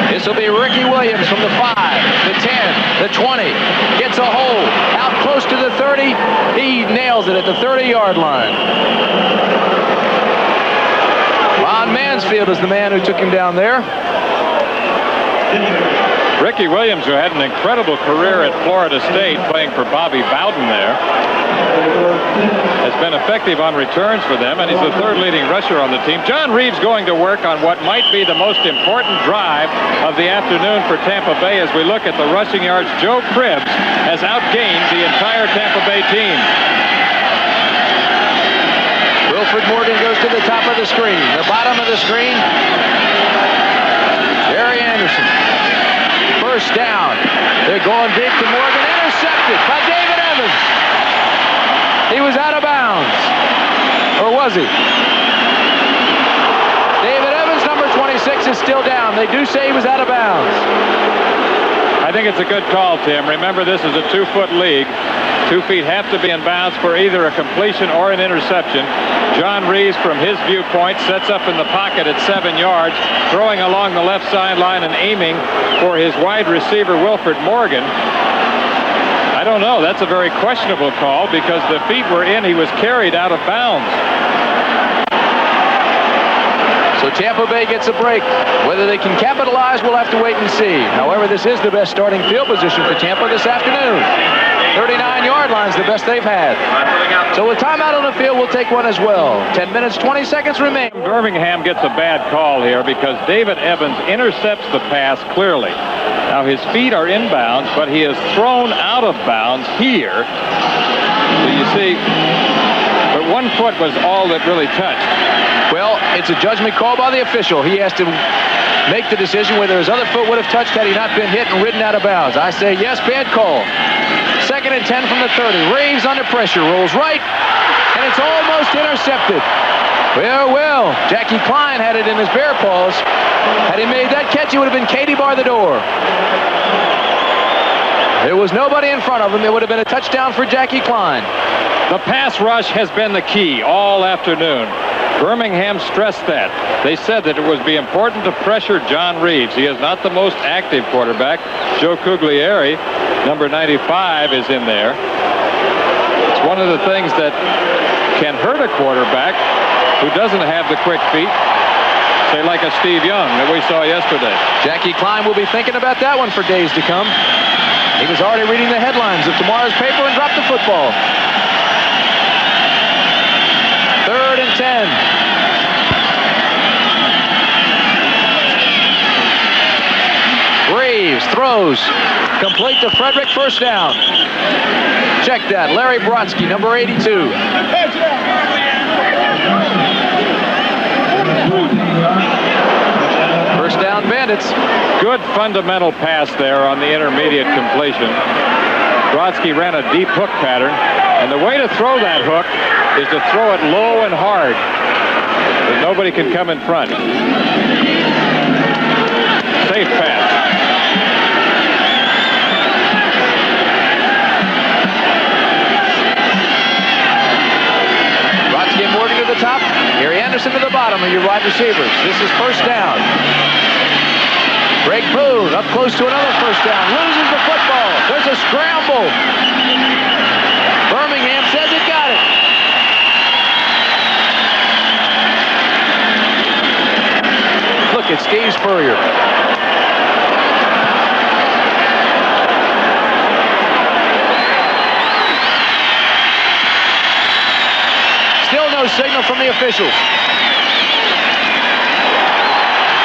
This will be Ricky Williams from the 5, the 10, the 20. Gets a hole out close to the 30. He nails it at the 30-yard line. Ron Mansfield is the man who took him down there. Ricky Williams, who had an incredible career at Florida State playing for Bobby Bowden there, has been effective on returns for them, and he's the 3rd leading rusher on the team. John Reeves going to work on what might be the most important drive of the afternoon for Tampa Bay as we look at the rushing yards. Joe Cribbs has outgained the entire Tampa Bay team. Wilfred Morgan goes to the top of the screen. The bottom of the screen, Gary Anderson. First down. They're going deep to Morgan. Intercepted by David Evans. He was out of bounds. Or was he? David Evans, number 26, is still down. They do say he was out of bounds. I think it's a good call, Tim. Remember, this is a 2-foot league. 2 feet have to be in bounds for either a completion or an interception. John Reeves, from his viewpoint, sets up in the pocket at 7 yards, throwing along the left sideline and aiming for his wide receiver, Wilfred Morgan. I don't know. That's a very questionable call because the feet were in. He was carried out of bounds. So Tampa Bay gets a break. Whether they can capitalize, we'll have to wait and see. However, this is the best starting field position for Tampa this afternoon. 39-yard line's the best they've had. So with timeout on the field, we'll take one as well. 10 minutes, 20 seconds remain. Birmingham gets a bad call here because David Evans intercepts the pass clearly. Now his feet are inbounds, but he is thrown out of bounds here. So you see, but 1 foot was all that really touched. Well, it's a judgment call by the official. He has to make the decision whether his other foot would have touched had he not been hit and ridden out of bounds. I say yes, bad call. 2nd 2nd and 10 from the 30. Reeves under pressure, rolls right, and it's almost intercepted. Well, Jackie Klein had it in his bare paws. Had he made that catch, it would have been Katie bar the door. There was nobody in front of him. It would have been a touchdown for Jackie Klein. The pass rush has been the key all afternoon. Birmingham stressed that. They said that it would be important to pressure John Reeves. He is not the most active quarterback. Joe Cuglieri, number 95, is in there. It's one of the things that can hurt a quarterback who doesn't have the quick feet, say like a Steve Young that we saw yesterday. Jackie Klein will be thinking about that one for days to come. He was already reading the headlines of tomorrow's paper and dropped the football. 3rd and 10. Reeves throws. Complete to Frederick, first down. Check that. Larry Brodsky, number 82. First down, Bandits. Good fundamental pass there on the intermediate completion. Brodsky ran a deep hook pattern, and the way to throw that hook is to throw it low and hard, so nobody can come in front. Safe pass. Brodsky and Morgan to the top. Gary Anderson to the bottom of your wide receivers. This is first down. Greg Boone up close to another first down. Loses the football. There's a scramble. Birmingham says it got it. Look at Steve Spurrier. Still no signal from the officials.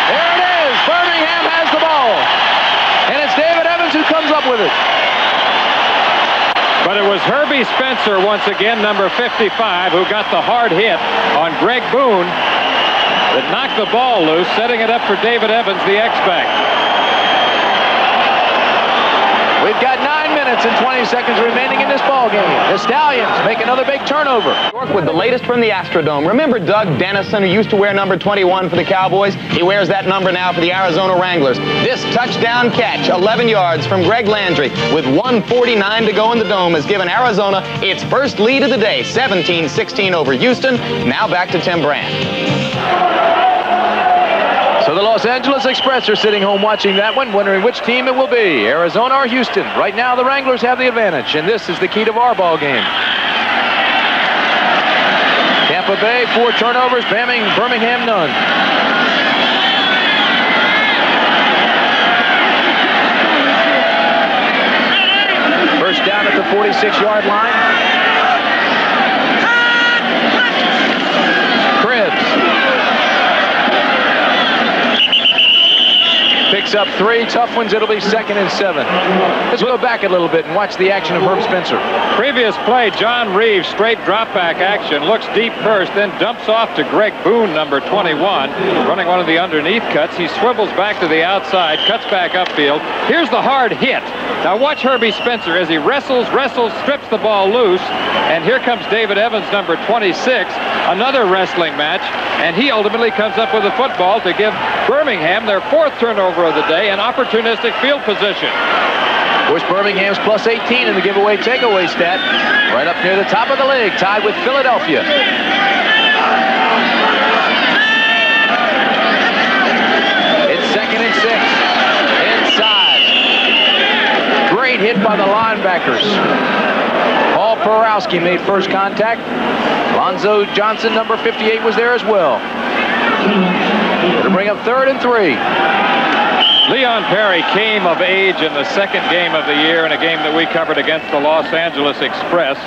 There it is. Birmingham has the ball. And it's David Evans who comes up with it. But it was Herbie Spencer, once again, number 55, who got the hard hit on Greg Boone that knocked the ball loose, setting it up for David Evans, the X-back. We've got 9 minutes and 20 seconds remaining in this ball game. The Stallions make another big turnover. With the latest from the Astrodome. Remember Doug Dennison, who used to wear number 21 for the Cowboys? He wears that number now for the Arizona Wranglers. This touchdown catch, 11 yards from Greg Landry, with 1:49 to go in the Dome, has given Arizona its first lead of the day, 17-16 over Houston. Now back to Tim Brand. So the Los Angeles Express are sitting home watching that one, wondering which team it will be, Arizona or Houston. Right now, the Wranglers have the advantage, and this is the key to our ball game. Tampa Bay, 4 turnovers, Birmingham, none. First down at the 46-yard line. Picks up 3 tough ones. It'll be 2nd and 7. Let's go back a little bit and watch the action of Herb Spencer. Previous play, John Reeves, straight drop back action, looks deep first, then dumps off to Greg Boone, number 21, running one of the underneath cuts. He swivels back to the outside, cuts back upfield. Here's the hard hit. Now watch Herbie Spencer as he wrestles, strips the ball loose, and here comes David Evans, number 26, another wrestling match, and he ultimately comes up with the football to give Birmingham their 4th turnover of the day, an opportunistic field position. Of course, Birmingham's plus 18 in the giveaway takeaway stat, right up near the top of the league, tied with Philadelphia. It's 2nd and 6. Inside. Great hit by the linebackers. Paul Porowski made first contact. Lonzo Johnson, number 58, was there as well. It'll bring up 3rd and 3. Leon Perry came of age in the 2nd game of the year in a game that we covered against the Los Angeles Express.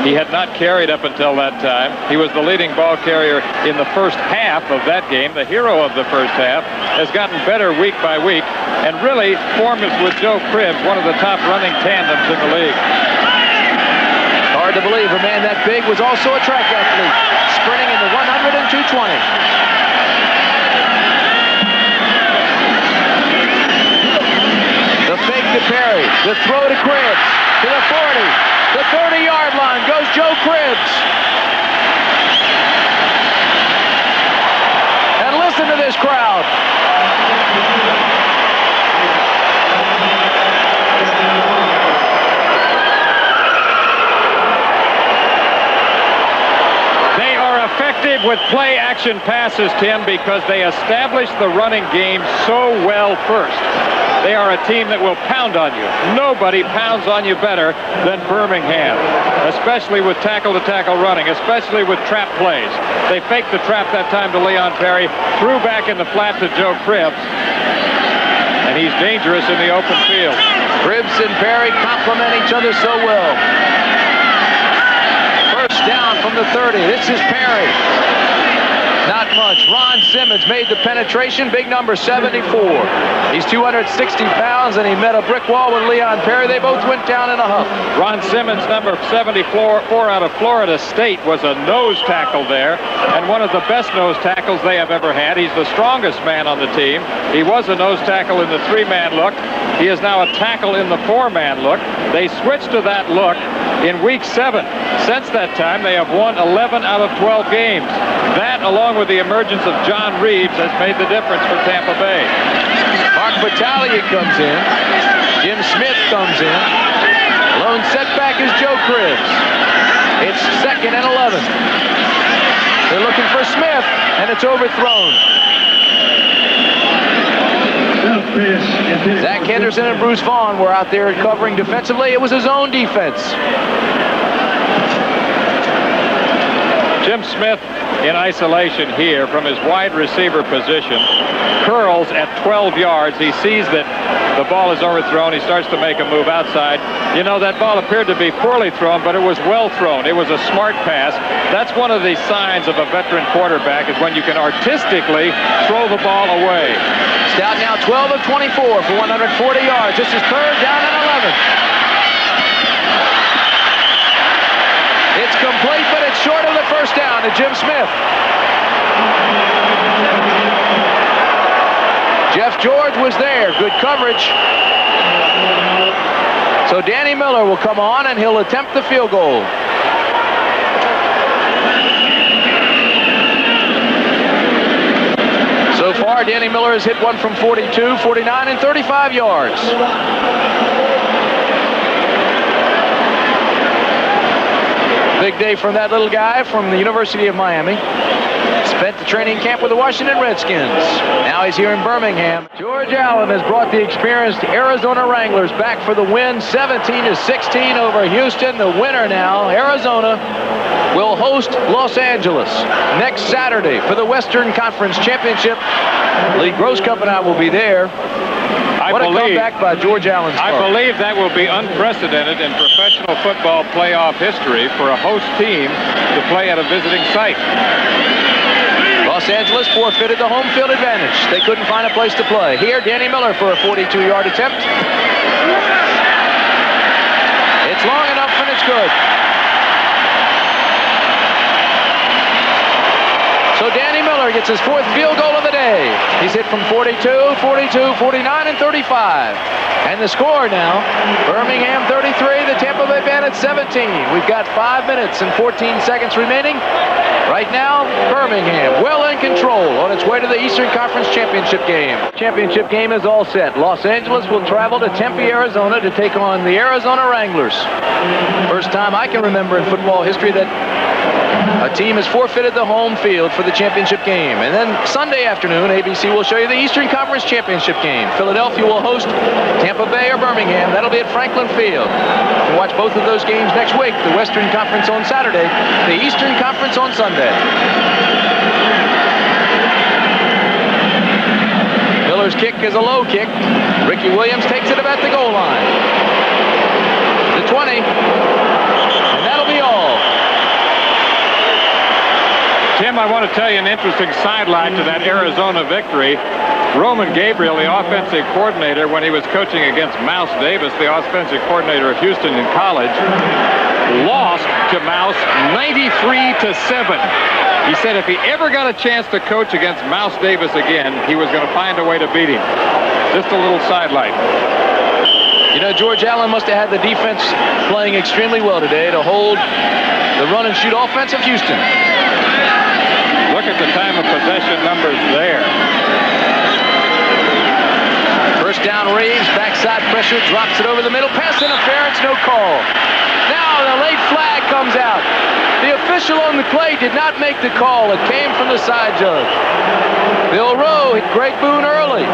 He had not carried up until that time. He was the leading ball carrier in the first half of that game. The hero of the first half has gotten better week by week and really formed with Joe Cribbs, one of the top running tandems in the league. Hard to believe a man that big was also a track athlete, sprinting in the 100 and 220. The fake to Perry, the throw to Cribbs. to the 40. The 30-yard line goes Joe Cribbs. And listen to this crowd. They are effective with play-action passes, Tim, because they establish the running game so well first. They are a team that will pound on you. Nobody pounds on you better than Birmingham, especially with tackle-to-tackle running, especially with trap plays. They faked the trap that time to Leon Perry, threw back in the flat to Joe Cribbs, and he's dangerous in the open field. Cribbs and Perry complement each other so well. First down from the 30. This is Perry. Not much. Ron Simmons made the penetration. Big number 74. He's 260 pounds, and he met a brick wall with Leon Perry. They both went down in a huff. Ron Simmons, number 74 out of Florida State, was a nose tackle there, and one of the best nose tackles they have ever had. He's the strongest man on the team. He was a nose tackle in the 3-man look. He is now a tackle in the 4-man look. They switched to that look in week 7. Since that time, they have won 11 out of 12 games. That, along with the emergence of John Reeves, has made the difference for Tampa Bay. Mark Battaglia comes in. Jim Smith comes in. Lone setback is Joe Cribbs. It's 2nd and 11. They're looking for Smith, and it's overthrown. Zach Henderson and Bruce Vaughn were out there covering defensively. It was his own defense. Jim Smith in isolation here from his wide receiver position. Curls at 12 yards. He sees that the ball is overthrown. He starts to make a move outside. You know, that ball appeared to be poorly thrown, but it was well thrown. It was a smart pass. That's one of the signs of a veteran quarterback, is when you can artistically throw the ball away. Stoudt now 12 of 24 for 140 yards. This is 3rd down and 11. It's complete, but it's short of the first down to Jim Smith. Jeff George was there. Good coverage. So Danny Miller will come on, and he'll attempt the field goal. So far, Danny Miller has hit one from 42, 49, and 35 yards. Big day from that little guy from the University of Miami. Spent the training camp with the Washington Redskins. Now he's here in Birmingham. George Allen has brought the experienced Arizona Wranglers back for the win, 17-16 over Houston. The winner now, Arizona, will host Los Angeles next Saturday for the Western Conference Championship. Lee Grosscup and I will be there. What a comeback by George Allen's part. I believe that will be unprecedented in professional football playoff history for a host team to play at a visiting site. Los Angeles forfeited the home field advantage. They couldn't find a place to play. Here, Danny Miller for a 42-yard attempt. It's long enough, and it's good. So Danny Miller gets his 4th field goal of the day. He's hit from 42, 42, 49, and 35. And the score now, Birmingham 33, the Tampa Bay Bandits 17. We've got 5 minutes and 14 seconds remaining. Right now, Birmingham well in control on its way to the Eastern Conference Championship game. Championship game is all set. Los Angeles will travel to Tempe, Arizona to take on the Arizona Wranglers. First time I can remember in football history that a team has forfeited the home field for the championship game. And then Sunday afternoon, ABC will show you the Eastern Conference Championship game. Philadelphia will host Tampa Bay or Birmingham. That'll be at Franklin Field. You can watch both of those games next week. The Western Conference on Saturday, the Eastern Conference on Sunday. Miller's kick is a low kick. Ricky Williams takes it about the goal line. The 20. And that'll be all. Tim, I want to tell you an interesting sideline to that Arizona victory. Roman Gabriel, the offensive coordinator, when he was coaching against Mouse Davis, the offensive coordinator of Houston in college, lost to Mouse 93-7. He said if he ever got a chance to coach against Mouse Davis again, he was going to find a way to beat him. Just a little sidelight. You know, George Allen must have had the defense playing extremely well today to hold the run and shoot offense of Houston. Look at the time of possession numbers there. First down, Reeves, backside pressure, drops it over the middle, pass interference, no call. Now the late flag comes out. The official on the play did not make the call. It came from the side judge. Bill Rowe hit Greg Boone early.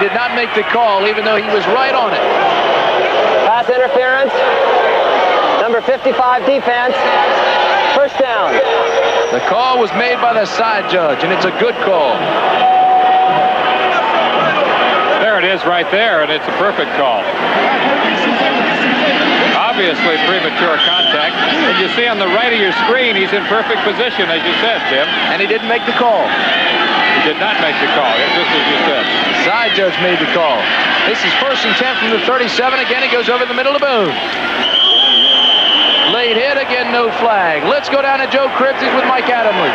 Did not make the call, even though he was right on it. Pass interference. Number 55 defense. First down. The call was made by the side judge, and it's a good call. There it is right there, and it's a perfect call. Obviously premature contact. And you see on the right of your screen, he's in perfect position, as you said, Tim. And he didn't make the call. He did not make the call, just as you said. The side judge made the call. This is 1st and 10 from the 37. Again, it goes over the middle of Boone. Late hit, again, no flag. Let's go down to Joe Cribbs. He's with Mike Adamley.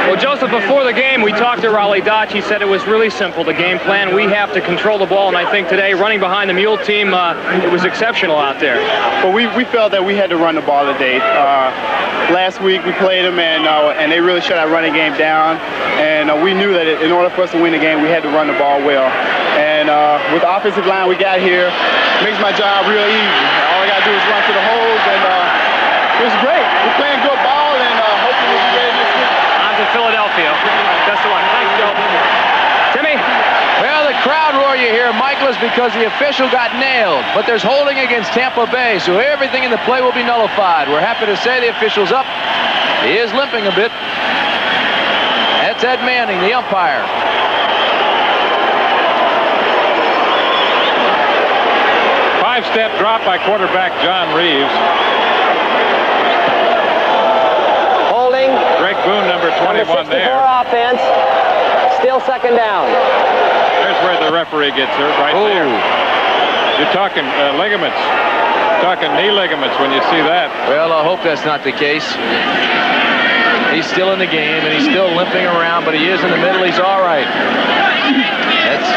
Well, Joseph, before the game, we talked to Rollie Dotsch. He said it was really simple, the game plan. We have to control the ball, and I think today, running behind the Mule team, it was exceptional out there. Well, we felt that we had to run the ball today. Last week, we played them, and they really shut our running game down. And we knew that in order for us to win the game, we had to run the ball well. And with the offensive line we got here, it makes my job real easy. All I got to do is run to the holes, and it was great. We're playing good ball, and hopefully we'll be ready next week. On to Philadelphia. Best of luck. Thanks, Joe. Timmy? Well, the crowd roar you hear, Michael, is because the official got nailed. But there's holding against Tampa Bay, so everything in the play will be nullified. We're happy to say the official's up. He is limping a bit. That's Ed Manning, the umpire. Five-step drop by quarterback John Reeves. Holding. Greg Boone, number 21 number 64 there. offense. Still second down. There's where the referee gets hurt, right there. You're talking ligaments. Talking knee ligaments when you see that. Well, I hope that's not the case. He's still in the game, and he's still limping around, but he is in the middle. He's all right. That's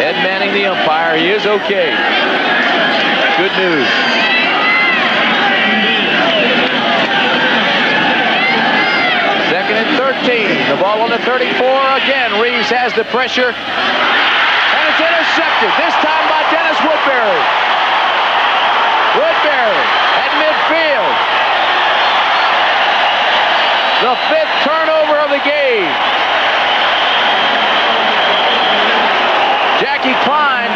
Ed Manning, the umpire. He is okay. Good news. Second and 13. The ball on the 34 again. Reeves has the pressure, and it's intercepted. This time by Dennis Woodbury. Woodbury at midfield. The 5th turnover of the game. Jackie Klein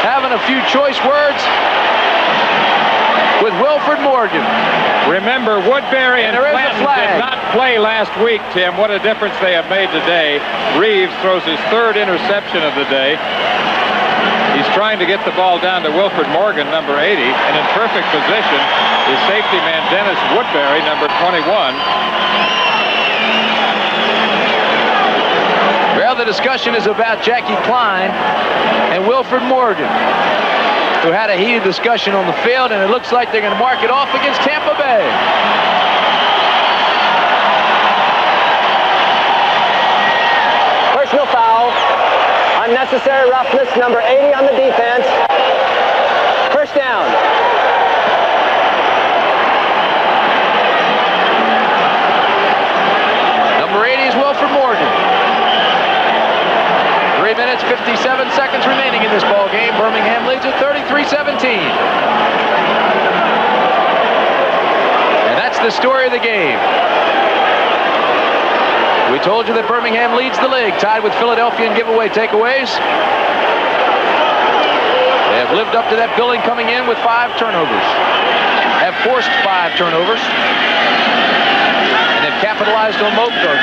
having a few choice words with Wilfred Morgan. Remember, Woodbury and Clanton did not play last week, Tim. What a difference they have made today. Reeves throws his 3rd interception of the day. He's trying to get the ball down to Wilfred Morgan, number 80, and in perfect position is safety man Dennis Woodbury, number 21. Well, the discussion is about Jackie Klein and Wilfred Morgan, who had a heated discussion on the field, and it looks like they're going to mark it off against Tampa Bay. Personal foul. Unnecessary roughness, number 80 on the defense. First down. Number 80 is Wilfred Morgan. 3 minutes, 57 seconds remaining in this ball game. Birmingham leads at 33-17. And that's the story of the game. We told you that Birmingham leads the league, tied with Philadelphia in giveaway takeaways. They have lived up to that billing, coming in with 5 turnovers. Have forced 5 turnovers. And they've capitalized on both of them.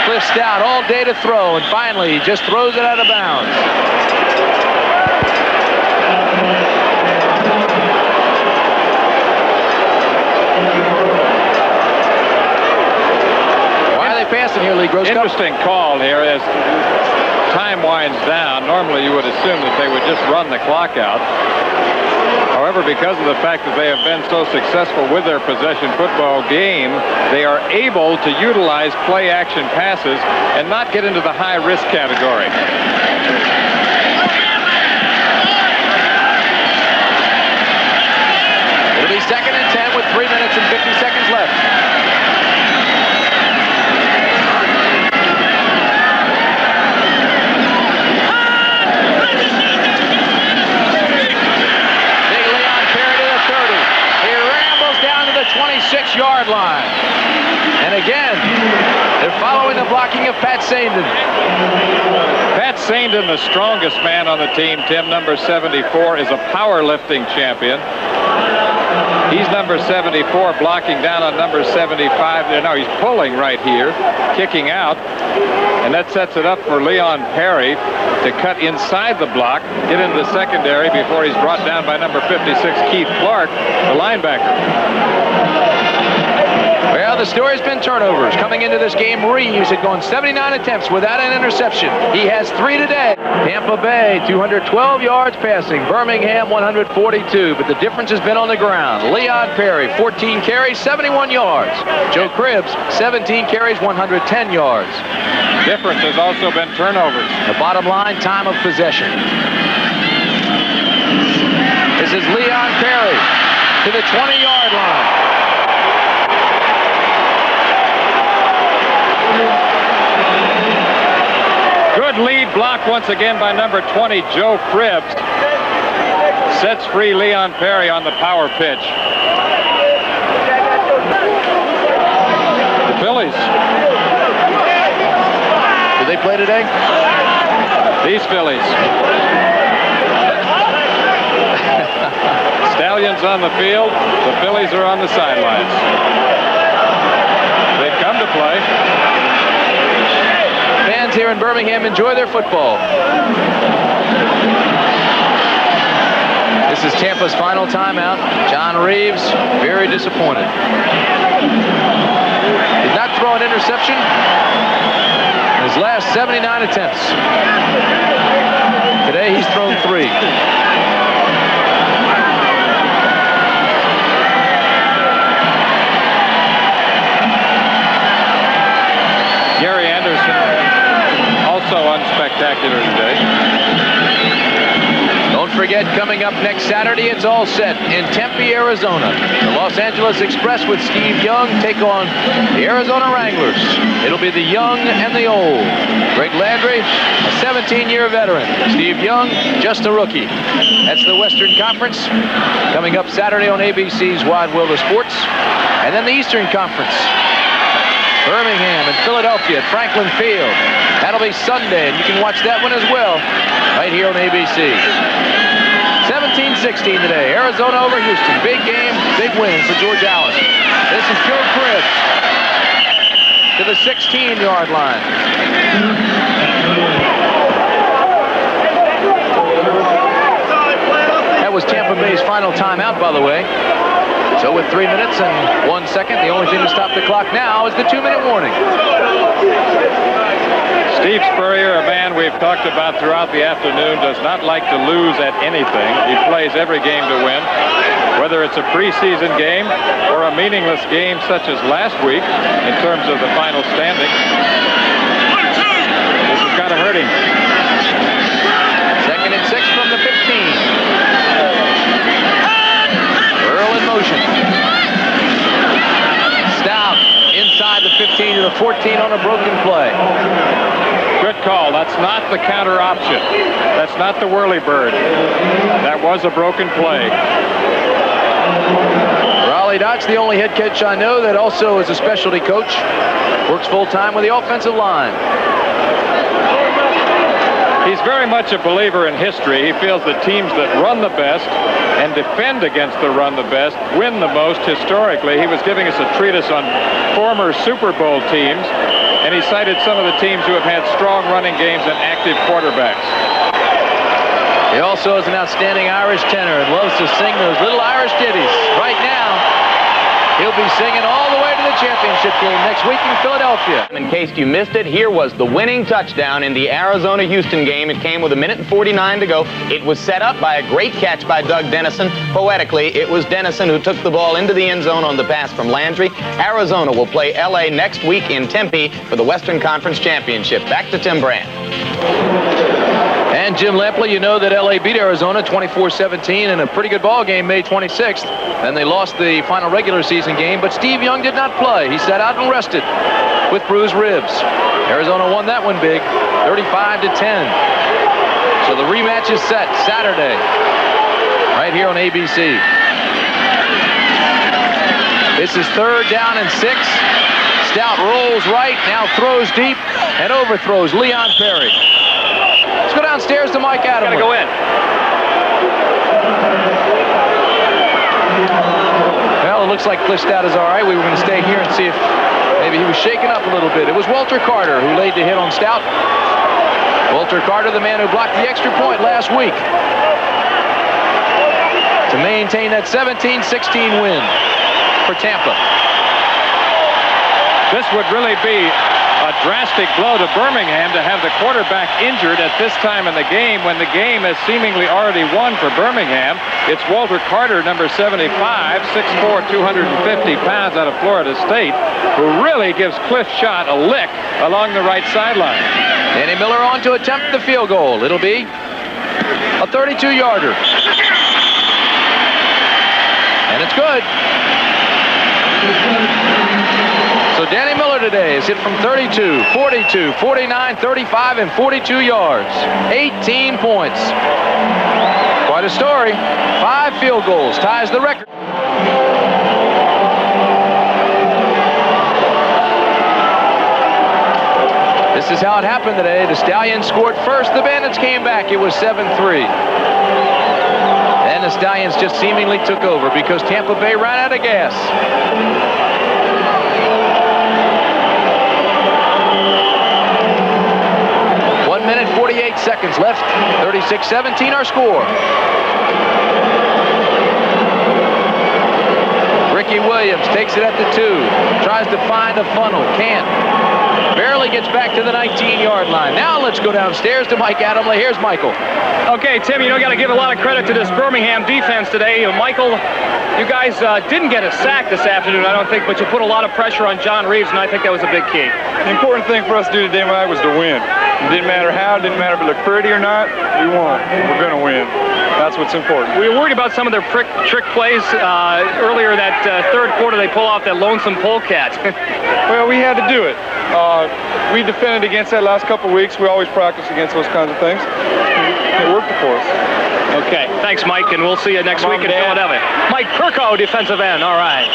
Cliff Stoudt all day to throw, and finally he just throws it out of bounds. play passing here, Lee Gross. Interesting call here as time winds down. Normally you would assume that they would just run the clock out. However, because of the fact that they have been so successful with their possession football game, they are able to utilize play-action passes and not get into the high-risk category. It'll be 2nd and 10 with 3 minutes and 50 seconds left. Big Leon Perry to the 30. He rambles down to the 26-yard line. And again, they're following the blocking of Pat Saindon. Pat Saindon, the strongest man on the team, Tim, number 74, is a powerlifting champion. He's number 74, blocking down on number 75. No, he's pulling right here, kicking out. And that sets it up for Leon Perry to cut inside the block, get into the secondary before he's brought down by number 56, Keith Clark, the linebacker. Well, the story's been turnovers. Coming into this game, Reeves had gone 79 attempts without an interception. He has 3 today. Tampa Bay, 212 yards passing. Birmingham, 142. But the difference has been on the ground. Leon Perry, 14 carries, 71 yards. Joe Cribbs, 17 carries, 110 yards. Difference has also been turnovers. The bottom line, time of possession. This is Leon Perry to the 20-yard line. Good lead block once again by number 20, Joe Cribbs. Sets free Leon Perry on the power pitch. The Phillies. Do they play today? These Phillies. Stallions on the field. The Phillies are on the sidelines. They've come to play. Fans here in Birmingham enjoy their football. This is Tampa's final timeout. John Reeves, very disappointed. Did not throw an interception in his last 79 attempts. Today he's thrown 3. Gary Anderson, also unspectacular today. Don't forget, coming up next Saturday, it's all set in Tempe, Arizona. The Los Angeles Express with Steve Young take on the Arizona Wranglers. It'll be the young and the old. Greg Landry, a 17-year veteran. Steve Young, just a rookie. That's the Western Conference. Coming up Saturday on ABC's Wide World of Sports. And then the Eastern Conference. Birmingham and Philadelphia at Franklin Field. That'll be Sunday, and you can watch that one as well right here on ABC. 17-16 today. Arizona over Houston. Big game, big win for George Allen. This is Joe Cribbs to the 16-yard line. That was Tampa Bay's final timeout, by the way. So with 3 minutes and 1 second, the only thing to stop the clock now is the 2-minute warning. Steve Spurrier, a man we've talked about throughout the afternoon, does not like to lose at anything. He plays every game to win, whether it's a preseason game or a meaningless game such as last week in terms of the final standing. This has got to hurt him. 2nd and 6 from the 15. Earl in motion. Stoudt inside the 15 to the 14 on a broken play. Good call. That's not the counter option. That's not the whirly bird. That was a broken play. Rollie Dotsch, the only head coach I know that also is a specialty coach. Works full-time with the offensive line. He's very much a believer in history. He feels that teams that run the best and defend against the run the best win the most historically. He was giving us a treatise on former Super Bowl teams, and he cited some of the teams who have had strong running games and active quarterbacks. He also is an outstanding Irish tenor and loves to sing those little Irish ditties. Right now, he'll be singing all the way to the championship game next week in Philadelphia. In case you missed it, here was the winning touchdown in the Arizona-Houston game. It came with 1:49 to go. It was set up by a great catch by Doug Dennison. Poetically, it was Dennison who took the ball into the end zone on the pass from Landry. Arizona will play L.A. next week in Tempe for the Western Conference Championship. Back to Tim Brand. And Jim Lampley, you know that L.A. beat Arizona 24-17 in a pretty good ball game May 26th. Then they lost the final regular season game, but Steve Young did not play. He sat out and rested with bruised ribs. Arizona won that one big, 35-10. So the rematch is set Saturday, right here on ABC. This is 3rd down and 6. Stoudt rolls right, now throws deep, and overthrows Leon Perry. Let's go downstairs to Mike Adams. Gotta go in. Well, it looks like Cliff Stoudt is all right. We were going to stay here and see if maybe he was shaken up a little bit. It was Walter Carter who laid the hit on Stoudt. Walter Carter, the man who blocked the extra point last week to maintain that 17-16 win for Tampa. This would really be a drastic blow to Birmingham to have the quarterback injured at this time in the game when the game is seemingly already won for Birmingham. It's Walter Carter, number 75, 6'4", 250 pounds out of Florida State, who really gives Cliff Stoudt a lick along the right sideline. Danny Miller on to attempt the field goal. It'll be a 32-yarder. And it's good. So Danny Miller today is hit from 32, 42, 49, 35, and 42 yards. 18 points. Quite a story. 5 field goals, ties the record. This is how it happened today. The Stallions scored first. The Bandits came back. It was 7-3. And the Stallions just seemingly took over because Tampa Bay ran out of gas. 1 minute, 48 seconds left. 36-17 our score. Ricky Williams takes it at the 2. Tries to find a funnel. Can't. Barely gets back to the 19-yard line. Now let's go downstairs to Mike Adamley. Here's Michael. Okay, Tim, you got to give a lot of credit to this Birmingham defense today. Michael, you guys didn't get a sack this afternoon, I don't think, but you put a lot of pressure on John Reeves, and I think that was a big key. The important thing for us to do today, Mike, was to win. It didn't matter how, it didn't matter if it looked pretty or not, we won. We're going to win. That's what's important. We were worried about some of their trick plays. Earlier that third quarter, they pull off that lonesome polecat. Well, we had to do it. We defended against that last couple of weeks. We always practice against those kinds of things. It worked for us. Okay, thanks, Mike, and we'll see you next week in Philadelphia. Mike Perko, defensive end. All right.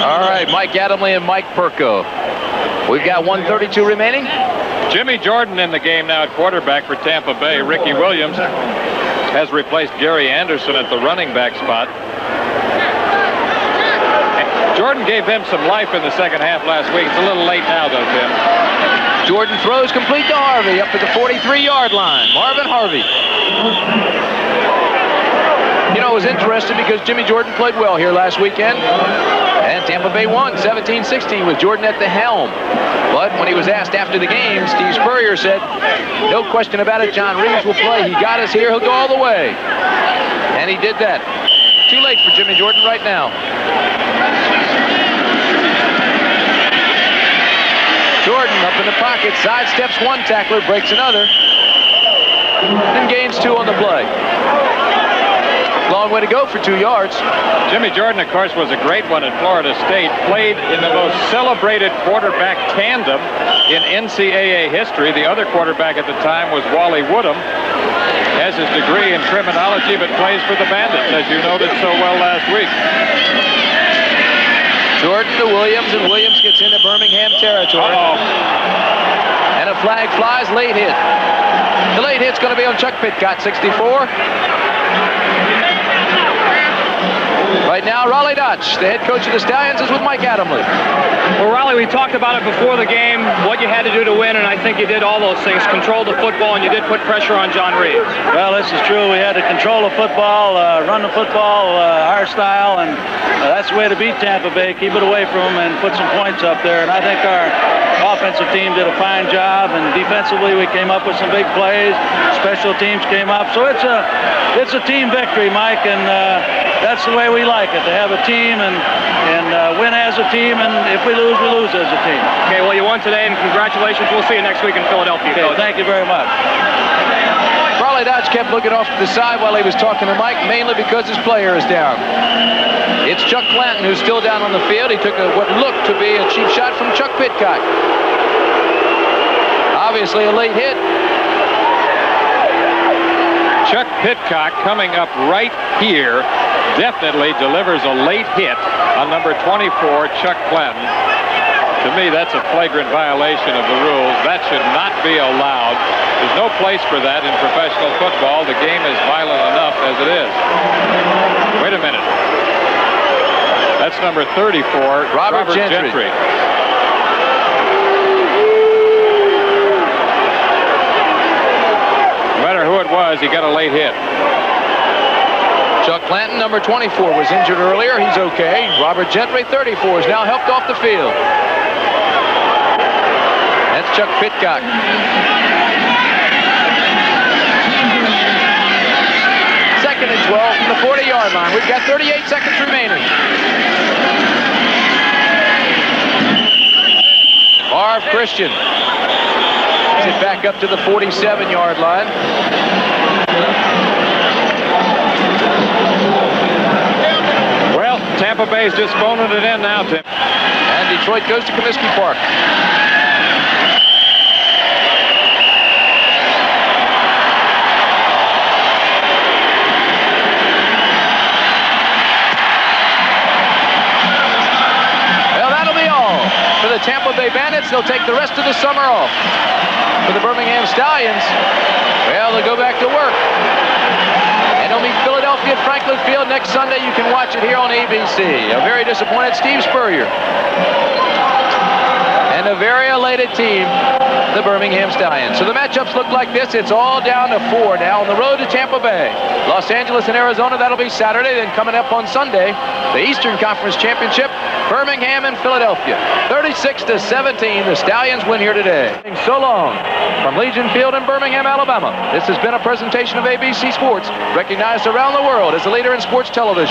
All right, Mike Adamley and Mike Perko. We've got 1:32 remaining. Jimmy Jordan in the game now at quarterback for Tampa Bay. Ricky Williams has replaced Gary Anderson at the running back spot. Jordan gave them some life in the second half last week. It's a little late now, though, Tim. Jordan throws complete to Harvey up to the 43-yard line. Marvin Harvey. You know, it was interesting because Jimmy Jordan played well here last weekend. And Tampa Bay won 17-16 with Jordan at the helm. But when he was asked after the game, Steve Spurrier said, no question about it, John Reeves will play. He got us here. He'll go all the way. And he did that. Too late for Jimmy Jordan right now. Jordan up in the pocket, sidesteps one tackler, breaks another, and gains 2 on the play. Long way to go for 2 yards. Jimmy Jordan, of course, was a great one at Florida State. Played in the most celebrated quarterback tandem in NCAA history. The other quarterback at the time was Wally Woodham. Has his degree in criminology, but plays for the Bandits, as you noted so well last week. Jordan to Williams, and Williams gets into Birmingham territory. And a flag flies, late hit. The late hit's going to be on Chuck Pitcott, 64. Right now, Rollie Dotsch, the head coach of the Stallions, is with Mike Adamle. Well, Rollie, we talked about it before the game, what you had to do to win, and I think you did all those things. Control the football, and you did put pressure on John Reeves. Well, this is true. We had to control the football, run the football our style, and that's the way to beat Tampa Bay. Keep it away from them and put some points up there. And I think our offensive team did a fine job, and defensively we came up with some big plays. Special teams came up. So it's a team victory, Mike, and that's the way we like it, to have a team and win as a team, and if we lose as a team. Okay, well, you won today, and congratulations. We'll see you next week in Philadelphia. Okay, thank you very much. Rollie Dotsch kept looking off to the side while he was talking to Mike, mainly because his player is down. It's Chuck Clanton who's still down on the field. He took what looked to be a cheap shot from Chuck Pitcock. Obviously a late hit. Chuck Pitcock coming up right here definitely delivers a late hit on number 24, Chuck Clanton. To me, that's a flagrant violation of the rules. That should not be allowed. There's no place for that in professional football. The game is violent enough as it is. Wait a minute. That's number 34, Robert Gentry. No matter who it was, he got a late hit. Chuck Clanton, number 24, was injured earlier. He's okay. Robert Gentry, 34, is now helped off the field. That's Chuck Pitcock. Second and 12 from the 40-yard line. We've got 38 seconds remaining. Marv Christian takes it back up to the 47-yard line. Well, Tampa Bay's just phoning it in now, Tim. And Detroit goes to Comiskey Park. Well, that'll be all for the Tampa Bay Bandits. They'll take the rest of the summer off. For the Birmingham Stallions, well, they'll go back to work. And they'll meet Philadelphia at Franklin Field next Sunday. You can watch it here on ABC. A very disappointed Steve Spurrier. And a very elated team, the Birmingham Stallions. So the matchups look like this. It's all down to 4 now on the road to Tampa Bay. Los Angeles and Arizona, that'll be Saturday. Then coming up on Sunday, the Eastern Conference Championship, Birmingham and Philadelphia. 36-17, the Stallions win here today. So long from Legion Field in Birmingham, Alabama. This has been a presentation of ABC Sports, recognized around the world as a leader in sports television.